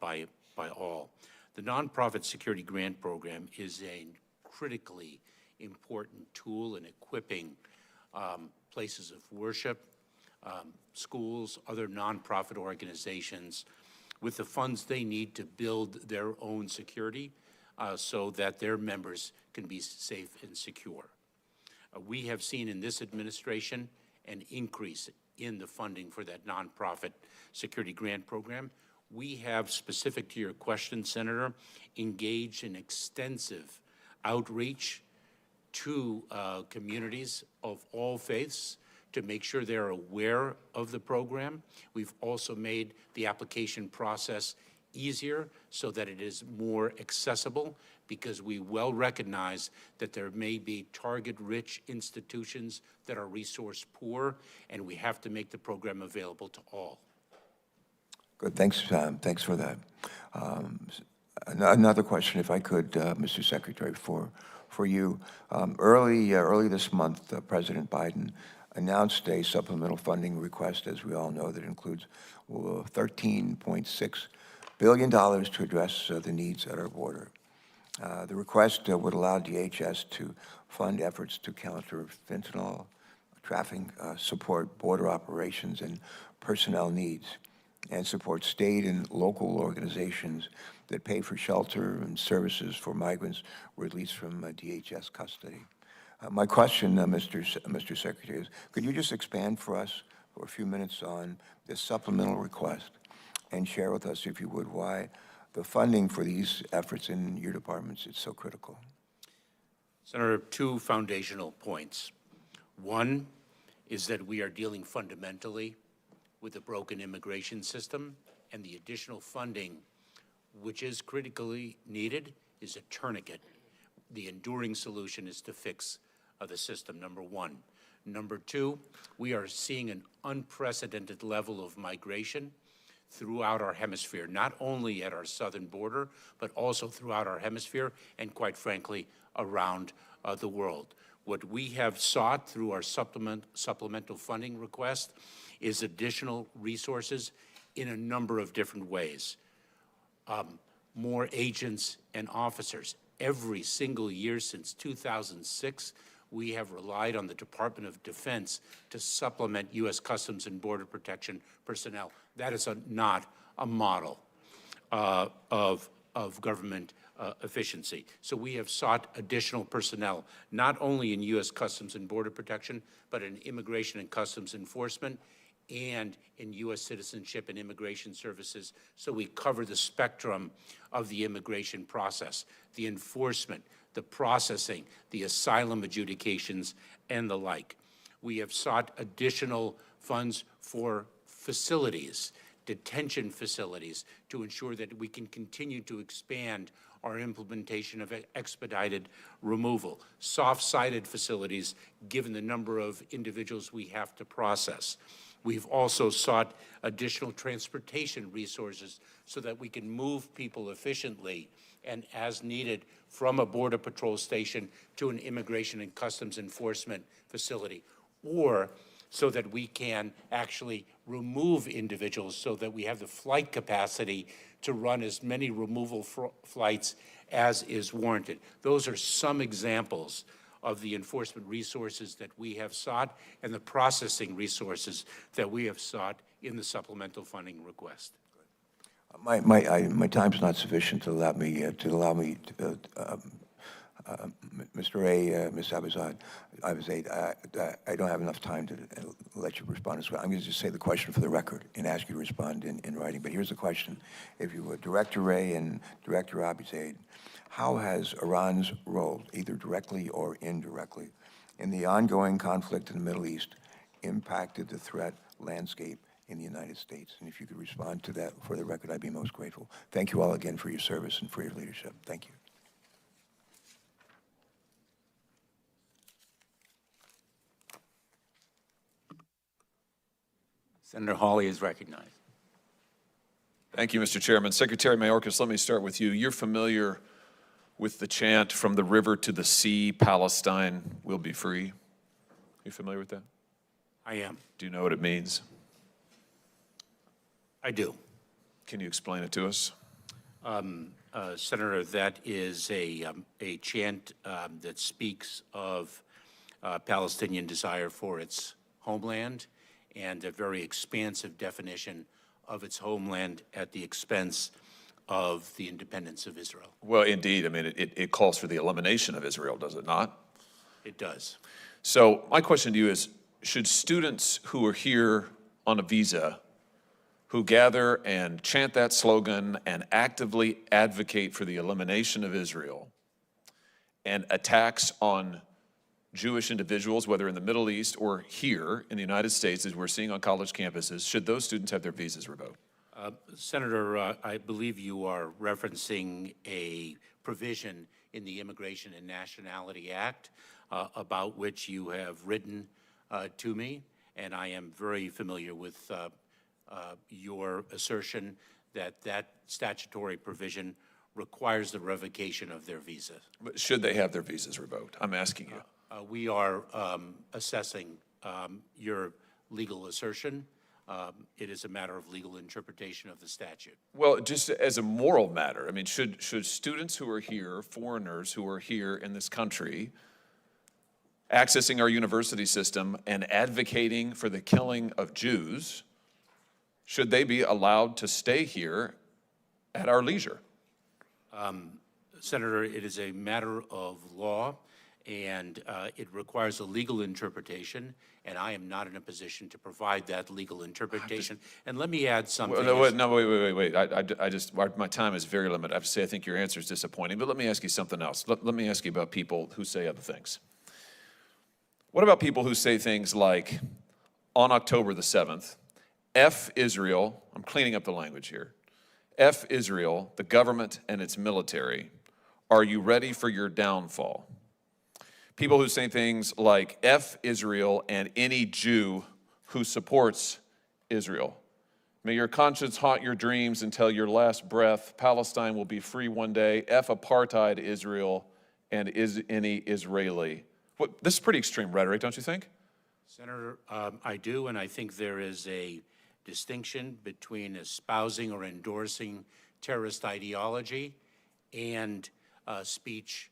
by all. The Nonprofit Security Grant Program is a critically important tool in equipping places of worship, schools, other nonprofit organizations with the funds they need to build their own security so that their members can be safe and secure. We have seen in this administration an increase in the funding for that nonprofit security grant program. We have, specific to your question, Senator, engaged in extensive outreach to communities of all faiths to make sure they're aware of the program. We've also made the application process easier so that it is more accessible, because we well recognize that there may be target-rich institutions that are resource poor, and we have to make the program available to all. Good, thanks for that. Another question, if I could, Mr. Secretary, for you. Early this month, President Biden announced a supplemental funding request, as we all know, that includes $13.6 billion to address the needs at our border. The request would allow DHS to fund efforts to counter fentanyl, trafficking, support border operations, and personnel needs. and support state and local organizations that pay for shelter and services for migrants released from DHS custody. My question, Mr. Secretary, is could you just expand for us for a few minutes on this supplemental request and share with us, if you would, why the funding for these efforts in your departments is so critical? Senator, two foundational points. One is that we are dealing fundamentally with a broken immigration system, and the additional funding, which is critically needed, is a tourniquet. The enduring solution is to fix the system, number one. Number two, we are seeing an unprecedented level of migration throughout our hemisphere, not only at our southern border, but also throughout our hemisphere and, quite frankly, around the world. What we have sought through our supplemental funding request is additional resources in a number of different ways. More agents and officers. Every single year since 2006, we have relied on the Department of Defense to supplement U.S. Customs and Border Protection personnel. That is not a model of government efficiency. So we have sought additional personnel, not only in U.S. Customs and Border Protection, but in Immigration and Customs Enforcement and in U.S. Citizenship and Immigration Services, so we cover the spectrum of the immigration process, the enforcement, the processing, the asylum adjudications, and the like. We have sought additional funds for facilities, detention facilities, to ensure that we can continue to expand our implementation of expedited removal, soft-sided facilities, given the number of individuals we have to process. We've also sought additional transportation resources so that we can move people efficiently and as needed from a Border Patrol station to an Immigration and Customs Enforcement facility, or so that we can actually remove individuals so that we have the flight capacity to run as many removal flights as is warranted. Those are some examples of the enforcement resources that we have sought and the processing resources that we have sought in the supplemental funding request. My time's not sufficient to allow me, Mr. Wray, Ms. Abizade, I don't have enough time to let you respond as well. I'm going to just say the question for the record and ask you to respond in writing. But here's the question, if you would. Director Wray and Director Abizade, how has Iran's role, either directly or indirectly, in the ongoing conflict in the Middle East impacted the threat landscape in the United States? And if you could respond to that for the record, I'd be most grateful. Thank you all again for your service and for your leadership. Thank you. Senator Hawley is recognized. Thank you, Mr. Chairman. Secretary Mayorkas, let me start with you. You're familiar with the chant, "From the river to the sea, Palestine will be free." Are you familiar with that? I am. Do you know what it means? I do. Can you explain it to us? Senator, that is a chant that speaks of Palestinian desire for its homeland and a very expansive definition of its homeland at the expense of the independence of Israel. Well, indeed. I mean, it calls for the elimination of Israel, does it not? It does. So my question to you is, should students who are here on a visa, who gather and chant that slogan and actively advocate for the elimination of Israel and attacks on Jewish individuals, whether in the Middle East or here in the United States, as we're seeing on college campuses, should those students have their visas revoked? Senator, I believe you are referencing a provision in the Immigration and Nationality Act about which you have written to me, and I am very familiar with your assertion that that statutory provision requires the revocation of their visa. But should they have their visas revoked? I'm asking you. We are assessing your legal assertion. It is a matter of legal interpretation of the statute. Well, just as a moral matter, I mean, should students who are here, foreigners who are here in this country, accessing our university system and advocating for the killing of Jews, should they be allowed to stay here at our leisure? Senator, it is a matter of law, and it requires a legal interpretation, and I am not in a position to provide that legal interpretation. And let me add something. Wait. My time is very limited. I have to say, I think your answer is disappointing, but let me ask you something else. Let me ask you about people who say other things. What about people who say things like, on October the 7th, F Israel, I'm cleaning up the language here, F Israel, the government and its military, are you ready for your downfall? People who say things like F Israel and any Jew who supports Israel. May your conscience haunt your dreams until your last breath. Palestine will be free one day. F apartheid Israel and any Israeli. This is pretty extreme rhetoric, don't you think? Senator, I do, and I think there is a distinction between espousing or endorsing terrorist ideology and speech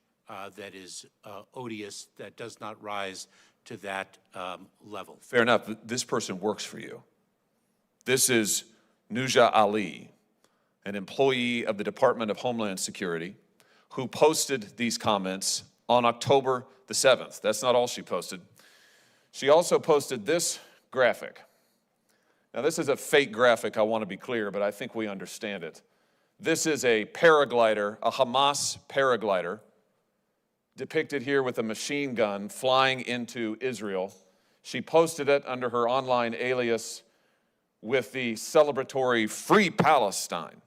that is odious, that does not rise to that level. Fair enough. This person works for you. This is Nuja Ali, an employee of the Department of Homeland Security, who posted these comments on October the 7th. That's not all she posted. She also posted this graphic. Now, this is a fake graphic, I want to be clear, but I think we understand it. This is a paraglider, a Hamas paraglider, depicted here with a machine gun flying into Israel. She posted it under her online alias with the celebratory Free Palestine.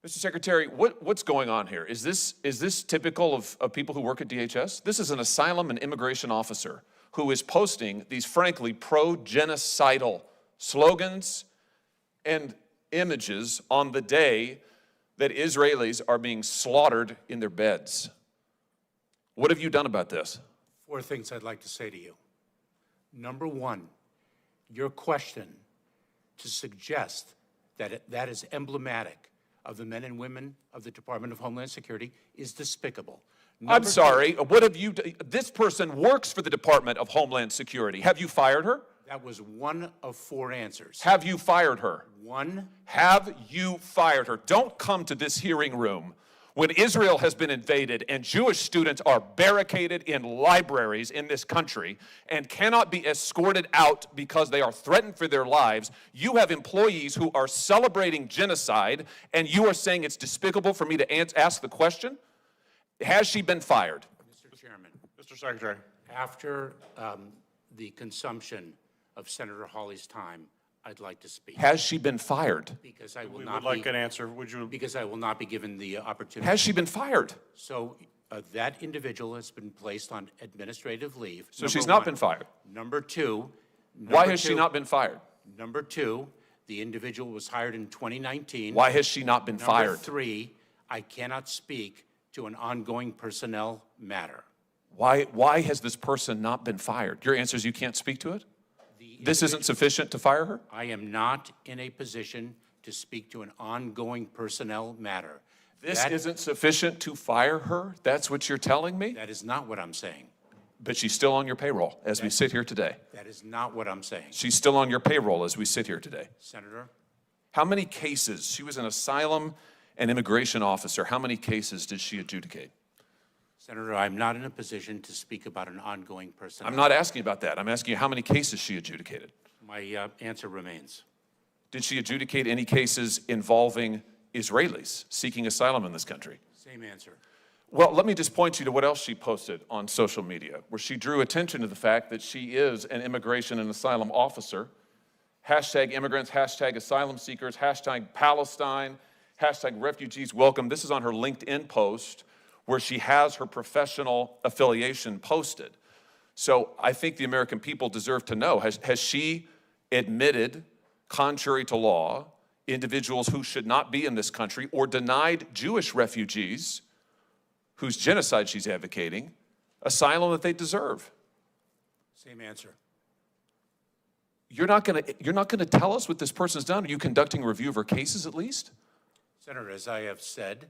Mr. Secretary, what's going on here? Is this typical of people who work at DHS? This is an asylum and immigration officer who is posting these, frankly, pro-genocidal slogans and images on the day that Israelis are being slaughtered in their beds. What have you done about this? 4 things I'd like to say to you. Number one, your question to suggest that that is emblematic of the men and women of the Department of Homeland Security is despicable. I'm sorry, what have you done? This person works for the Department of Homeland Security. Have you fired her? That was one of 4 answers. Have you fired her? One. Have you fired her? Don't come to this hearing room when Israel has been invaded and Jewish students are barricaded in libraries in this country and cannot be escorted out because they are threatened for their lives. You have employees who are celebrating genocide, and you are saying it's despicable for me to ask the question? Has she been fired? Mr. Chairman. Mr. Secretary. After the consumption of Senator Hawley's time, I'd like to speak. Has she been fired? Because I will We not would like be, an answer. Would you? because I will not be given the opportunity. Has she been fired? So that individual has been placed on administrative leave. So she's number not one. been fired. Number two. Why has she not been fired? Number two, the individual was hired in 2019. Why has she not been fired? Number three, I cannot speak to an ongoing personnel matter. Why has this person not been fired? Your answer is you can't speak to it? This isn't sufficient to fire her? I am not in a position to speak to an ongoing personnel matter. This isn't sufficient to fire her? That's what you're telling me? That is not what I'm saying. But she's still on your payroll as we sit here today. That is not what I'm saying. She's still on your payroll as we sit here today. Senator, How many cases? She was an asylum and immigration officer. How many cases did she adjudicate? Senator, I'm not in a position to speak about an ongoing personnel. I'm not asking about that. I'm asking you how many cases she adjudicated. My answer remains. Did she adjudicate any cases involving Israelis seeking asylum in this country? Same answer. Well, let me just point you to what else she posted on social media, where she drew attention to the fact that she is an immigration and asylum officer. Hashtag immigrants, hashtag asylum seekers, hashtag Palestine, hashtag refugees welcome. This is on her LinkedIn post where she has her professional affiliation posted. So I think the American people deserve to know, has she admitted, contrary to law, individuals who should not be in this country or denied Jewish refugees whose genocide she's advocating asylum that they deserve? Same answer. You're not gonna tell us what this person's done? Are you conducting a review of her cases at least? Senator, as I have said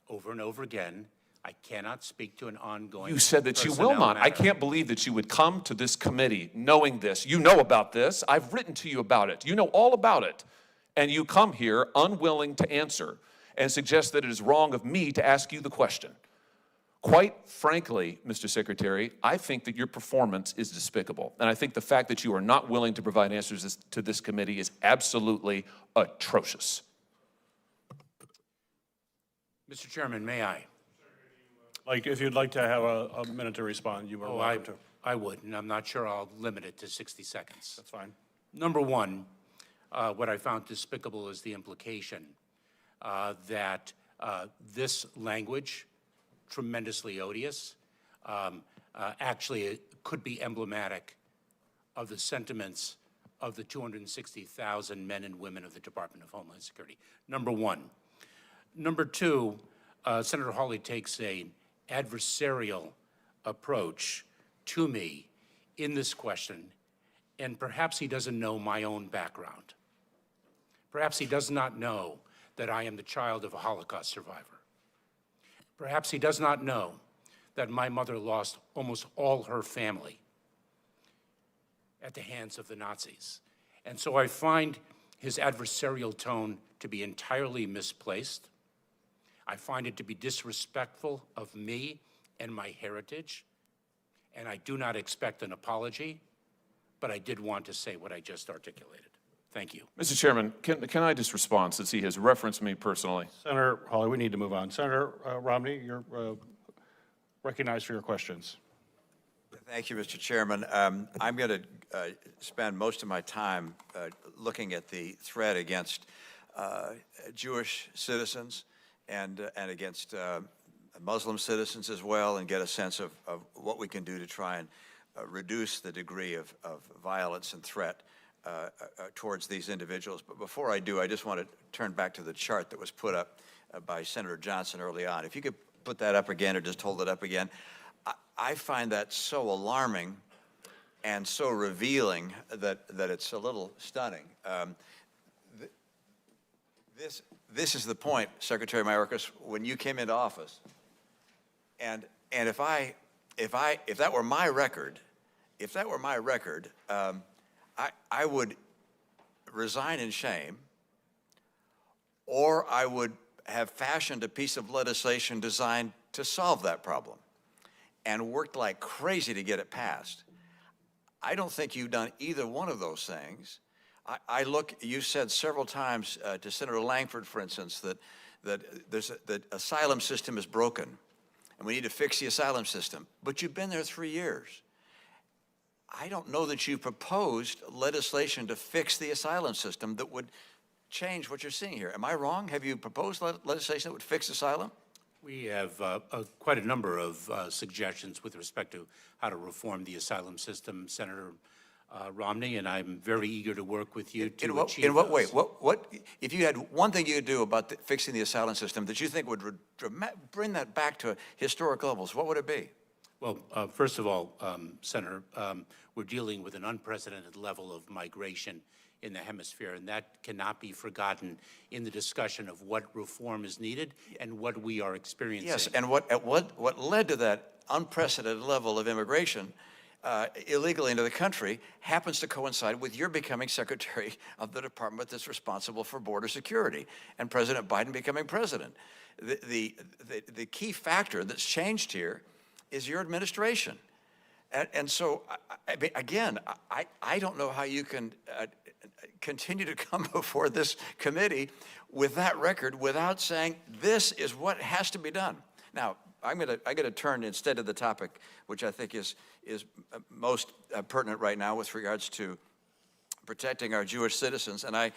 over and over again, I cannot speak to an ongoing You said that you will personnel not. I matter. can't believe that you would come to this committee knowing this. You know about this. I've written to you about it. You know all about it. And you come here unwilling to answer and suggest that it is wrong of me to ask you the question. Quite frankly, Mr. Secretary, I think that your performance is despicable. And I think the fact that you are not willing to provide answers to this committee is absolutely atrocious. Mr. Chairman, may I? Like, if you'd like to have a minute to respond, you are welcome to. I would, and I'm not sure I'll limit it to 60 seconds. That's fine. Number one, what I found despicable is the implication that this language, tremendously odious, actually it could be emblematic of the sentiments of the 260,000 men and women of the Department of Homeland Security. Number one. Number two, Senator Hawley takes an adversarial approach to me in this question, and perhaps he doesn't know my own background. Perhaps he does not know that I am the child of a Holocaust survivor. Perhaps he does not know that my mother lost almost all her family at the hands of the Nazis. And so I find his adversarial tone to be entirely misplaced. I find it to be disrespectful of me and my heritage, and I do not expect an apology, but I did want to say what I just articulated. Thank you. Mr. Chairman, can I just respond since he has referenced me personally? Senator Hawley, we need to move on. Senator Romney, you're recognized for your questions. Thank you, Mr. Chairman. I'm going to spend most of my time looking at the threat against Jewish citizens and against Muslim citizens as well, and get a sense of what we can do to try and reduce the degree of violence and threat towards these individuals. But before I do, I just want to turn back to the chart that was put up by Senator Johnson early on. If you could put that up again or just hold it up again. I find that so alarming and so revealing that it's a little stunning. This is the point, Secretary Mayorkas, when you came into office. And if that were my record, I would resign in shame, or I would have fashioned a piece of legislation designed to solve that problem and worked like crazy to get it passed. I don't think you've done either one of those things. You said several times to Senator Langford, for instance, that the asylum system is broken and we need to fix the asylum system. But you've been there 3 years. I don't know that you proposed legislation to fix the asylum system that would change what you're seeing here. Am I wrong? Have you proposed legislation that would fix asylum? We have quite a number of suggestions with respect to how to reform the asylum system, Senator Romney, and I'm very eager to work with you to achieve In what way? those. What if you had one thing you could do about fixing the asylum system that you think would bring that back to historic levels? What would it be? Well, first of all, Senator, we're dealing with an unprecedented level of migration in the hemisphere, and that cannot be forgotten in the discussion of what reform is needed and what we are experiencing. Yes, and what led to that unprecedented level of immigration illegally into the country happens to coincide with your becoming Secretary of the Department that's responsible for border security and President Biden becoming president. The key factor that's changed here is your administration. And so, again, I don't know how you can continue to come before this committee with that record without saying this is what has to be done. Now, I'm going to turn instead to the topic which I think is most pertinent right now with regards to protecting our Jewish citizens. And I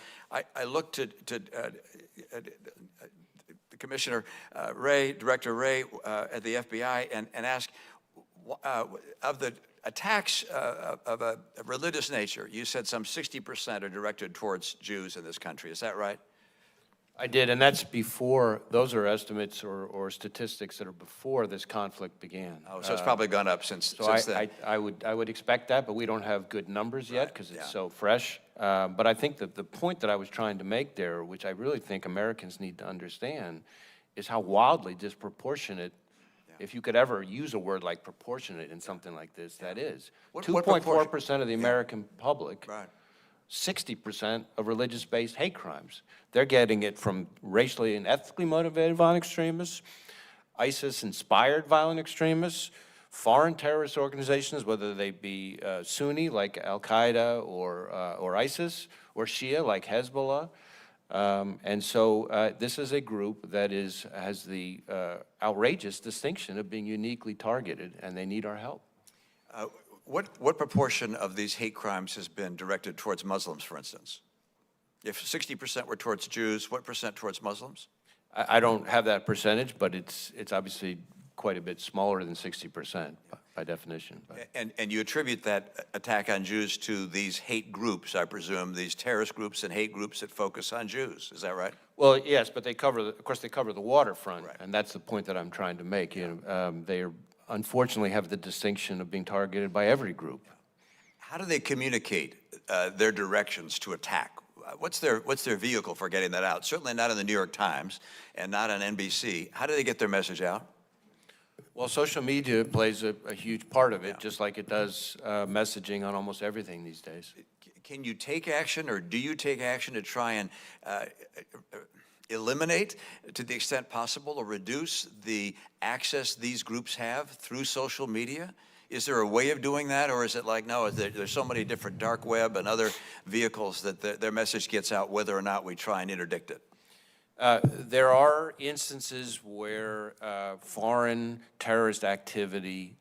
look to Commissioner Wray, Director Wray at the FBI, and ask, of the attacks of a religious nature, you said some 60% are directed towards Jews in this country. Is that right? I did, and that's before, those are estimates or statistics that are before this conflict began. Oh, so it's probably gone up since then. I would expect that, but we don't have good numbers yet because it's so fresh. But I think that the point that I was trying to make there, which I really think Americans need to understand, is how wildly disproportionate if you could ever use a word like proportionate in something like this, that is. What 2.4% of the Yeah. American public, Right. 60% of religious-based hate crimes. They're getting it from racially and ethnically motivated violent extremists, ISIS-inspired violent extremists, foreign terrorist organizations, whether they be Sunni like Al-Qaeda or ISIS, or Shia like Hezbollah. And so this is a group that has the outrageous distinction of being uniquely targeted, and they need our help. What proportion of these hate crimes has been directed towards Muslims, for instance? If 60% were towards Jews, what percent towards Muslims? I don't have that percentage, but it's obviously quite a bit smaller than 60% by definition. But. And you attribute that attack on Jews to these hate groups, I presume, these terrorist groups and hate groups that focus on Jews. Is that right? Well, yes, but of course, they cover the waterfront, Right. and that's the point that I'm trying to make. You know, they unfortunately have the distinction of being targeted by every group. How do they communicate their directions to attack? What's their vehicle for getting that out? Certainly not in the New York Times and not on NBC. How do they get their message out? Well, social media plays a huge part of it, just like it does messaging on almost everything these days. Can you take action, or do you take action to try and eliminate, to the extent possible, or reduce the access these groups have through social media? Is there a way of doing that, or is it like, no, there's so many different dark web and other vehicles that their message gets out whether or not we try and interdict it? There are instances where foreign terrorist activity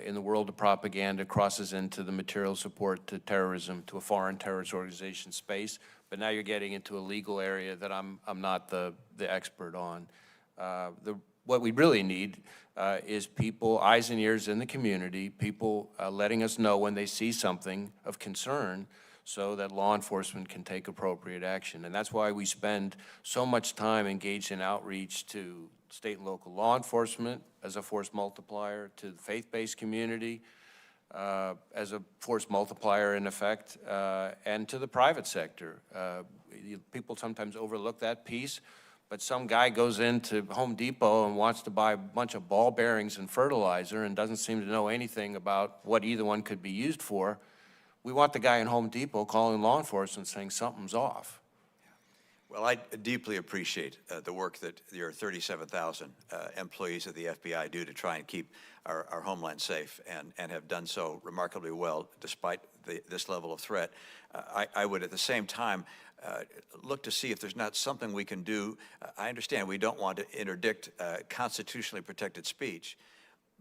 in the world of propaganda crosses into the material support to terrorism, to a foreign terrorist organization space, but now you're getting into a legal area that I'm not the expert on. What we really need is people, eyes and ears in the community, people letting us know when they see something of concern, so that law enforcement can take appropriate action. And that's why we spend so much time engaged in outreach to state and local law enforcement as a force multiplier, to the faith-based community as a force multiplier in effect, and to the private sector. People sometimes overlook that piece, but some guy goes into Home Depot and wants to buy a bunch of ball bearings and fertilizer and doesn't seem to know anything about what either one could be used for. We want the guy in Home Depot calling law enforcement saying something's off. Well, I deeply appreciate the work that your 37,000 employees of the FBI do to try and keep our homeland safe, and have done so remarkably well despite this level of threat. I would at the same time look to see if there's not something we can do. I understand we don't want to interdict constitutionally protected speech,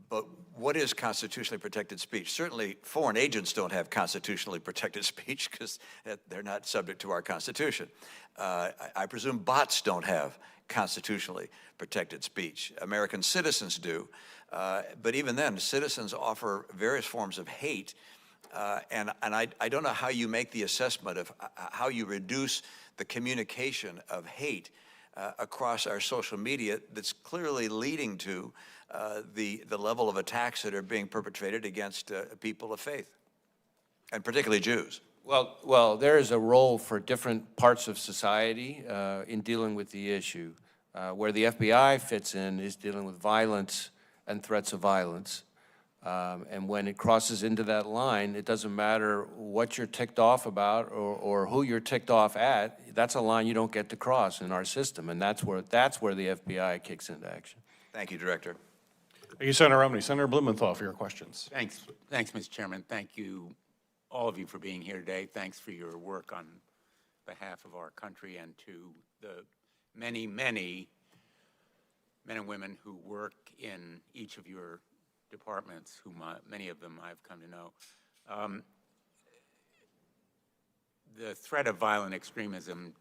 but what is constitutionally protected speech? Certainly, foreign agents don't have constitutionally protected speech because they're not subject to our Constitution. I presume bots don't have constitutionally protected speech. American citizens do. But even then, citizens offer various forms of hate. And I don't know how you make the assessment of how you reduce the communication of hate across our social media that's clearly leading to the level of attacks that are being perpetrated against people of faith, and particularly Jews. Well, there is a role for different parts of society in dealing with the issue. Where the FBI fits in is dealing with violence and threats of violence. And when it crosses into that line, it doesn't matter what you're ticked off about or who you're ticked off at. That's a line you don't get to cross in our system, and that's where the FBI kicks into action. Thank you, Director. Thank you, Senator Romney. Senator Blumenthal for your questions. Thanks, Mr. Chairman. Thank you, all of you, for being here today. Thanks for your work on behalf of our country, and to the many, many men and women who work in each of your departments, many of them I've come to know. The threat of violent extremism,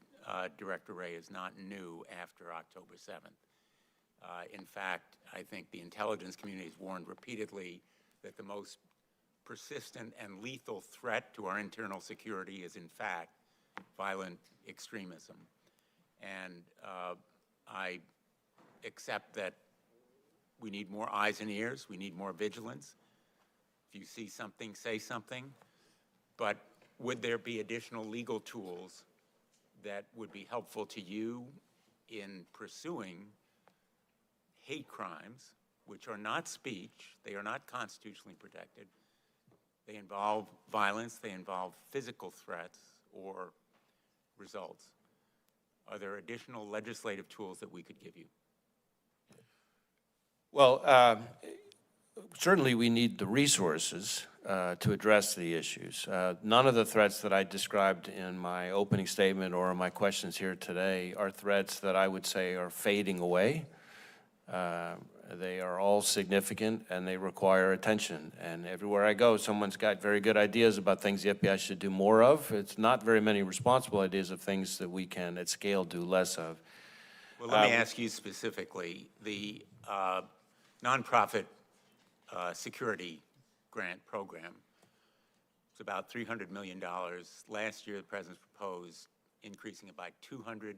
Director Wray, is not new after October 7th. In fact, I think the intelligence community has warned repeatedly that the most persistent and lethal threat to our internal security is, in fact, violent extremism. And I accept that we need more eyes and ears. We need more vigilance. If you see something, say something. But would there be additional legal tools that would be helpful to you in pursuing hate crimes which are not speech, they are not constitutionally protected, they involve violence, they involve physical threats or results, are there additional legislative tools that we could give you? Well, certainly we need the resources to address the issues. None of the threats that I described in my opening statement or in my questions here today are threats that I would say are fading away. They are all significant and they require attention. And everywhere I go, someone's got very good ideas about things the FBI should do more of. It's not very many responsible ideas of things that we can, at scale, do less of. Well, let me ask you specifically, the nonprofit security grant program, it's about $300 million. Last year, the President proposed increasing it by $200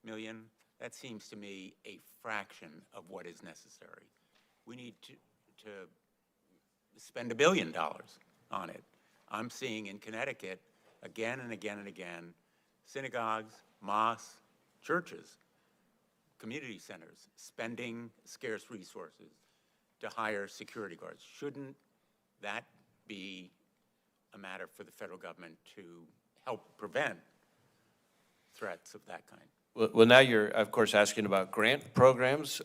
million. That seems to me a fraction of what is necessary. We need to spend $1 billion on it. I'm seeing in Connecticut, again and again and again, synagogues, mosques, churches, community centers, spending scarce resources to hire security guards. Shouldn't that be a matter for the federal government to help prevent threats of that kind? Well, now you're, of course, asking about grant programs,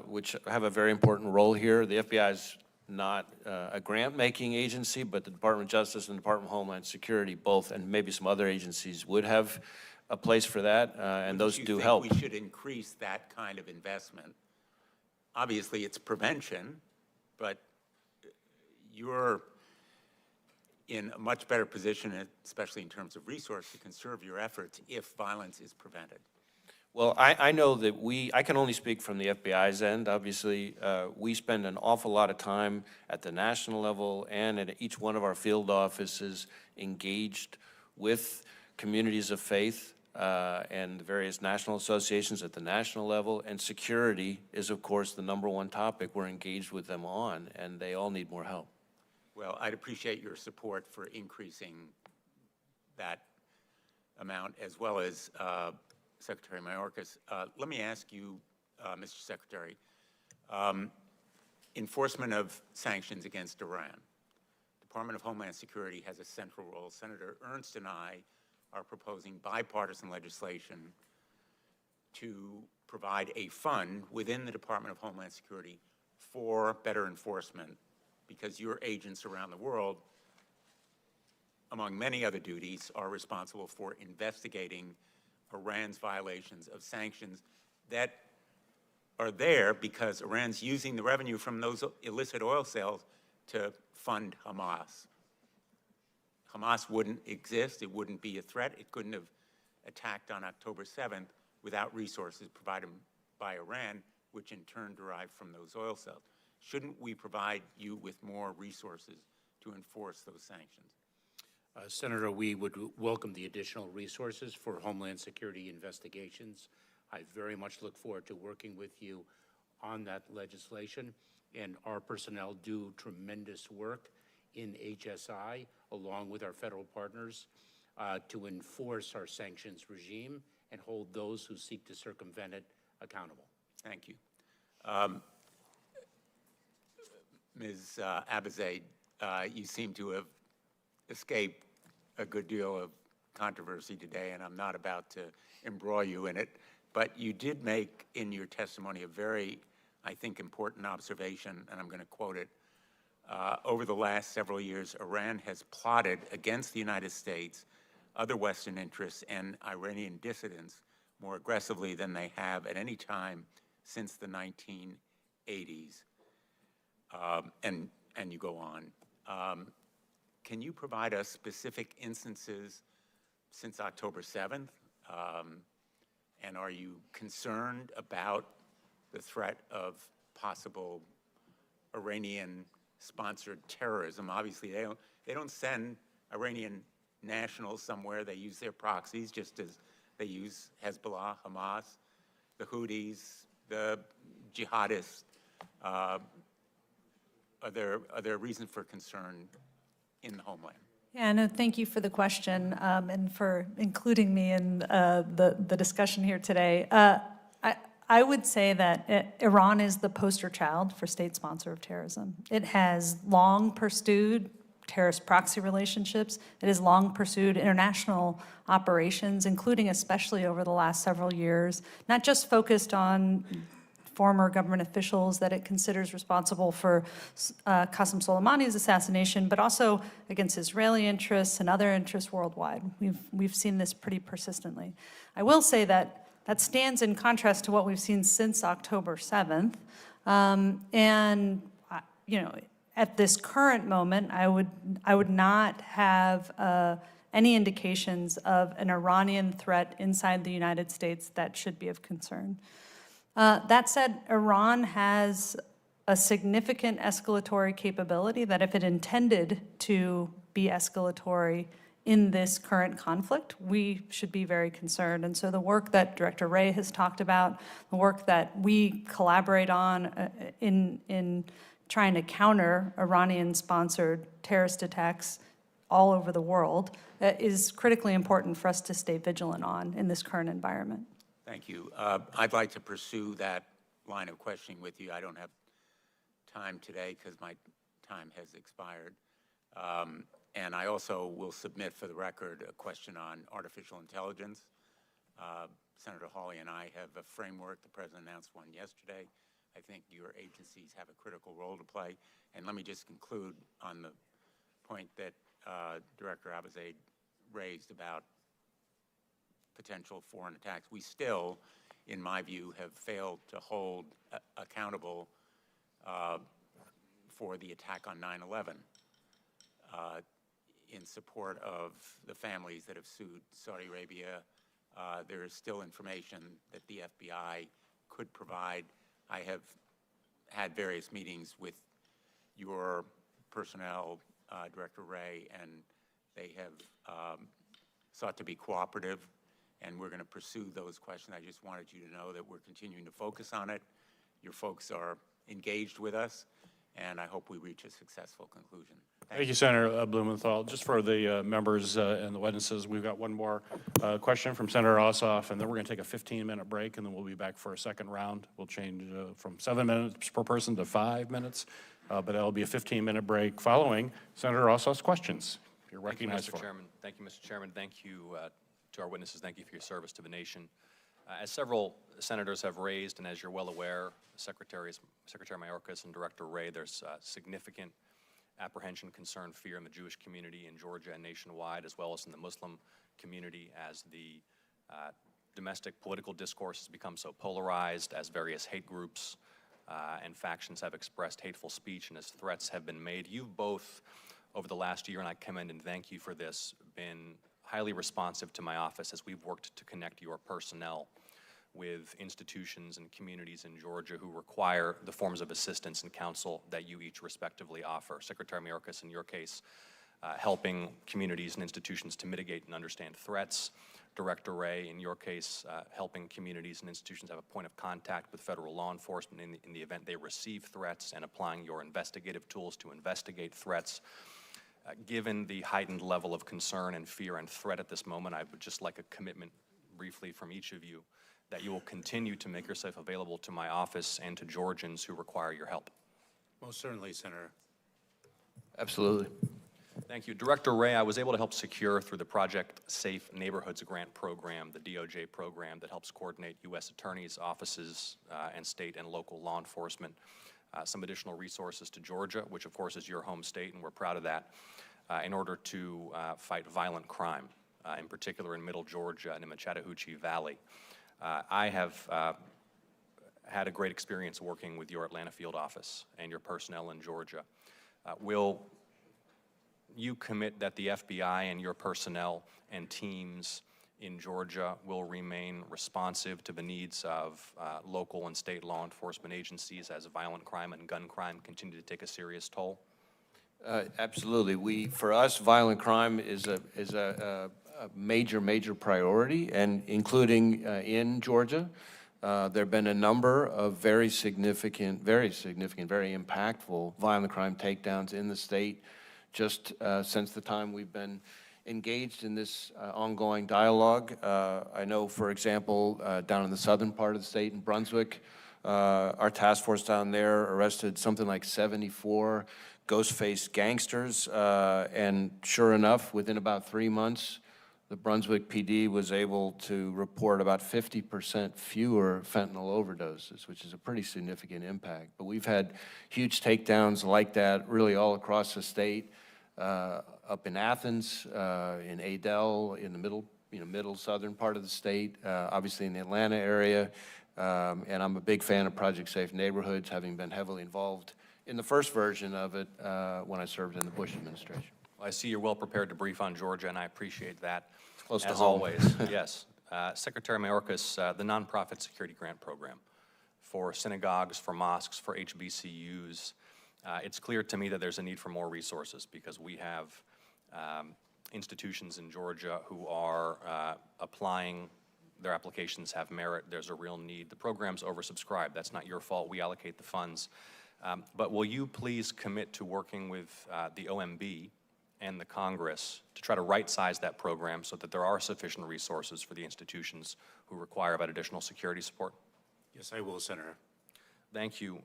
which have a very important role here. The FBI is not a grant-making agency, but the Department of Justice and the Department of Homeland Security both, and maybe some other agencies, would have a place for that, and those do help. We should increase that kind of investment. Obviously, it's prevention, but you're in a much better position, especially in terms of resource, to conserve your efforts if violence is prevented. Well, I know that I can only speak from the FBI's end. Obviously, we spend an awful lot of time at the national level and at each one of our field offices engaged with communities of faith and the various national associations at the national level. And security is, of course, the #1 topic we're engaged with them on, and they all need more help. Well, I'd appreciate your support for increasing that amount, as well as Secretary Mayorkas. Let me ask you, Mr. Secretary, enforcement of sanctions against Iran. Department of Homeland Security has a central role. Senator Ernst and I are proposing bipartisan legislation to provide a fund within the Department of Homeland Security for better enforcement, because your agents around the world, among many other duties, are responsible for investigating Iran's violations of sanctions that are there because Iran's using the revenue from those illicit oil sales to fund Hamas. Hamas wouldn't exist, it wouldn't be a threat, it couldn't have attacked on October 7th without resources provided by Iran, which in turn derived from those oil sales. Shouldn't we provide you with more resources to enforce those sanctions? Senator, we would welcome the additional resources for Homeland Security investigations. I very much look forward to working with you on that legislation, and our personnel do tremendous work in HSI, along with our federal partners, to enforce our sanctions regime and hold those who seek to circumvent it accountable. Thank you. Ms. Abizaid, you seem to have escaped a good deal of controversy today, and I'm not about to embroil you in it, but you did make in your testimony a very, I think, important observation, and I'm going to quote it. Over the last several years, Iran has plotted against the United States, other Western interests, and Iranian dissidents more aggressively than they have at any time since the 1980s. And you go on. Can you provide us specific instances since October 7th? And are you concerned about the threat of possible Iranian-sponsored terrorism? Obviously, they don't send Iranian nationals somewhere. They use their proxies, just as they use Hezbollah, Hamas, the Houthis, the jihadists. Are there reasons for concern in the homeland? Yeah, no, thank you for the question and for including me in the discussion here today. I would say that Iran is the poster child for state sponsor of terrorism. It has long pursued terrorist proxy relationships. It has long pursued international operations, including especially over the last several years, not just focused on former government officials that it considers responsible for Qasem Soleimani's assassination, but also against Israeli interests and other interests worldwide. We've seen this pretty persistently. I will say that stands in contrast to what we've seen since October 7th. You know, at this current moment, I would not have any indications of an Iranian threat inside the United States that should be of concern. That said, Iran has a significant escalatory capability that if it intended to be escalatory in this current conflict, we should be very concerned. And so the work that Director Wray has talked about, the work that we collaborate on in trying to counter Iranian-sponsored terrorist attacks all over the world is critically important for us to stay vigilant on in this current environment. Thank you. I'd like to pursue that line of questioning with you. I don't have time today because my time has expired. And I also will submit for the record a question on artificial intelligence. Senator Hawley and I have a framework. The President announced one yesterday. I think your agencies have a critical role to play. And let me just conclude on the point that Director Abizaid raised about potential foreign attacks. We still, in my view, have failed to hold accountable for the attack on 9/11 in support of the families that have sued Saudi Arabia. There is still information that the FBI could provide. I have had various meetings with your personnel, Director Wray, and they have sought to be cooperative, and we're going to pursue those questions. I just wanted you to know that we're continuing to focus on it. Your folks are engaged with us, and I hope we reach a successful conclusion. Thank you, Senator Blumenthal. Just for the members and the witnesses, we've got one more question from Senator Ossoff, and then we're going to take a 15-minute break, and then we'll be back for a second round. We'll change from 7 minutes per person to 5 minutes, but that'll be a 15-minute break following Senator Ossoff's questions. You're recognized for. Thank you, Mr. Chairman. Thank you to our witnesses. Thank you for your service to the nation. As several senators have raised, and as you're well aware, Secretary Mayorkas and Director Wray, there's significant apprehension, concern, fear in the Jewish community in Georgia and nationwide, as well as in the Muslim community, as the domestic political discourse has become so polarized, as various hate groups and factions have expressed hateful speech, and as threats have been made. You've both, over the last year, and I commend and thank you for this, been highly responsive to my office as we've worked to connect your personnel with institutions and communities in Georgia who require the forms of assistance and counsel that you each respectively offer. Secretary Mayorkas, in your case, helping communities and institutions to mitigate and understand threats. Director Wray, in your case, helping communities and institutions have a point of contact with federal law enforcement in the event they receive threats, and applying your investigative tools to investigate threats. Given the heightened level of concern and fear and threat at this moment, I would just like a commitment briefly from each of you that you will continue to make yourself available to my office and to Georgians who require your help. Most certainly, Senator. Absolutely. Thank you. Director Wray, I was able to help secure through the Project Safe Neighborhoods Grant Program, the DOJ program that helps coordinate U.S. attorneys' offices and state and local law enforcement, some additional resources to Georgia, which of course is your home state, and we're proud of that, in order to fight violent crime, in particular in Middle Georgia and in the Chattahoochee Valley. I have had a great experience working with your Atlanta field office and your personnel in Georgia. Will you commit that the FBI and your personnel and teams in Georgia will remain responsive to the needs of local and state law enforcement agencies as violent crime and gun crime continue to take a serious toll? Absolutely. For us, violent crime is a major priority, and including in Georgia. There have been a number of very significant, very impactful violent crime takedowns in the state just since the time we've been engaged in this ongoing dialogue. I know, for example, down in the southern part of the state in Brunswick, our task force down there arrested something like 74 ghost-faced gangsters, and sure enough, within about 3 months, the Brunswick PD was able to report about 50% fewer fentanyl overdoses, which is a pretty significant impact. But we've had huge takedowns like that really all across the state, up in Athens, in Adel, in the middle southern part of the state, obviously in the Atlanta area. And I'm a big fan of Project Safe Neighborhoods, having been heavily involved in the first version of it when I served in the Bush administration. Well, I see you're well prepared to brief on Georgia, and I appreciate that. Close to as home. always, yes. Secretary Mayorkas, the Nonprofit Security Grant Program for synagogues, for mosques, for HBCUs, it's clear to me that there's a need for more resources because we have institutions in Georgia who are applying, their applications have merit, there's a real need. The program's oversubscribed, that's not your fault, we allocate the funds. But will you please commit to working with the OMB and the Congress to try to right-size that program so that there are sufficient resources for the institutions who require about additional security support? Yes, I will, Senator. Thank you.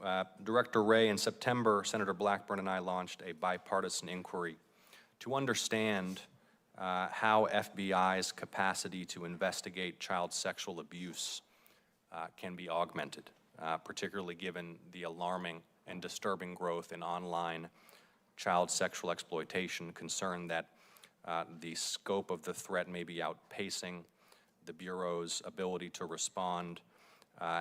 Director Wray, in September, Senator Blackburn and I launched a bipartisan inquiry to understand how FBI's capacity to investigate child sexual abuse can be augmented, particularly given the alarming and disturbing growth in online child sexual exploitation, concern that the scope of the threat may be outpacing the Bureau's ability to respond,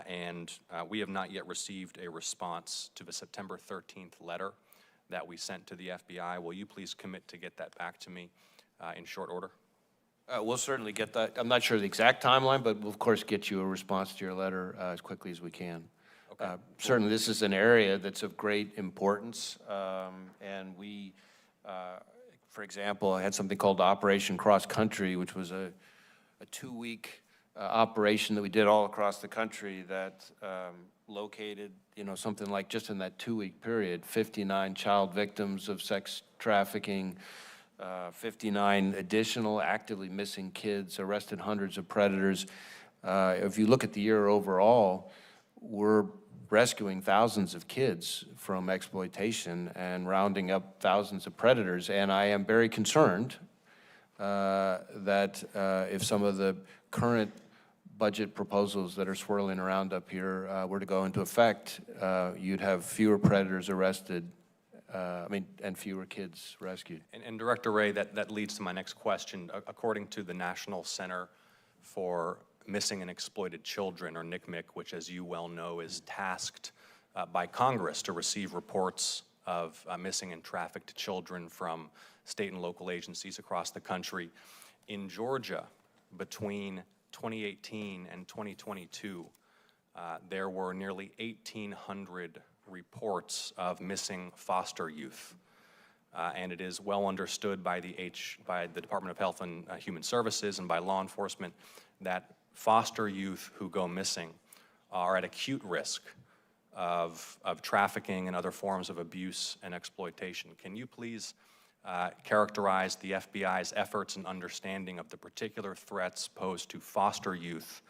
and we have not yet received a response to the September 13th letter that we sent to the FBI. Will you please commit to get that back to me in short order? We'll certainly get that. I'm not sure the exact timeline, but we'll of course get you a response to your letter as quickly as we can. Okay. Certainly this is an area that's of great importance, and we, for example, I had something called Operation Cross Country, which was a 2-week operation that we did all across the country that located, something like just in that 2-week period, 59 child victims of sex trafficking, 59 additional actively missing kids, arrested hundreds of predators. If you look at the year overall, we're rescuing thousands of kids from exploitation and rounding up thousands of predators. And I am very concerned that if some of the current budget proposals that are swirling around up here were to go into effect, you'd have fewer predators arrested, and fewer kids rescued. And Director Wray, that leads to my next question. According to the National Center for Missing and Exploited Children, or NCMEC, which as you well know is tasked by Congress to receive reports of missing and trafficked children from state and local agencies across the country. In Georgia, between 2018 and 2022, there were nearly 1,800 reports of missing foster youth. And it is well understood by the Department of Health and Human Services and by law enforcement that foster youth who go missing are at acute risk of trafficking and other forms of abuse and exploitation. Can you please characterize the FBI's efforts and understanding of the particular threats posed to foster youth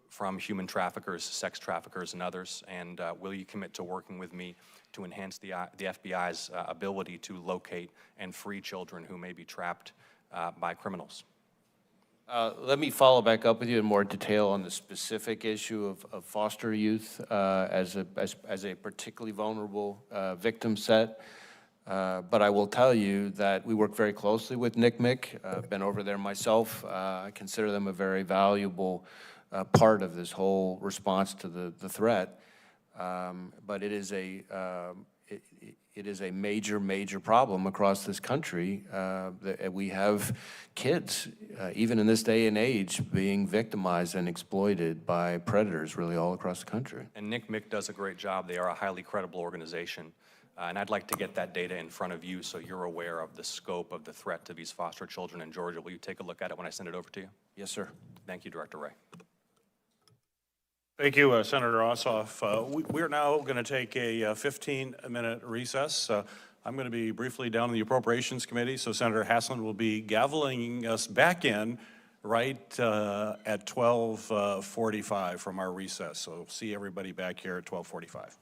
from human traffickers, sex traffickers, and others? And will you commit to working with me to enhance the FBI's ability to locate and free children who may be trapped by criminals? Let me follow back up with you in more detail on the specific issue of foster youth as a particularly vulnerable victim set. But I will tell you that we work very closely with NCMEC. I've been over there myself. I consider them a very valuable part of this whole response to the threat. But it is a major problem across this country. That we have kids, even in this day and age, being victimized and exploited by predators really all across the country. And NCMEC does a great job. They are a highly credible organization. And I'd like to get that data in front of you so you're aware of the scope of the threat to these foster children in Georgia. Will you take a look at it when I send it over to you? Yes, sir. Thank you, Director Wray. Thank you, Senator Ossoff. We're now going to take a 15-minute recess. I'm going to be briefly down in the Appropriations Committee, so Senator Haslund will be gaveling us back in right at 12:45 from our recess. So see everybody back here at 12:45.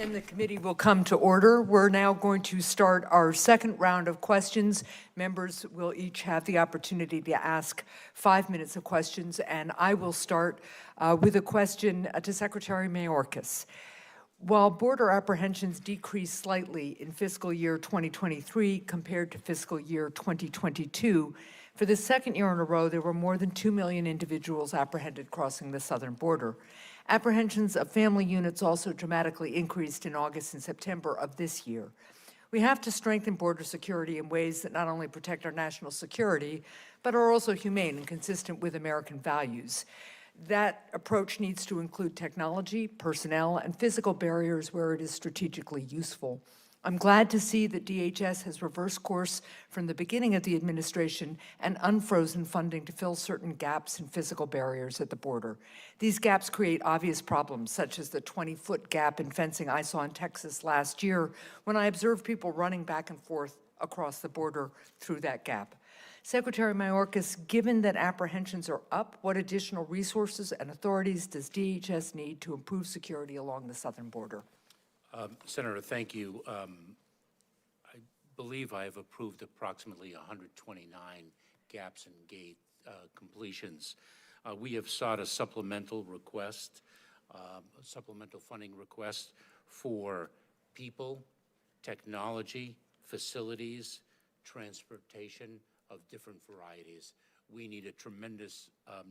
And the committee will come to order. We're now going to start our second round of questions. Members will each have the opportunity to ask 5 minutes of questions, and I will start with a question to Secretary Mayorkas. While border apprehensions decreased slightly in fiscal year 2023 compared to fiscal year 2022, for the second year in a row, there were more than 2 million individuals apprehended crossing the southern border. Apprehensions of family units also dramatically increased in August and September of this year. We have to strengthen border security in ways that not only protect our national security, but are also humane and consistent with American values. That approach needs to include technology, personnel, and physical barriers where it is strategically useful. I'm glad to see that DHS has reversed course from the beginning of the administration and unfrozen funding to fill certain gaps in physical barriers at the border. These gaps create obvious problems, such as the 20-foot gap in fencing I saw in Texas last year when I observed people running back and forth across the border through that gap. Secretary Mayorkas, given that apprehensions are up, what additional resources and authorities does DHS need to improve security along the southern border? Senator, thank you. I believe I have approved approximately 129 gaps and gate completions. We have sought a supplemental request, supplemental funding request for people, technology, facilities, transportation of different varieties. We need a tremendous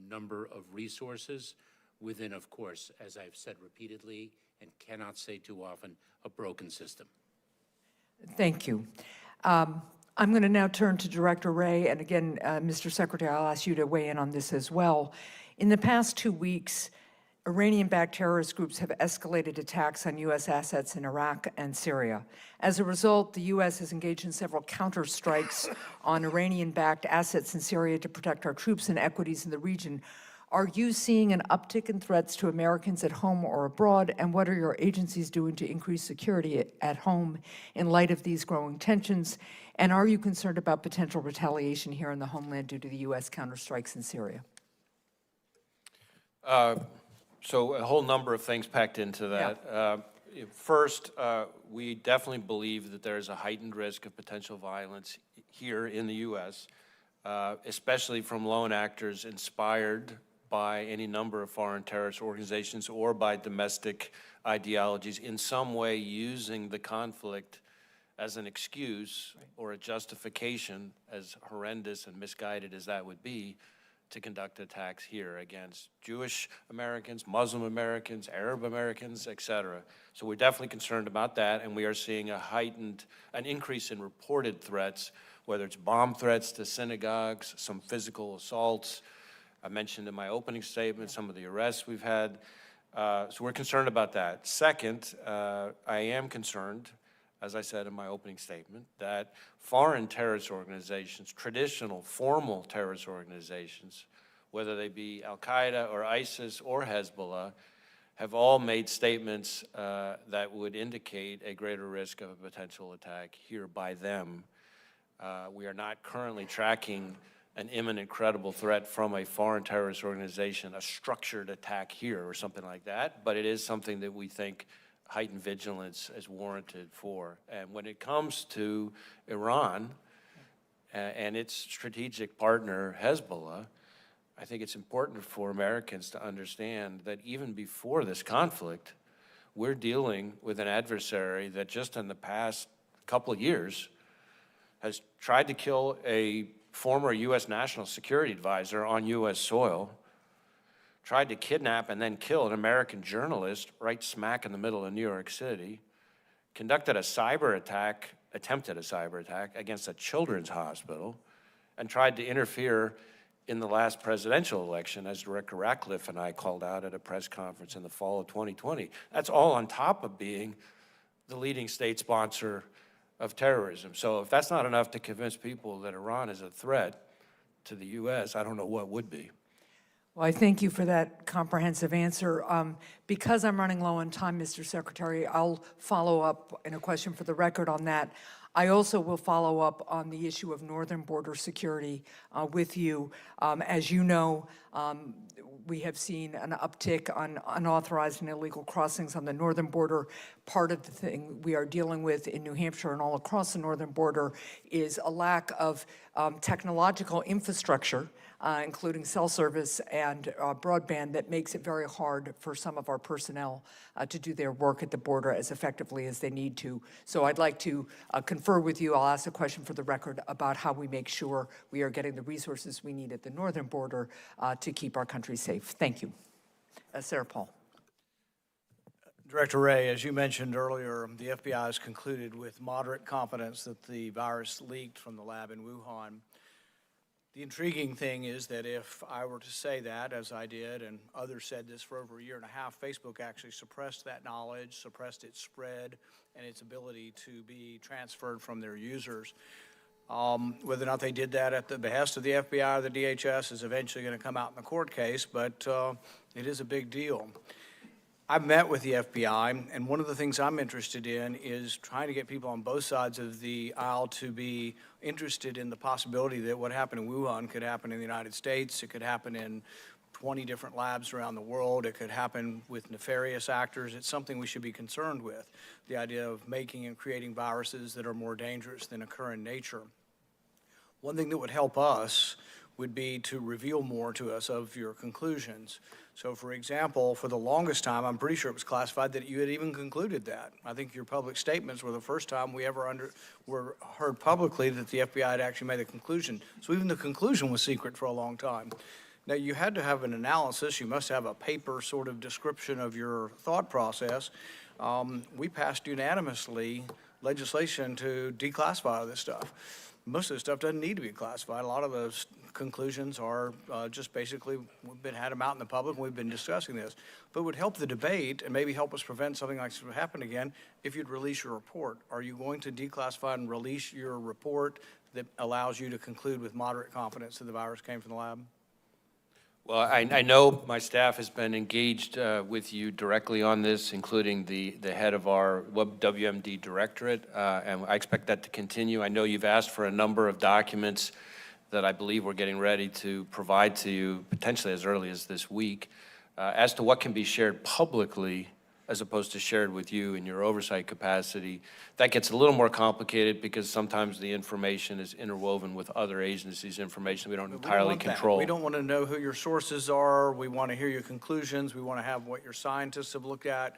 number of resources within, of course, as I've said repeatedly and cannot say too often, a broken system. Thank you. I'm going to now turn to Director Wray, and again, Mr. Secretary, I'll ask you to weigh in on this as well. In the past 2 weeks, Iranian-backed terrorist groups have escalated attacks on U.S. assets in Iraq and Syria. As a result, the U.S. has engaged in several counterstrikes on Iranian-backed assets in Syria to protect our troops and equities in the region. Are you seeing an uptick in threats to Americans at home or abroad, and what are your agencies doing to increase security at home in light of these growing tensions? And are you concerned about potential retaliation here in the homeland due to the U.S. counterstrikes in Syria? So a whole number of things packed into that. Yeah. First, we definitely believe that there is a heightened risk of potential violence here in the U.S., especially from lone actors inspired by any number of foreign terrorist organizations or by domestic ideologies in some way using the conflict as an excuse or a justification, as horrendous and misguided as that would be, to conduct attacks here against Jewish Americans, Muslim Americans, Arab Americans, et cetera. So we're definitely concerned about that, and we are seeing an increase in reported threats, whether it's bomb threats to synagogues, some physical assaults. I mentioned in my opening statement some of the arrests we've had. So we're concerned about that. Second, I am concerned, as I said in my opening statement, that foreign terrorist organizations, traditional, formal terrorist organizations, whether they be Al-Qaeda or ISIS or Hezbollah, have all made statements that would indicate a greater risk of a potential attack here by them. We are not currently tracking an imminent credible threat from a foreign terrorist organization, a structured attack here or something like that, but it is something that we think heightened vigilance is warranted for. And when it comes to Iran and its strategic partner, Hezbollah, I think it's important for Americans to understand that even before this conflict, we're dealing with an adversary that just in the past couple of years has tried to kill a former U.S. national security advisor on U.S. soil, tried to kidnap and then kill an American journalist right smack in the middle of New York City, conducted a cyber attack, attempted a cyber attack against a children's hospital, and tried to interfere in the last presidential election, as Director Ratcliffe and I called out at a press conference in the fall of 2020. That's all on top of being the leading state sponsor of terrorism. So if that's not enough to convince people that Iran is a threat to the U.S., I don't know what would be. Well, I thank you for that comprehensive answer. Because I'm running low on time, Mr. Secretary, I'll follow up in a question for the record on that. I also will follow up on the issue of northern border security with you. As you know, we have seen an uptick on unauthorized and illegal crossings on the northern border. part of the thing we are dealing with in New Hampshire and all across the northern border is a lack of technological infrastructure, including cell service and broadband, that makes it very hard for some of our personnel to do their work at the border as effectively as they need to. So I'd like to confer with you. I'll ask a question for the record about how we make sure we are getting the resources we need at the northern border to keep our country safe. Thank you. Sarah Paul. Director Wray, as you mentioned earlier, the FBI has concluded with moderate confidence that the virus leaked from the lab in Wuhan. The intriguing thing is that if I were to say that, as I did, and others said this for over a year and a half, Facebook actually suppressed that knowledge, suppressed its spread, and its ability to be transferred from their users. Whether or not they did that at the behest of the FBI or the DHS is eventually going to come out in the court case, but it is a big deal. I've met with the FBI, and one of the things I'm interested in is trying to get people on both sides of the aisle to be interested in the possibility that what happened in Wuhan could happen in the United States. It could happen in 20 different labs around the world. It could happen with nefarious actors. It's something we should be concerned with, the idea of making and creating viruses that are more dangerous than occur in nature. One thing that would help us would be to reveal more to us of your conclusions. So, for example, for the longest time, I'm pretty sure it was classified that you had even concluded that. I think your public statements were the first time we ever were heard publicly that the FBI had actually made a conclusion. So even the conclusion was secret for a long time. Now, you had to have an analysis. You must have a paper sort of description of your thought process. We passed unanimously legislation to declassify all this stuff. Most of the stuff doesn't need to be classified. A lot of those conclusions are just basically, had them out in the public, and we've been discussing this. But it would help the debate and maybe help us prevent something like this from happening again if you'd release your report. Are you going to declassify and release your report that allows you to conclude with moderate confidence that the virus came from the lab? Well, I know my staff has been engaged with you directly on this, including the head of our WMD directorate, and I expect that to continue. I know you've asked for a number of documents that I believe we're getting ready to provide to you potentially as early as this week. As to what can be shared publicly as opposed to shared with you in your oversight capacity, that gets a little more complicated because sometimes the information is interwoven with other agencies' information we don't entirely control. We don't want to know who your sources are. We want to hear your conclusions. We want to have what your scientists have looked at.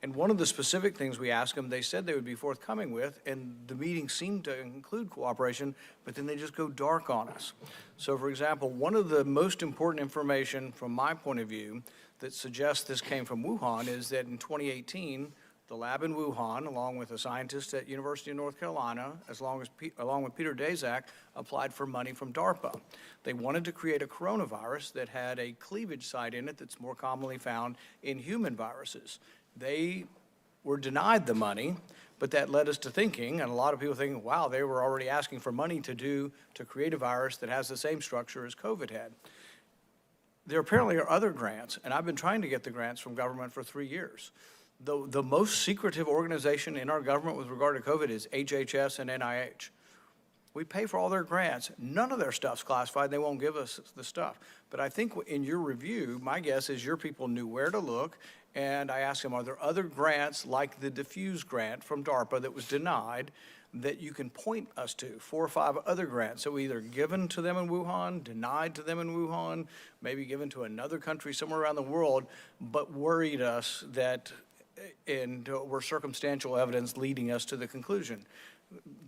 And one of the specific things we asked them, they said they would be forthcoming with, and the meeting seemed to include cooperation, but then they just go dark on us. So, for example, one of the most important information from my point of view that suggests this came from Wuhan is that in 2018, the lab in Wuhan, along with a scientist at University of North Carolina, along with Peter Daszak, applied for money from DARPA. They wanted to create a coronavirus that had a cleavage site in it that's more commonly found in human viruses. They were denied the money, but that led us to thinking, and a lot of people thinking, wow, they were already asking for money to create a virus that has the same structure as COVID had. There apparently are other grants, and I've been trying to get the grants from government for 3 years. The most secretive organization in our government with regard to COVID is HHS and NIH. We pay for all their grants. None of their stuff's classified. They won't give us the stuff. But I think in your review, my guess is your people knew where to look, and I asked them, are there other grants like the Diffuse grant from DARPA that was denied that you can point us to, 4 or 5 other grants that were either given to them in Wuhan, denied to them in Wuhan, maybe given to another country somewhere around the world, but worried us that, and were circumstantial evidence leading us to the conclusion.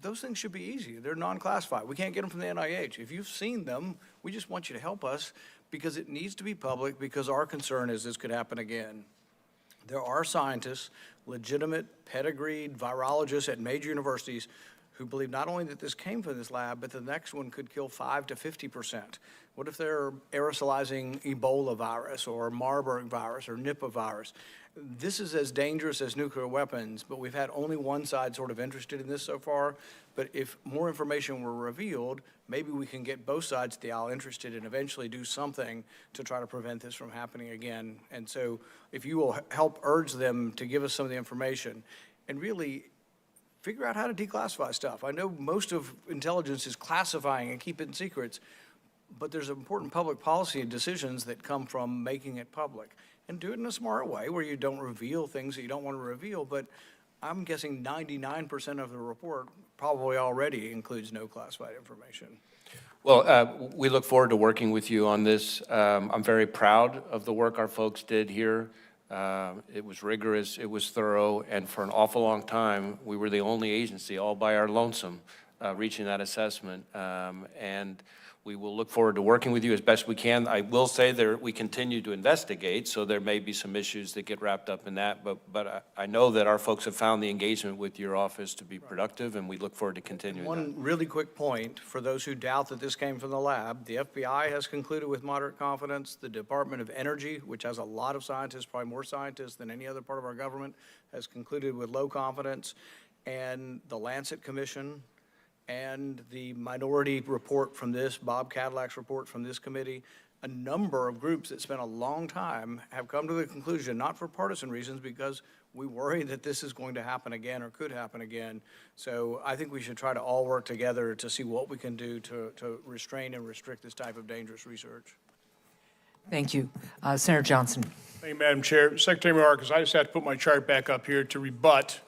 Those things should be easy. They're non-classified. We can't get them from the NIH. If you've seen them, we just want you to help us because it needs to be public because our concern is this could happen again. There are scientists, legitimate, pedigreed virologists at major universities who believe not only that this came from this lab, but the next one could kill 5 to 50%. What if they're aerosolizing Ebola virus or Marburg virus or Nipah virus? This is as dangerous as nuclear weapons, but we've had only one side sort of interested in this so far. But if more information were revealed, maybe we can get both sides of the aisle interested and eventually do something to try to prevent this from happening again. And so if you will help urge them to give us some of the information and really figure out how to declassify stuff. I know most of intelligence is classifying and keeping secrets, but there's important public policy decisions that come from making it public. And do it in a smart way where you don't reveal things that you don't want to reveal, but I'm guessing 99% of the report probably already includes no classified information. Well, we look forward to working with you on this. I'm very proud of the work our folks did here. It was rigorous, it was thorough, and for an awful long time, we were the only agency all by our lonesome reaching that assessment. And we will look forward to working with you as best we can. I will say we continue to investigate, so there may be some issues that get wrapped up in that, but I know that our folks have found the engagement with your office to be productive, and we look forward to continuing that. One really quick point, for those who doubt that this came from the lab, the FBI has concluded with moderate confidence. The Department of Energy, which has a lot of scientists, probably more scientists than any other part of our government, has concluded with low confidence. And the Lancet Commission and the minority report from this, Bob Cadillac's report from this committee, a number of groups that spent a long time have come to the conclusion, not for partisan reasons, because we worry that this is going to happen again or could happen again. So I think we should try to all work together to see what we can do to restrain and restrict this type of dangerous research. Thank you. Senator Johnson. Thank you, Madam Chair. Secretary Mayorkas, I just have to put my chart back up here to rebut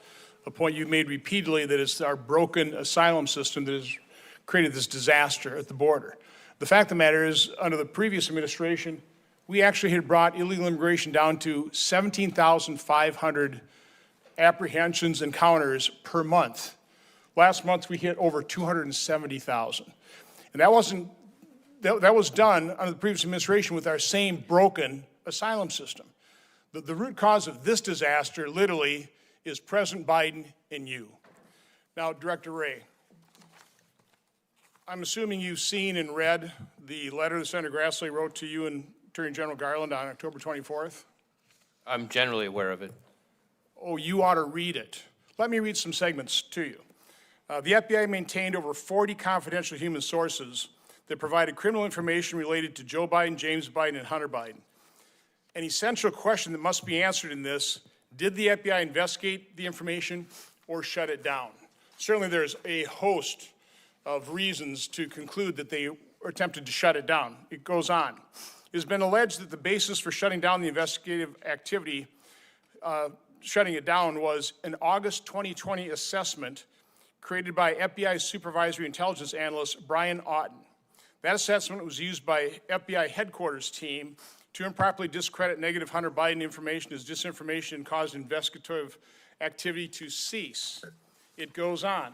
a point you made repeatedly, that it's our broken asylum system that has created this disaster at the border. The fact of the matter is, under the previous administration, we actually had brought illegal immigration down to 17,500 apprehensions, encounters per month. Last month, we hit over 270,000. And that was done under the previous administration with our same broken asylum system. The root cause of this disaster, literally, is President Biden and you. Now, Director Wray, I'm assuming you've seen and read the letter that Senator Grassley wrote to you and Attorney General Garland on October 24th? I'm generally aware of it. Oh, you ought to read it. Let me read some segments to you. The FBI maintained over 40 confidential human sources that provided criminal information related to Joe Biden, James Biden, and Hunter Biden. An essential question that must be answered in this: did the FBI investigate the information or shut it down? Certainly there's a host of reasons to conclude that they attempted to shut it down. It goes on. It has been alleged that the basis for shutting down the investigative activity, shutting it down, was an August 2020 assessment created by FBI Supervisory Intelligence Analyst Brian Auten. That assessment was used by FBI headquarters team to improperly discredit negative Hunter Biden information as disinformation and cause investigative activity to cease. It goes on.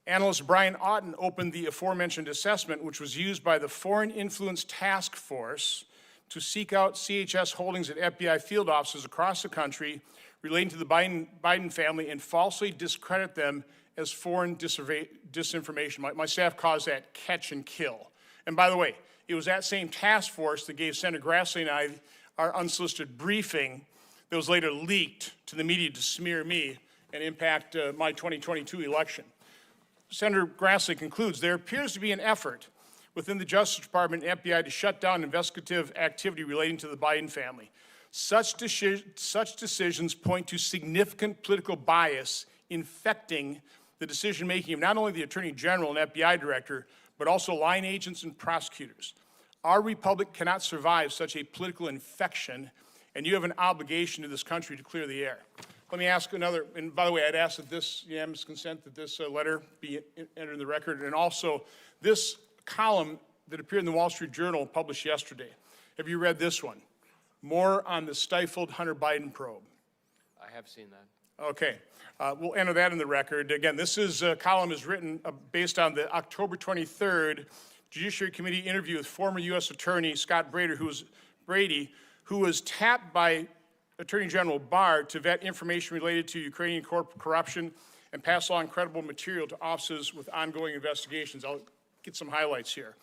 Analyst Brian Auten opened the aforementioned assessment, which was used by the Foreign Influence Task Force to seek out CHS holdings at FBI field offices across the country relating to the Biden family and falsely discredit them as foreign disinformation. My staff calls that catch and kill. And by the way, it was that same task force that gave Senator Grassley and I our unsolicited briefing that was later leaked to the media to smear me and impact my 2022 election. Senator Grassley concludes, there appears to be an effort within the Justice Department and FBI to shut down investigative activity relating to the Biden family. Such decisions point to significant political bias infecting the decision-making of not only the Attorney General and FBI Director, but also line agents and prosecutors. Our republic cannot survive such a political infection, and you have an obligation to this country to clear the air. Let me ask another, and by the way, I'd ask that this unanimous consent that this letter be entered in the record, and also this column that appeared in the Wall Street Journal published yesterday. Have you read this one? More on the stifled Hunter Biden probe. I have seen that. Okay. We'll enter that in the record. Again, this column is written based on the October 23rd Judiciary Committee interview with former U.S. Attorney Scott Brady, who was tapped by Attorney General Barr to vet information related to Ukrainian corruption and pass along credible material to offices with ongoing investigations. I'll get some highlights here.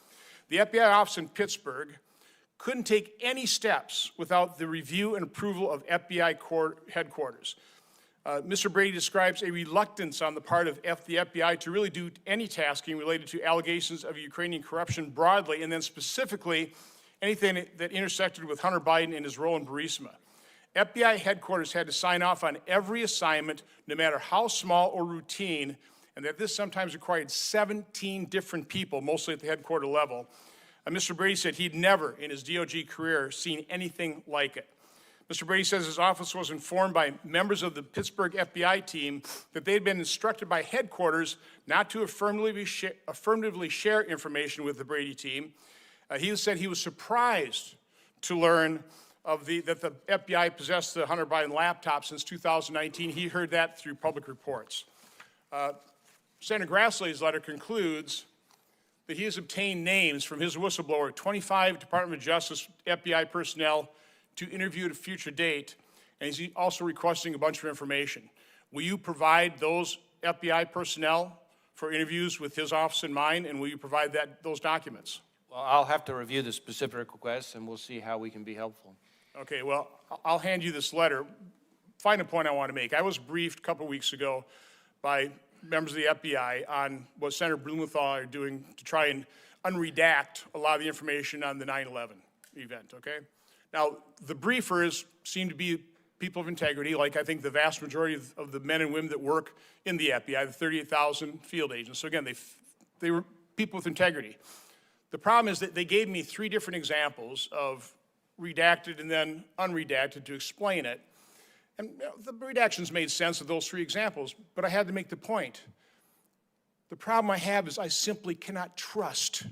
The FBI office in Pittsburgh couldn't take any steps without the review and approval of FBI headquarters. Mr. Brady describes a reluctance on the part of the FBI to really do any tasking related to allegations of Ukrainian corruption broadly, and then specifically anything that intersected with Hunter Biden and his role in Burisma. FBI headquarters had to sign off on every assignment, no matter how small or routine, and that this sometimes required 17 different people, mostly at the headquarter level. Mr. Brady said he'd never in his DOJ career seen anything like it. Mr. Brady says his office was informed by members of the Pittsburgh FBI team that they had been instructed by headquarters not to affirmatively share information with the Brady team. He said he was surprised to learn that the FBI possessed the Hunter Biden laptop since 2019. He heard that through public reports. Senator Grassley's letter concludes that he has obtained names from his whistleblower, 25 Department of Justice FBI personnel, to interview at a future date, and he's also requesting a bunch of information. Will you provide those FBI personnel for interviews with his office in mind, and will you provide those documents? Well, I'll have to review the specific requests, and we'll see how we can be helpful. Okay, well, I'll hand you this letter. Final point I want to make. I was briefed a couple weeks ago by members of the FBI on what Senator Blumenthal are doing to try and unredact a lot of the information on the 9/11 event, okay? Now, the briefers seem to be people of integrity, like I think the vast majority of the men and women that work in the FBI, the 38,000 field agents. So again, they were people with integrity. The problem is that they gave me 3 different examples of redacted and then unredacted to explain it. And the redactions made sense of those 3 examples, but I had to make the point. The problem I have is I simply cannot trust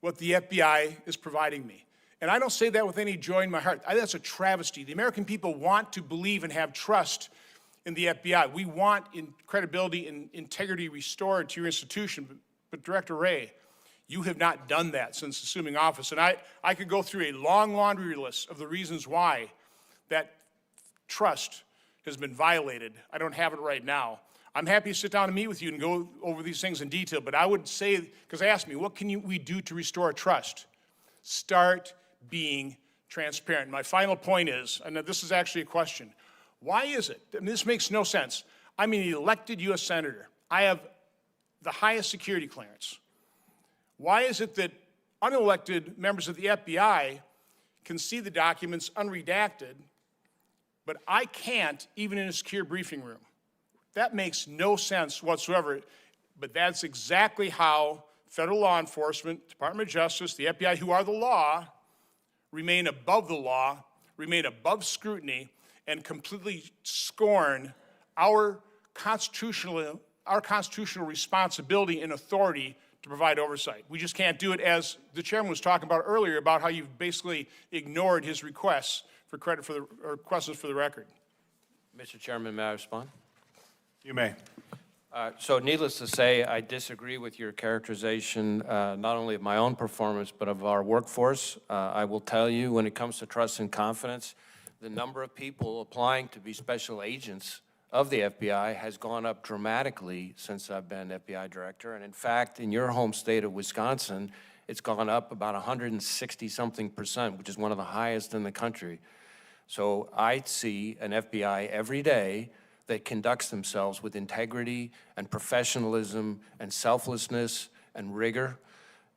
what the FBI is providing me. And I don't say that with any joy in my heart. That's a travesty. The American people want to believe and have trust in the FBI. We want credibility and integrity restored to your institution. But Director Wray, you have not done that since assuming office. And I could go through a long laundry list of the reasons why that trust has been violated. I don't have it right now. I'm happy to sit down and meet with you and go over these things in detail. But I would say, because they asked me, what can we do to restore trust? Start being transparent. My final point is, and this is actually a question, why is it, and this makes no sense, I'm an elected U.S. Senator. I have the highest security clearance. Why is it that unelected members of the FBI can see the documents unredacted, but I can't, even in a secure briefing room? That makes no sense whatsoever, but that's exactly how federal law enforcement, Department of Justice, the FBI, who are the law, remain above the law, remain above scrutiny, and completely scorn our constitutional responsibility and authority to provide oversight. We just can't do it, as the chairman was talking about earlier, about how you've basically ignored his requests for credit for or questions for the record. Mr. Chairman, may I respond? You may. So needless to say, I disagree with your characterization, not only of my own performance, but of our workforce. I will tell you, when it comes to trust and confidence, the number of people applying to be special agents of the FBI has gone up dramatically since I've been FBI director. And in fact, in your home state of Wisconsin, it's gone up about 160-something%, which is one of the highest in the country. So I see an FBI every day that conducts themselves with integrity and professionalism and selflessness and rigor.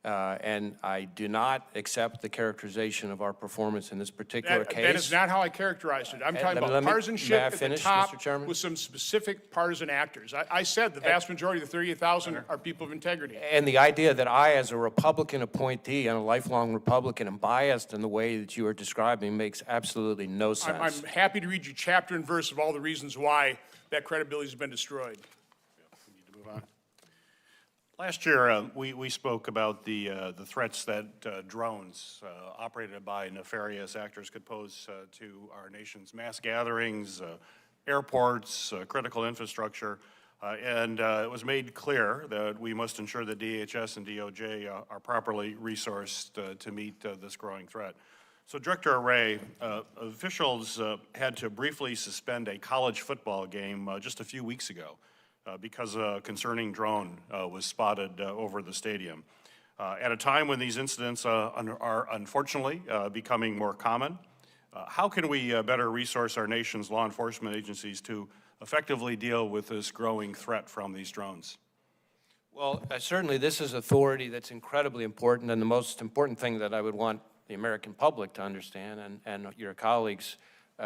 And I do not accept the characterization of our performance in this particular case. That is not how I characterized it. I'm talking about partisanship at the top with some specific partisan actors. I said the vast majority of the 38,000 are people of integrity. And the idea that I, as a Republican appointee and a lifelong Republican, am biased in the way that you are describing makes absolutely no sense. I'm happy to read you chapter and verse of all the reasons why that credibility has been destroyed. We need to move on. Last year, we spoke about the threats that drones operated by nefarious actors could pose to our nation's mass gatherings, airports, critical infrastructure, and it was made clear that we must ensure that DHS and DOJ are properly resourced to meet this growing threat. So, Director Wray, officials had to briefly suspend a college football game just a few weeks ago because a concerning drone was spotted over the stadium. At a time when these incidents are unfortunately becoming more common, how can we better resource our nation's law enforcement agencies to effectively deal with this growing threat from these drones? Well, certainly this is authority that's incredibly important, and the most important thing that I would want the American public to understand, and your colleagues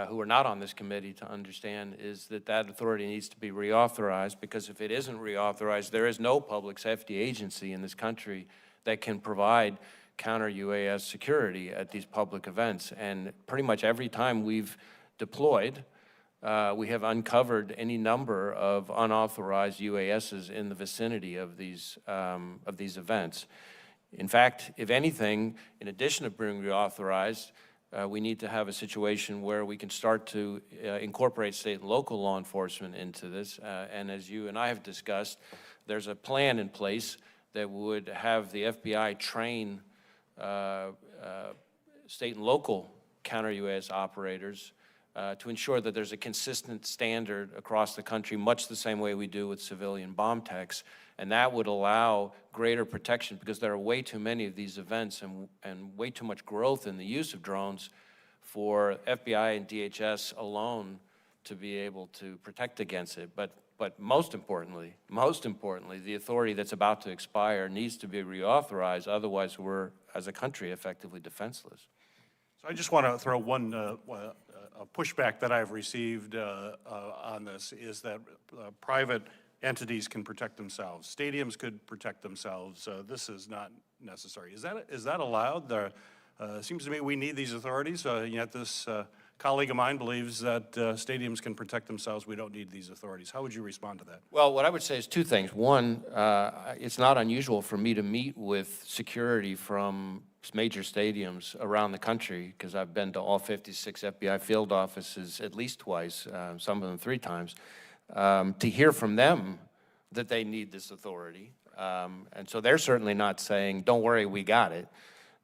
who are not on this committee to understand, is that that authority needs to be reauthorized, because if it isn't reauthorized, there is no public safety agency in this country that can provide counter-UAS security at these public events. And pretty much every time we've deployed, we have uncovered any number of unauthorized UASs in the vicinity of these events. In fact, if anything, in addition to being reauthorized, we need to have a situation where we can start to incorporate state and local law enforcement into this. And as you and I have discussed, there's a plan in place that would have the FBI train state and local counter-UAS operators to ensure that there's a consistent standard across the country, much the same way we do with civilian bomb techs. And that would allow greater protection because there are way too many of these events and way too much growth in the use of drones for FBI and DHS alone to be able to protect against it. But most importantly, the authority that's about to expire needs to be reauthorized. Otherwise, we're, as a country, effectively defenseless. So I just want to throw one a pushback that I've received on this is that private entities can protect themselves. Stadiums could protect themselves. This is not necessary. Is that allowed? Seems to me we need these authorities, yet this colleague of mine believes that stadiums can protect themselves. We don't need these authorities. How would you respond to that? Well, what I would say is two things. One, it's not unusual for me to meet with security from major stadiums around the country, because I've been to all 56 FBI field offices at least twice, some of them 3 times, to hear from them that they need this authority. And so they're certainly not saying, don't worry, we got it.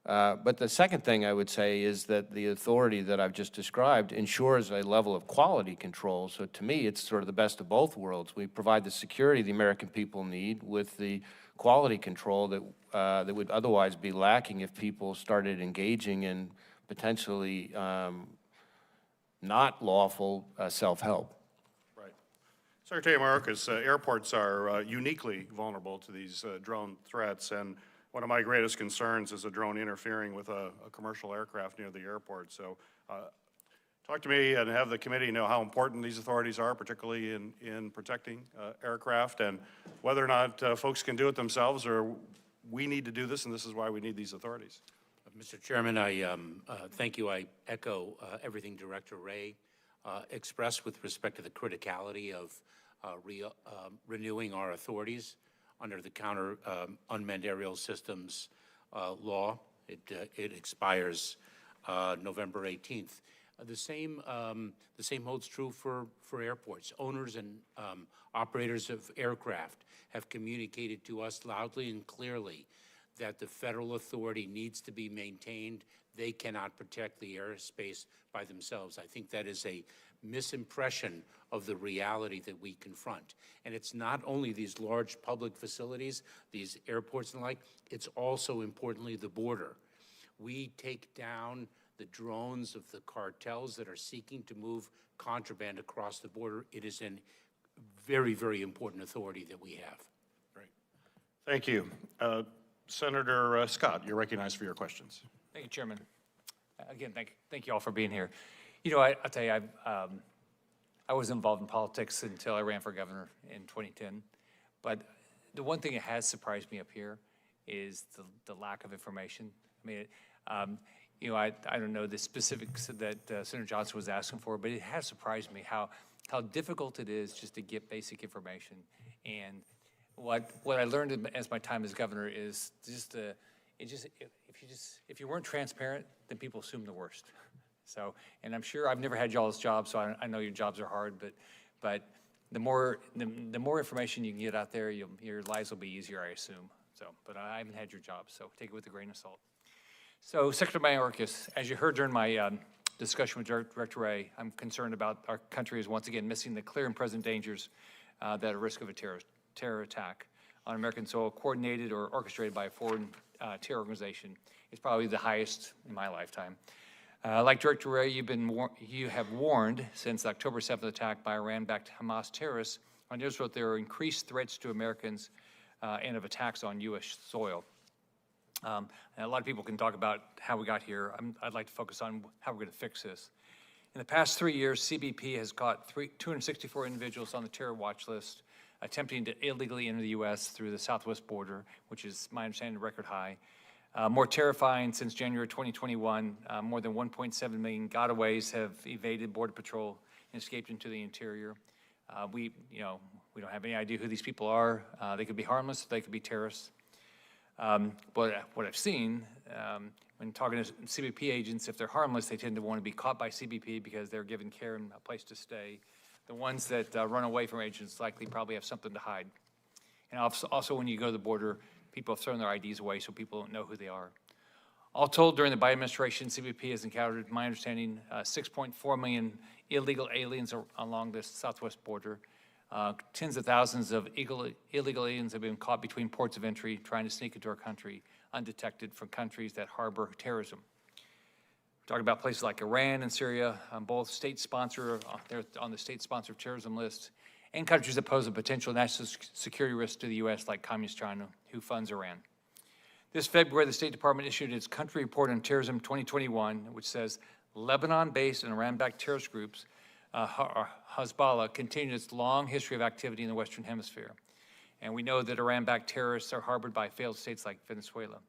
But the second thing I would say is that the authority that I've just described ensures a level of quality control. So to me, it's sort of the best of both worlds. We provide the security the American people need with the quality control that that would otherwise be lacking if people started engaging in potentially not lawful self-help. Right. Secretary Mayorkas, airports are uniquely vulnerable to these drone threats, and one of my greatest concerns is a drone interfering with a commercial aircraft near the airport. So talk to me and have the committee know how important these authorities are, particularly in protecting aircraft, and whether or not folks can do it themselves or we need to do this, and this is why we need these authorities. Mr. Chairman, I thank you. I echo everything Director Wray expressed with respect to the criticality of renewing our authorities under the Counter Unmanned Aerial Systems law. It expires November 18th. The same holds true for airports. Owners and operators of aircraft have communicated to us loudly and clearly that the federal authority needs to be maintained. They cannot protect the airspace by themselves. I think that is a misimpression of the reality that we confront. And it's not only these large public facilities, these airports and the like, it's also importantly the border. We take down the drones of the cartels that are seeking to move contraband across the border. It is a very, very important authority that we have. Great. Thank you. Senator Scott, you're recognized for your questions. Thank you, Chairman. Again, thank you all for being here. You know, I'll tell you, I was involved in politics until I ran for governor in 2010. But the one thing that has surprised me up here is the lack of information. I mean, you know, I don't know the specifics that Senator Johnson was asking for, but it has surprised me how difficult it is just to get basic information. And what I learned as my time as governor is just if you weren't transparent, then people assume the worst. So, and I'm sure I've never had y'all's jobs, so I know your jobs are hard, but the more information you can get out there, your lives will be easier, I assume. So, but I haven't had your job, so take it with a grain of salt. So, Secretary Mayorkas, as you heard during my discussion with Director Wray, I'm concerned about our country is once again missing the clear and present dangers that are at risk of a terror attack on American soil, coordinated or orchestrated by a foreign terror organization. It's probably the highest in my lifetime. Like Director Wray, you have warned since the October 7th attack by Iran-backed Hamas terrorists on Israel that there are increased threats to Americans and of attacks on U.S. soil. And a lot of people can talk about how we got here. I'd like to focus on how we're going to fix this. In the past 3 years, CBP has caught 264 individuals on the terror watch list attempting to illegally enter the U.S. through the southwest border, which is, my understanding, a record high. More terrifying, since January 2021, more than 1.7 million gotaways have evaded Border Patrol and escaped into the interior. We don't have any idea who these people are. They could be harmless, they could be terrorists. But what I've seen, when talking to CBP agents, if they're harmless, they tend to want to be caught by CBP because they're given care and a place to stay. The ones that run away from agents likely probably have something to hide. And also when you go to the border, people have thrown their IDs away so people don't know who they are. All told, during the Biden administration, CBP has encountered, my understanding, 6.4 million illegal aliens along the southwest border. Tens of thousands of illegal aliens have been caught between ports of entry trying to sneak into our country undetected from countries that harbor terrorism. We're talking about places like Iran and Syria, both they're on the state-sponsored terrorism list, and countries that pose a potential national security risk to the U.S. like Communist China, who funds Iran. This February, the State Department issued its Country Report on Terrorism 2021, which says Lebanon-based and Iran-backed terrorist groups, Hezbollah, continued its long history of activity in the Western Hemisphere. And we know that Iran-backed terrorists are harbored by failed states like Venezuela.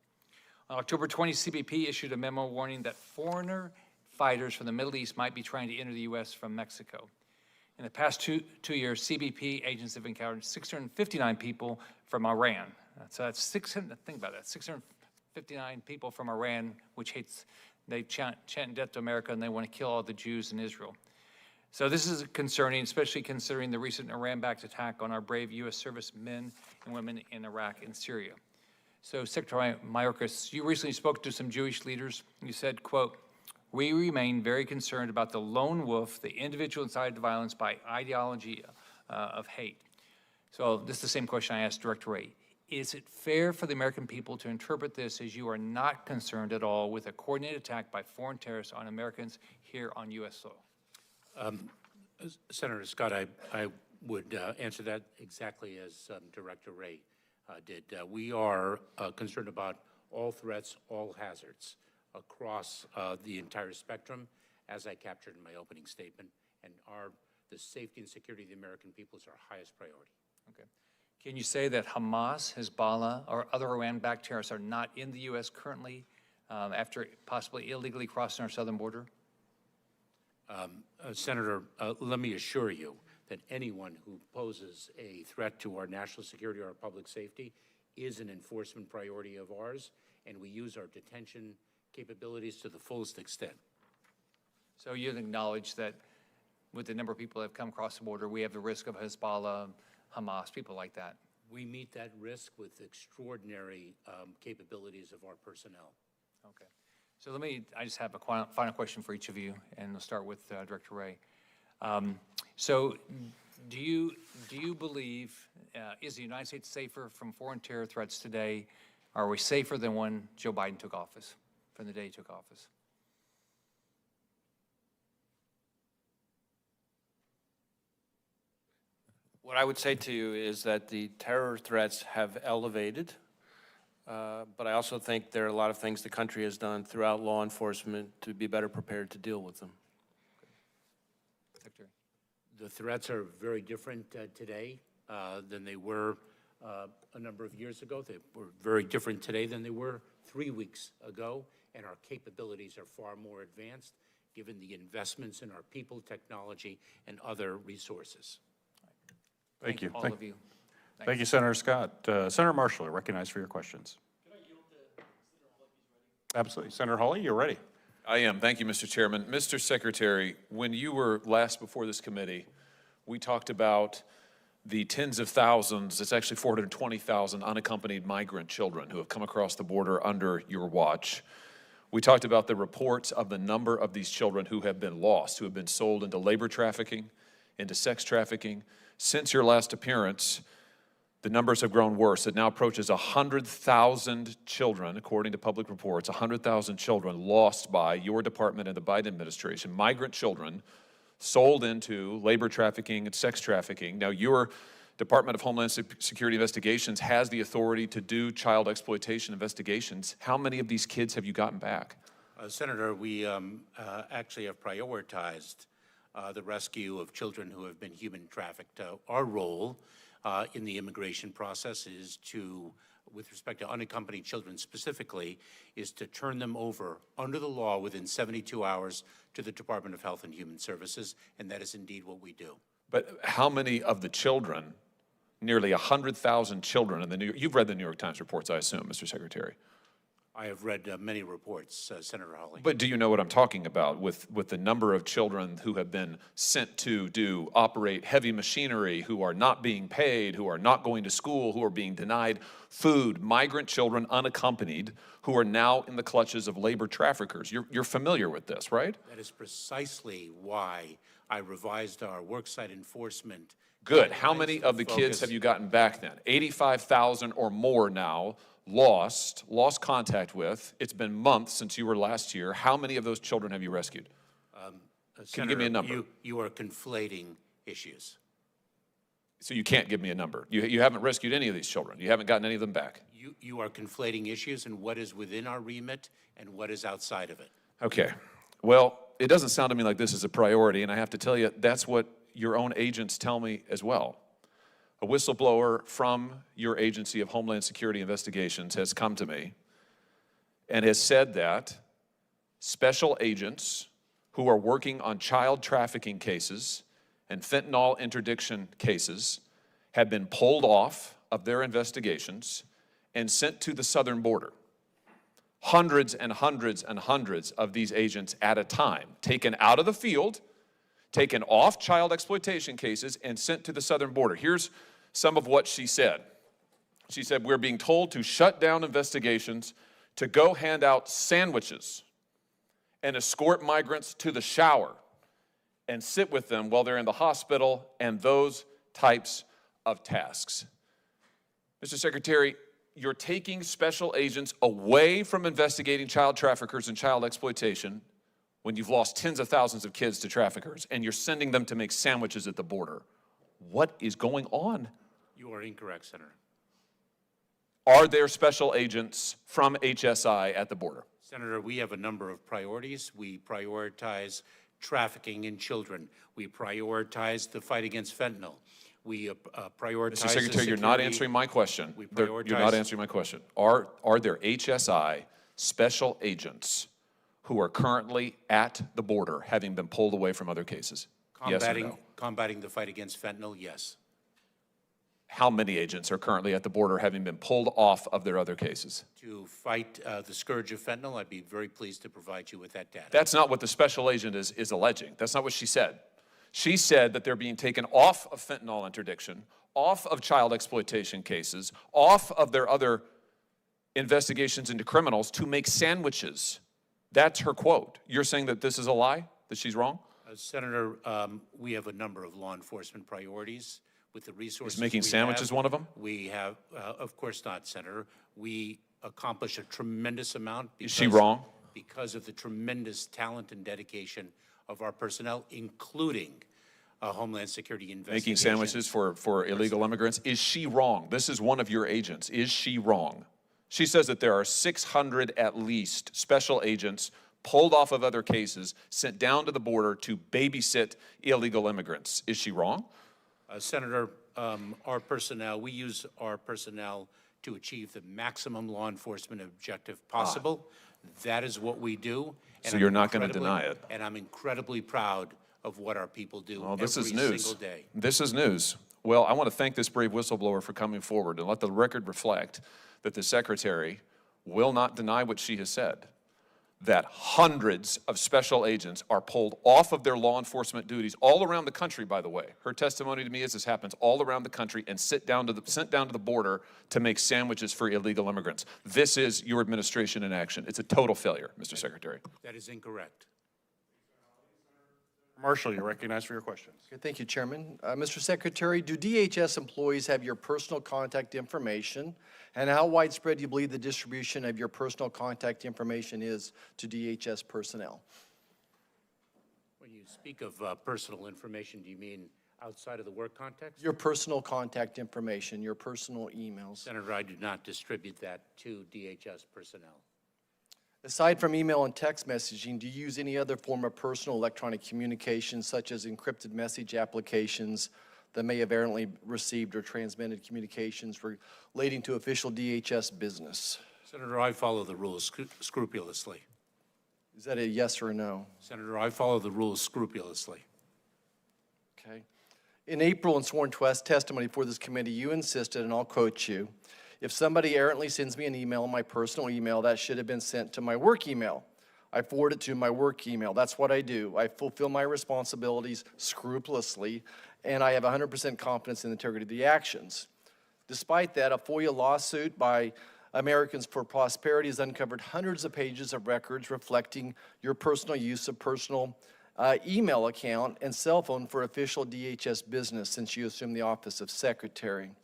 On October 20, CBP issued a memo warning that foreigner fighters from the Middle East might be trying to enter the U.S. from Mexico. In the past two years, CBP agents have encountered 659 people from Iran. So that's 600, think about that, 659 people from Iran, which they chant death to America, and they want to kill all the Jews in Israel. So this is concerning, especially considering the recent Iran-backed attack on our brave U.S. servicemen and women in Iraq and Syria. So Secretary Mayorkas, you recently spoke to some Jewish leaders. You said, quote, "We remain very concerned about the lone wolf, the individual incited to violence by ideology of hate." So this is the same question I asked Director Wray. Is it fair for the American people to interpret this as you are not concerned at all with a coordinated attack by foreign terrorists on Americans here on U.S. soil? Senator Scott, I would answer that exactly as Director Wray did. We are concerned about all threats, all hazards across the entire spectrum, as I captured in my opening statement, and the safety and security of the American people is our highest priority. Okay. Can you say that Hamas, Hezbollah, or other Iran-backed terrorists are not in the U.S. currently after possibly illegally crossing our southern border? Senator, let me assure you that anyone who poses a threat to our national security or our public safety is an enforcement priority of ours, and we use our detention capabilities to the fullest extent. So you acknowledge that with the number of people that have come across the border, we have the risk of Hezbollah, Hamas, people like that? We meet that risk with extraordinary capabilities of our personnel. Okay. So I just have a final question for each of you, and we'll start with Director Wray. So do you believe, is the United States safer from foreign terror threats today? Are we safer than when Joe Biden took office, from the day he took office? What I would say to you is that the terror threats have elevated, but I also think there are a lot of things the country has done throughout law enforcement to be better prepared to deal with them. Secretary. The threats are very different today than they were a number of years ago. They were very different today than they were 3 weeks ago, and our capabilities are far more advanced given the investments in our people, technology, and other resources. Thank you. All of you. Thank you, Senator Scott. Senator Marshall, you're recognized for your questions. Can I yield to Senator Hawley? He's ready. Absolutely. Senator Hawley, you're ready. I am. Thank you, Mr. Chairman. Mr. Secretary, when you were last before this committee, we talked about the tens of thousands, it's actually 420,000 unaccompanied migrant children who have come across the border under your watch. We talked about the reports of the number of these children who have been lost, who have been sold into labor trafficking, into sex trafficking. Since your last appearance, the numbers have grown worse. It now approaches 100,000 children, according to public reports, 100,000 children lost by your department and the Biden administration, migrant children sold into labor trafficking and sex trafficking. Now, your Department of Homeland Security Investigations has the authority to do child exploitation investigations. How many of these kids have you gotten back? Senator, we actually have prioritized the rescue of children who have been human trafficked. Our role in the immigration process is to with respect to unaccompanied children specifically, is to turn them over under the law within 72 hours to the Department of Health and Human Services, and that is indeed what we do. But how many of the children, nearly 100,000 children in the New York, you've read the New York Times reports, I assume, Mr. Secretary. I have read many reports, Senator Hawley. But do you know what I'm talking about with the number of children who have been sent to operate heavy machinery, who are not being paid, who are not going to school, who are being denied food, migrant children unaccompanied, who are now in the clutches of labor traffickers? You're familiar with this, right? That is precisely why I revised our worksite enforcement. Good. How many of the kids have you gotten back then? 85,000 or more now lost contact with. It's been months since you were last here. How many of those children have you rescued? Can you give me a number? You are conflating issues. So you can't give me a number. You haven't rescued any of these children. You haven't gotten any of them back. You are conflating issues and what is within our remit and what is outside of it. Okay. Well, it doesn't sound to me like this is a priority, and I have to tell you, that's what your own agents tell me as well. A whistleblower from your agency of Homeland Security Investigations has come to me and has said that special agents who are working on child trafficking cases and fentanyl interdiction cases have been pulled off of their investigations and sent to the southern border. Hundreds and hundreds and hundreds of these agents at a time, taken out of the field, taken off child exploitation cases, and sent to the southern border. Here's some of what she said. She said, we're being told to shut down investigations, to go hand out sandwiches and escort migrants to the shower and sit with them while they're in the hospital, and those types of tasks. Mr. Secretary, you're taking special agents away from investigating child traffickers and child exploitation when you've lost tens of thousands of kids to traffickers, and you're sending them to make sandwiches at the border. What is going on? You are incorrect, Senator. Are there special agents from HSI at the border? Senator, we have a number of priorities. We prioritize trafficking in children. We prioritize the fight against fentanyl. We prioritize Mr. Secretary, you're not answering my question. You're not answering my question. Are there HSI special agents who are currently at the border, having been pulled away from other cases? Yes or no? Combating the fight against fentanyl, yes. How many agents are currently at the border, having been pulled off of their other cases? To fight the scourge of fentanyl, I'd be very pleased to provide you with that data. That's not what the special agent is alleging. That's not what she said. She said that they're being taken off of fentanyl interdiction, off of child exploitation cases, off of their other investigations into criminals to make sandwiches. That's her quote. You're saying that this is a lie, that she's wrong? Senator, we have a number of law enforcement priorities with the resources. Is making sandwiches one of them? We have, of course not, Senator. We accomplish a tremendous amount. Is she wrong? Because of the tremendous talent and dedication of our personnel, including Homeland Security investigations. Making sandwiches for illegal immigrants. Is she wrong? This is one of your agents. Is she wrong? She says that there are 600 at least special agents pulled off of other cases, sent down to the border to babysit illegal immigrants. Is she wrong? Senator, our personnel, we use our personnel to achieve the maximum law enforcement objective possible. That is what we do. So you're not going to deny it? And I'm incredibly proud of what our people do Well, this is every news. single day. This is news. Well, I want to thank this brave whistleblower for coming forward and let the record reflect that the Secretary will not deny what she has said, that hundreds of special agents are pulled off of their law enforcement duties all around the country, by the way. Her testimony to me is this happens all around the country and sent down to the border to make sandwiches for illegal immigrants. This is your administration in action. It's a total failure, Mr. Secretary. That is incorrect. Marshall, you're recognized for your questions. Okay, thank you, Chairman. Mr. Secretary, do DHS employees have your personal contact information? And how widespread do you believe the distribution of your personal contact information is to DHS personnel? When you speak of personal information, do you mean outside of the work context? Your personal contact information, your personal emails. Senator, I do not distribute that to DHS personnel. Aside from email and text messaging, do you use any other form of personal electronic communication, such as encrypted message applications that may have errantly received or transmitted communications relating to official DHS business. Senator, I follow the rules scrupulously. Is that a yes or a no? Senator, I follow the rules scrupulously. Okay. In April, in sworn testimony for this committee, you insisted, and I'll quote you, "If somebody errantly sends me an email on my personal email, that should have been sent to my work email. I forward it to my work email. That's what I do. I fulfill my responsibilities scrupulously, and I have 100% confidence in the integrity of the actions." Despite that, a FOIA lawsuit by Americans for Prosperity has uncovered hundreds of pages of records reflecting your personal use of personal email account and cell phone for official DHS business since you assumed the office of Secretary.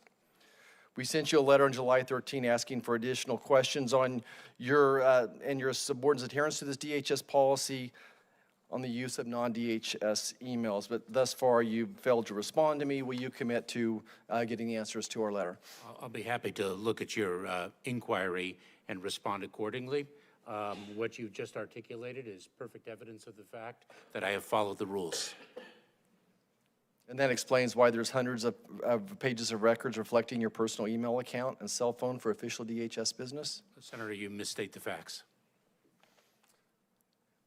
We sent you a letter on July 13 asking for additional questions on your and your subordinates' adherence to this DHS policy on the use of non-DHS emails, but thus far you've failed to respond to me. Will you commit to getting answers to our letter? I'll be happy to look at your inquiry and respond accordingly. What you just articulated is perfect evidence of the fact that I have followed the rules. And that explains why there's hundreds of pages of records reflecting your personal email account and cell phone for official DHS business? Senator, you misstate the facts.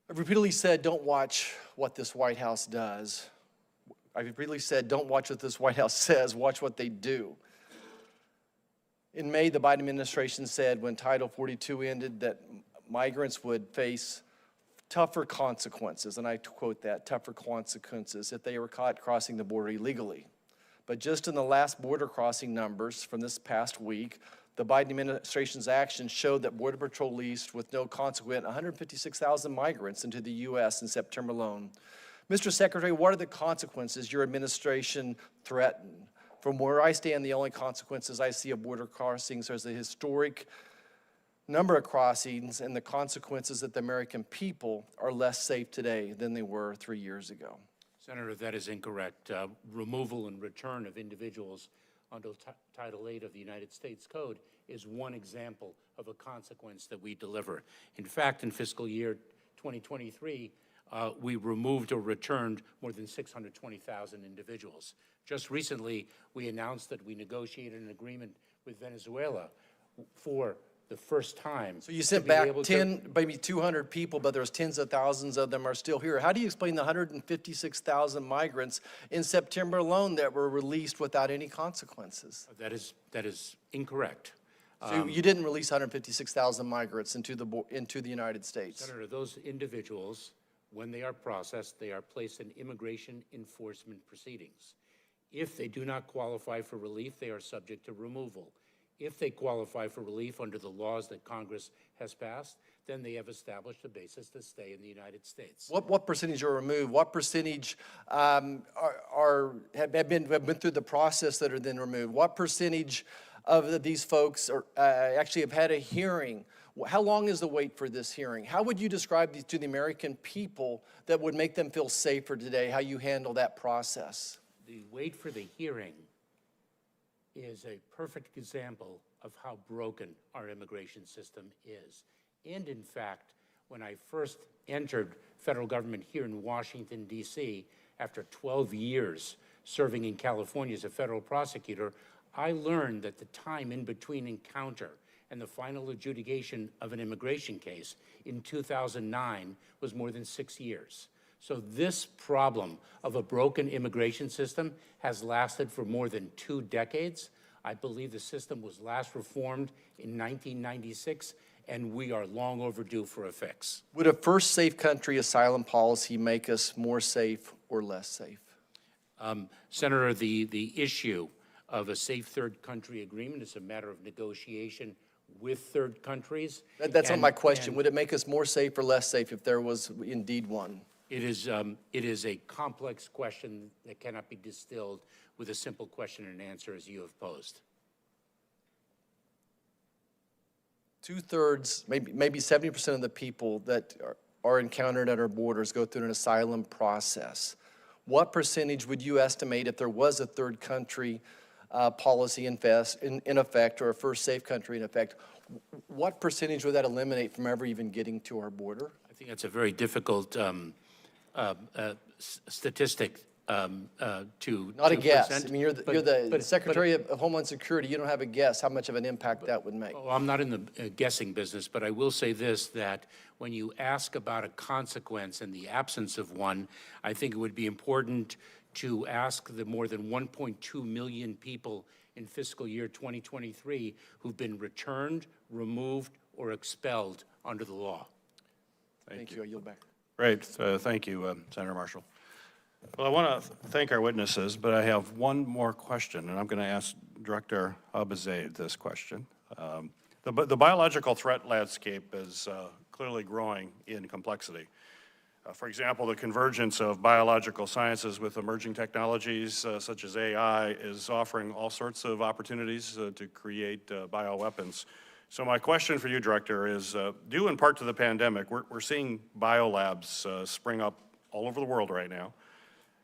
I've repeatedly said, don't watch what this White House does. I've repeatedly said, don't watch what this White House says, watch what they do. In May, the Biden administration said when Title 42 ended that migrants would face tougher consequences, and I quote that, tougher consequences if they were caught crossing the border illegally. But just in the last border crossing numbers from this past week, the Biden administration's actions showed that Border Patrol released with no consequence 156,000 migrants into the U.S. in September alone. Mr. Secretary, what are the consequences your administration threatened? From where I stand, the only consequences I see of border crossings are the historic number of crossings and the consequences that the American people are less safe today than they were 3 years ago. Senator, that is incorrect. Removal and return of individuals under Title 8 of the United States Code is one example of a consequence that we deliver. In fact, in fiscal year 2023, we removed or returned more than 620,000 individuals. Just recently, we announced that we negotiated an agreement with Venezuela for the first time. So you sent back 10, maybe 200 people, but there's tens of thousands of them are still here. How do you explain the 156,000 migrants in September alone that were released without any consequences? That is incorrect. So you didn't release 156,000 migrants into the United States? Senator, those individuals, when they are processed, they are placed in immigration enforcement proceedings. If they do not qualify for relief, they are subject to removal. If they qualify for relief under the laws that Congress has passed, then they have established a basis to stay in the United States. What percentage are removed? What percentage have been through the process that are then removed? What percentage of these folks actually have had a hearing? How long is the wait for this hearing? How would you describe these to the American people that would make them feel safer today, how you handle that process? The wait for the hearing is a perfect example of how broken our immigration system is. And in fact, when I first entered federal government here in Washington, D.C., after 12 years serving in California as a federal prosecutor, I learned that the time in between encounter and the final adjudication of an immigration case in 2009 was more than 6 years. So this problem of a broken immigration system has lasted for more than 2 decades. I believe the system was last reformed in 1996, and we are long overdue for a fix. Would a first safe country asylum policy make us more safe or less safe? Senator, the issue of a safe third country agreement is a matter of negotiation with third countries. That's not my question. Would it make us more safe or less safe if there was indeed one? It is a complex question that cannot be distilled with a simple question and answer as you have posed. 2/3, maybe 70% of the people that are encountered at our borders go through an asylum process. What percentage would you estimate if there was a third country policy in effect, or a first safe country in effect? What percentage would that eliminate from ever even getting to our border? I think that's a very difficult statistic Not a to guess. present. I mean, you're the Secretary of Homeland Security. You don't have a guess how much of an impact that would make. Oh, I'm not in the guessing business, but I will say this, that when you ask about a consequence in the absence of one, I think it would be important to ask the more than 1.2 million people in fiscal year 2023 who've been returned, removed, or expelled under the law. Thank you. I yield back. Great. Thank you, Senator Marshall. Well, I want to thank our witnesses, but I have one more question, and I'm going to ask Director Abizaid this question. The biological threat landscape is clearly growing in complexity. For example, the convergence of biological sciences with emerging technologies such as AI is offering all sorts of opportunities to create bioweapons. So my question for you, Director, is due in part to the pandemic, we're seeing biolabs spring up all over the world right now.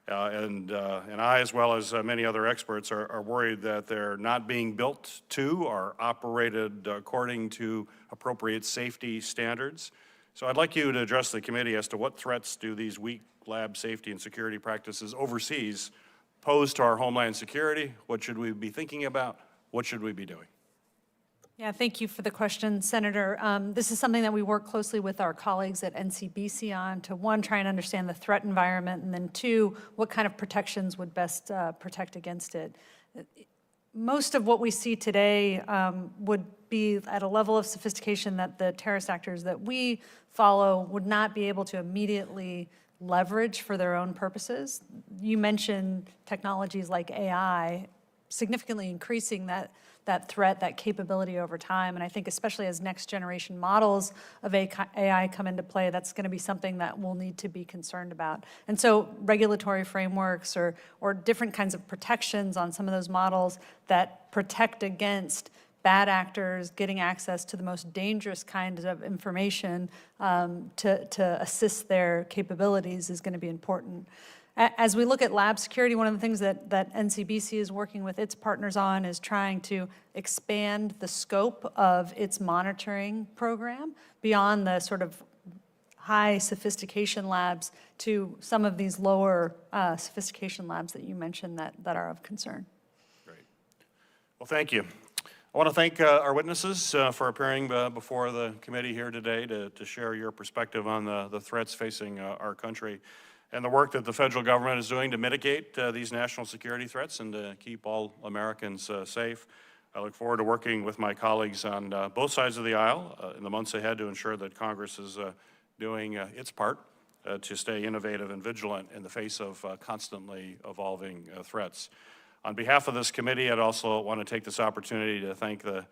And I, as well as many other experts, are worried that they're not being built to or operated according to appropriate safety standards. So I'd like you to address the committee as to what threats do these weak lab safety and security practices overseas pose to our homeland security? What should we be thinking about? What should we be doing? Yeah, thank you for the question, Senator. This is something that we work closely with our colleagues at NCBC on to, one, try and understand the threat environment, and then two, what kind of protections would best protect against it. Most of what we see today would be at a level of sophistication that the terrorist actors that we follow would not be able to immediately leverage for their own purposes. You mentioned technologies like AI significantly increasing that threat, that capability over time. And I think especially as next generation models of AI come into play, that's going to be something that we'll need to be concerned about. And so regulatory frameworks or different kinds of protections on some of those models that protect against bad actors getting access to the most dangerous kinds of information to assist their capabilities is going to be important. As we look at lab security, one of the things that NCBC is working with its partners on is trying to expand the scope of its monitoring program beyond the sort of high sophistication labs to some of these lower sophistication labs that you mentioned that are of concern. Great. Well, thank you. I want to thank our witnesses for appearing before the committee here today to share your perspective on the threats facing our country and the work that the federal government is doing to mitigate these national security threats and to keep all Americans safe. I look forward to working with my colleagues on both sides of the aisle in the months ahead to ensure that Congress is doing its part to stay innovative and vigilant in the face of constantly evolving threats. On behalf of this committee, I'd also want to take this opportunity to thank the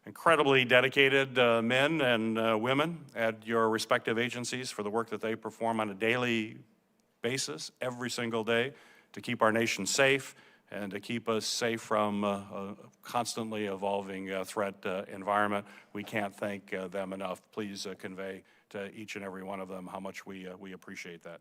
incredibly dedicated men and women at your respective agencies for the work that they perform on a daily basis, every single day, to keep our nation safe and to keep us safe from a constantly evolving threat environment. We can't thank them enough. Please convey to each and every one of them how much we appreciate that.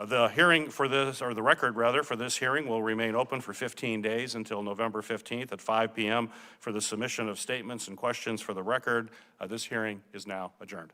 The hearing for this, or the record rather, for this hearing will remain open for 15 days until November 15th at 5 p.m. for the submission of statements and questions for the record. This hearing is now adjourned.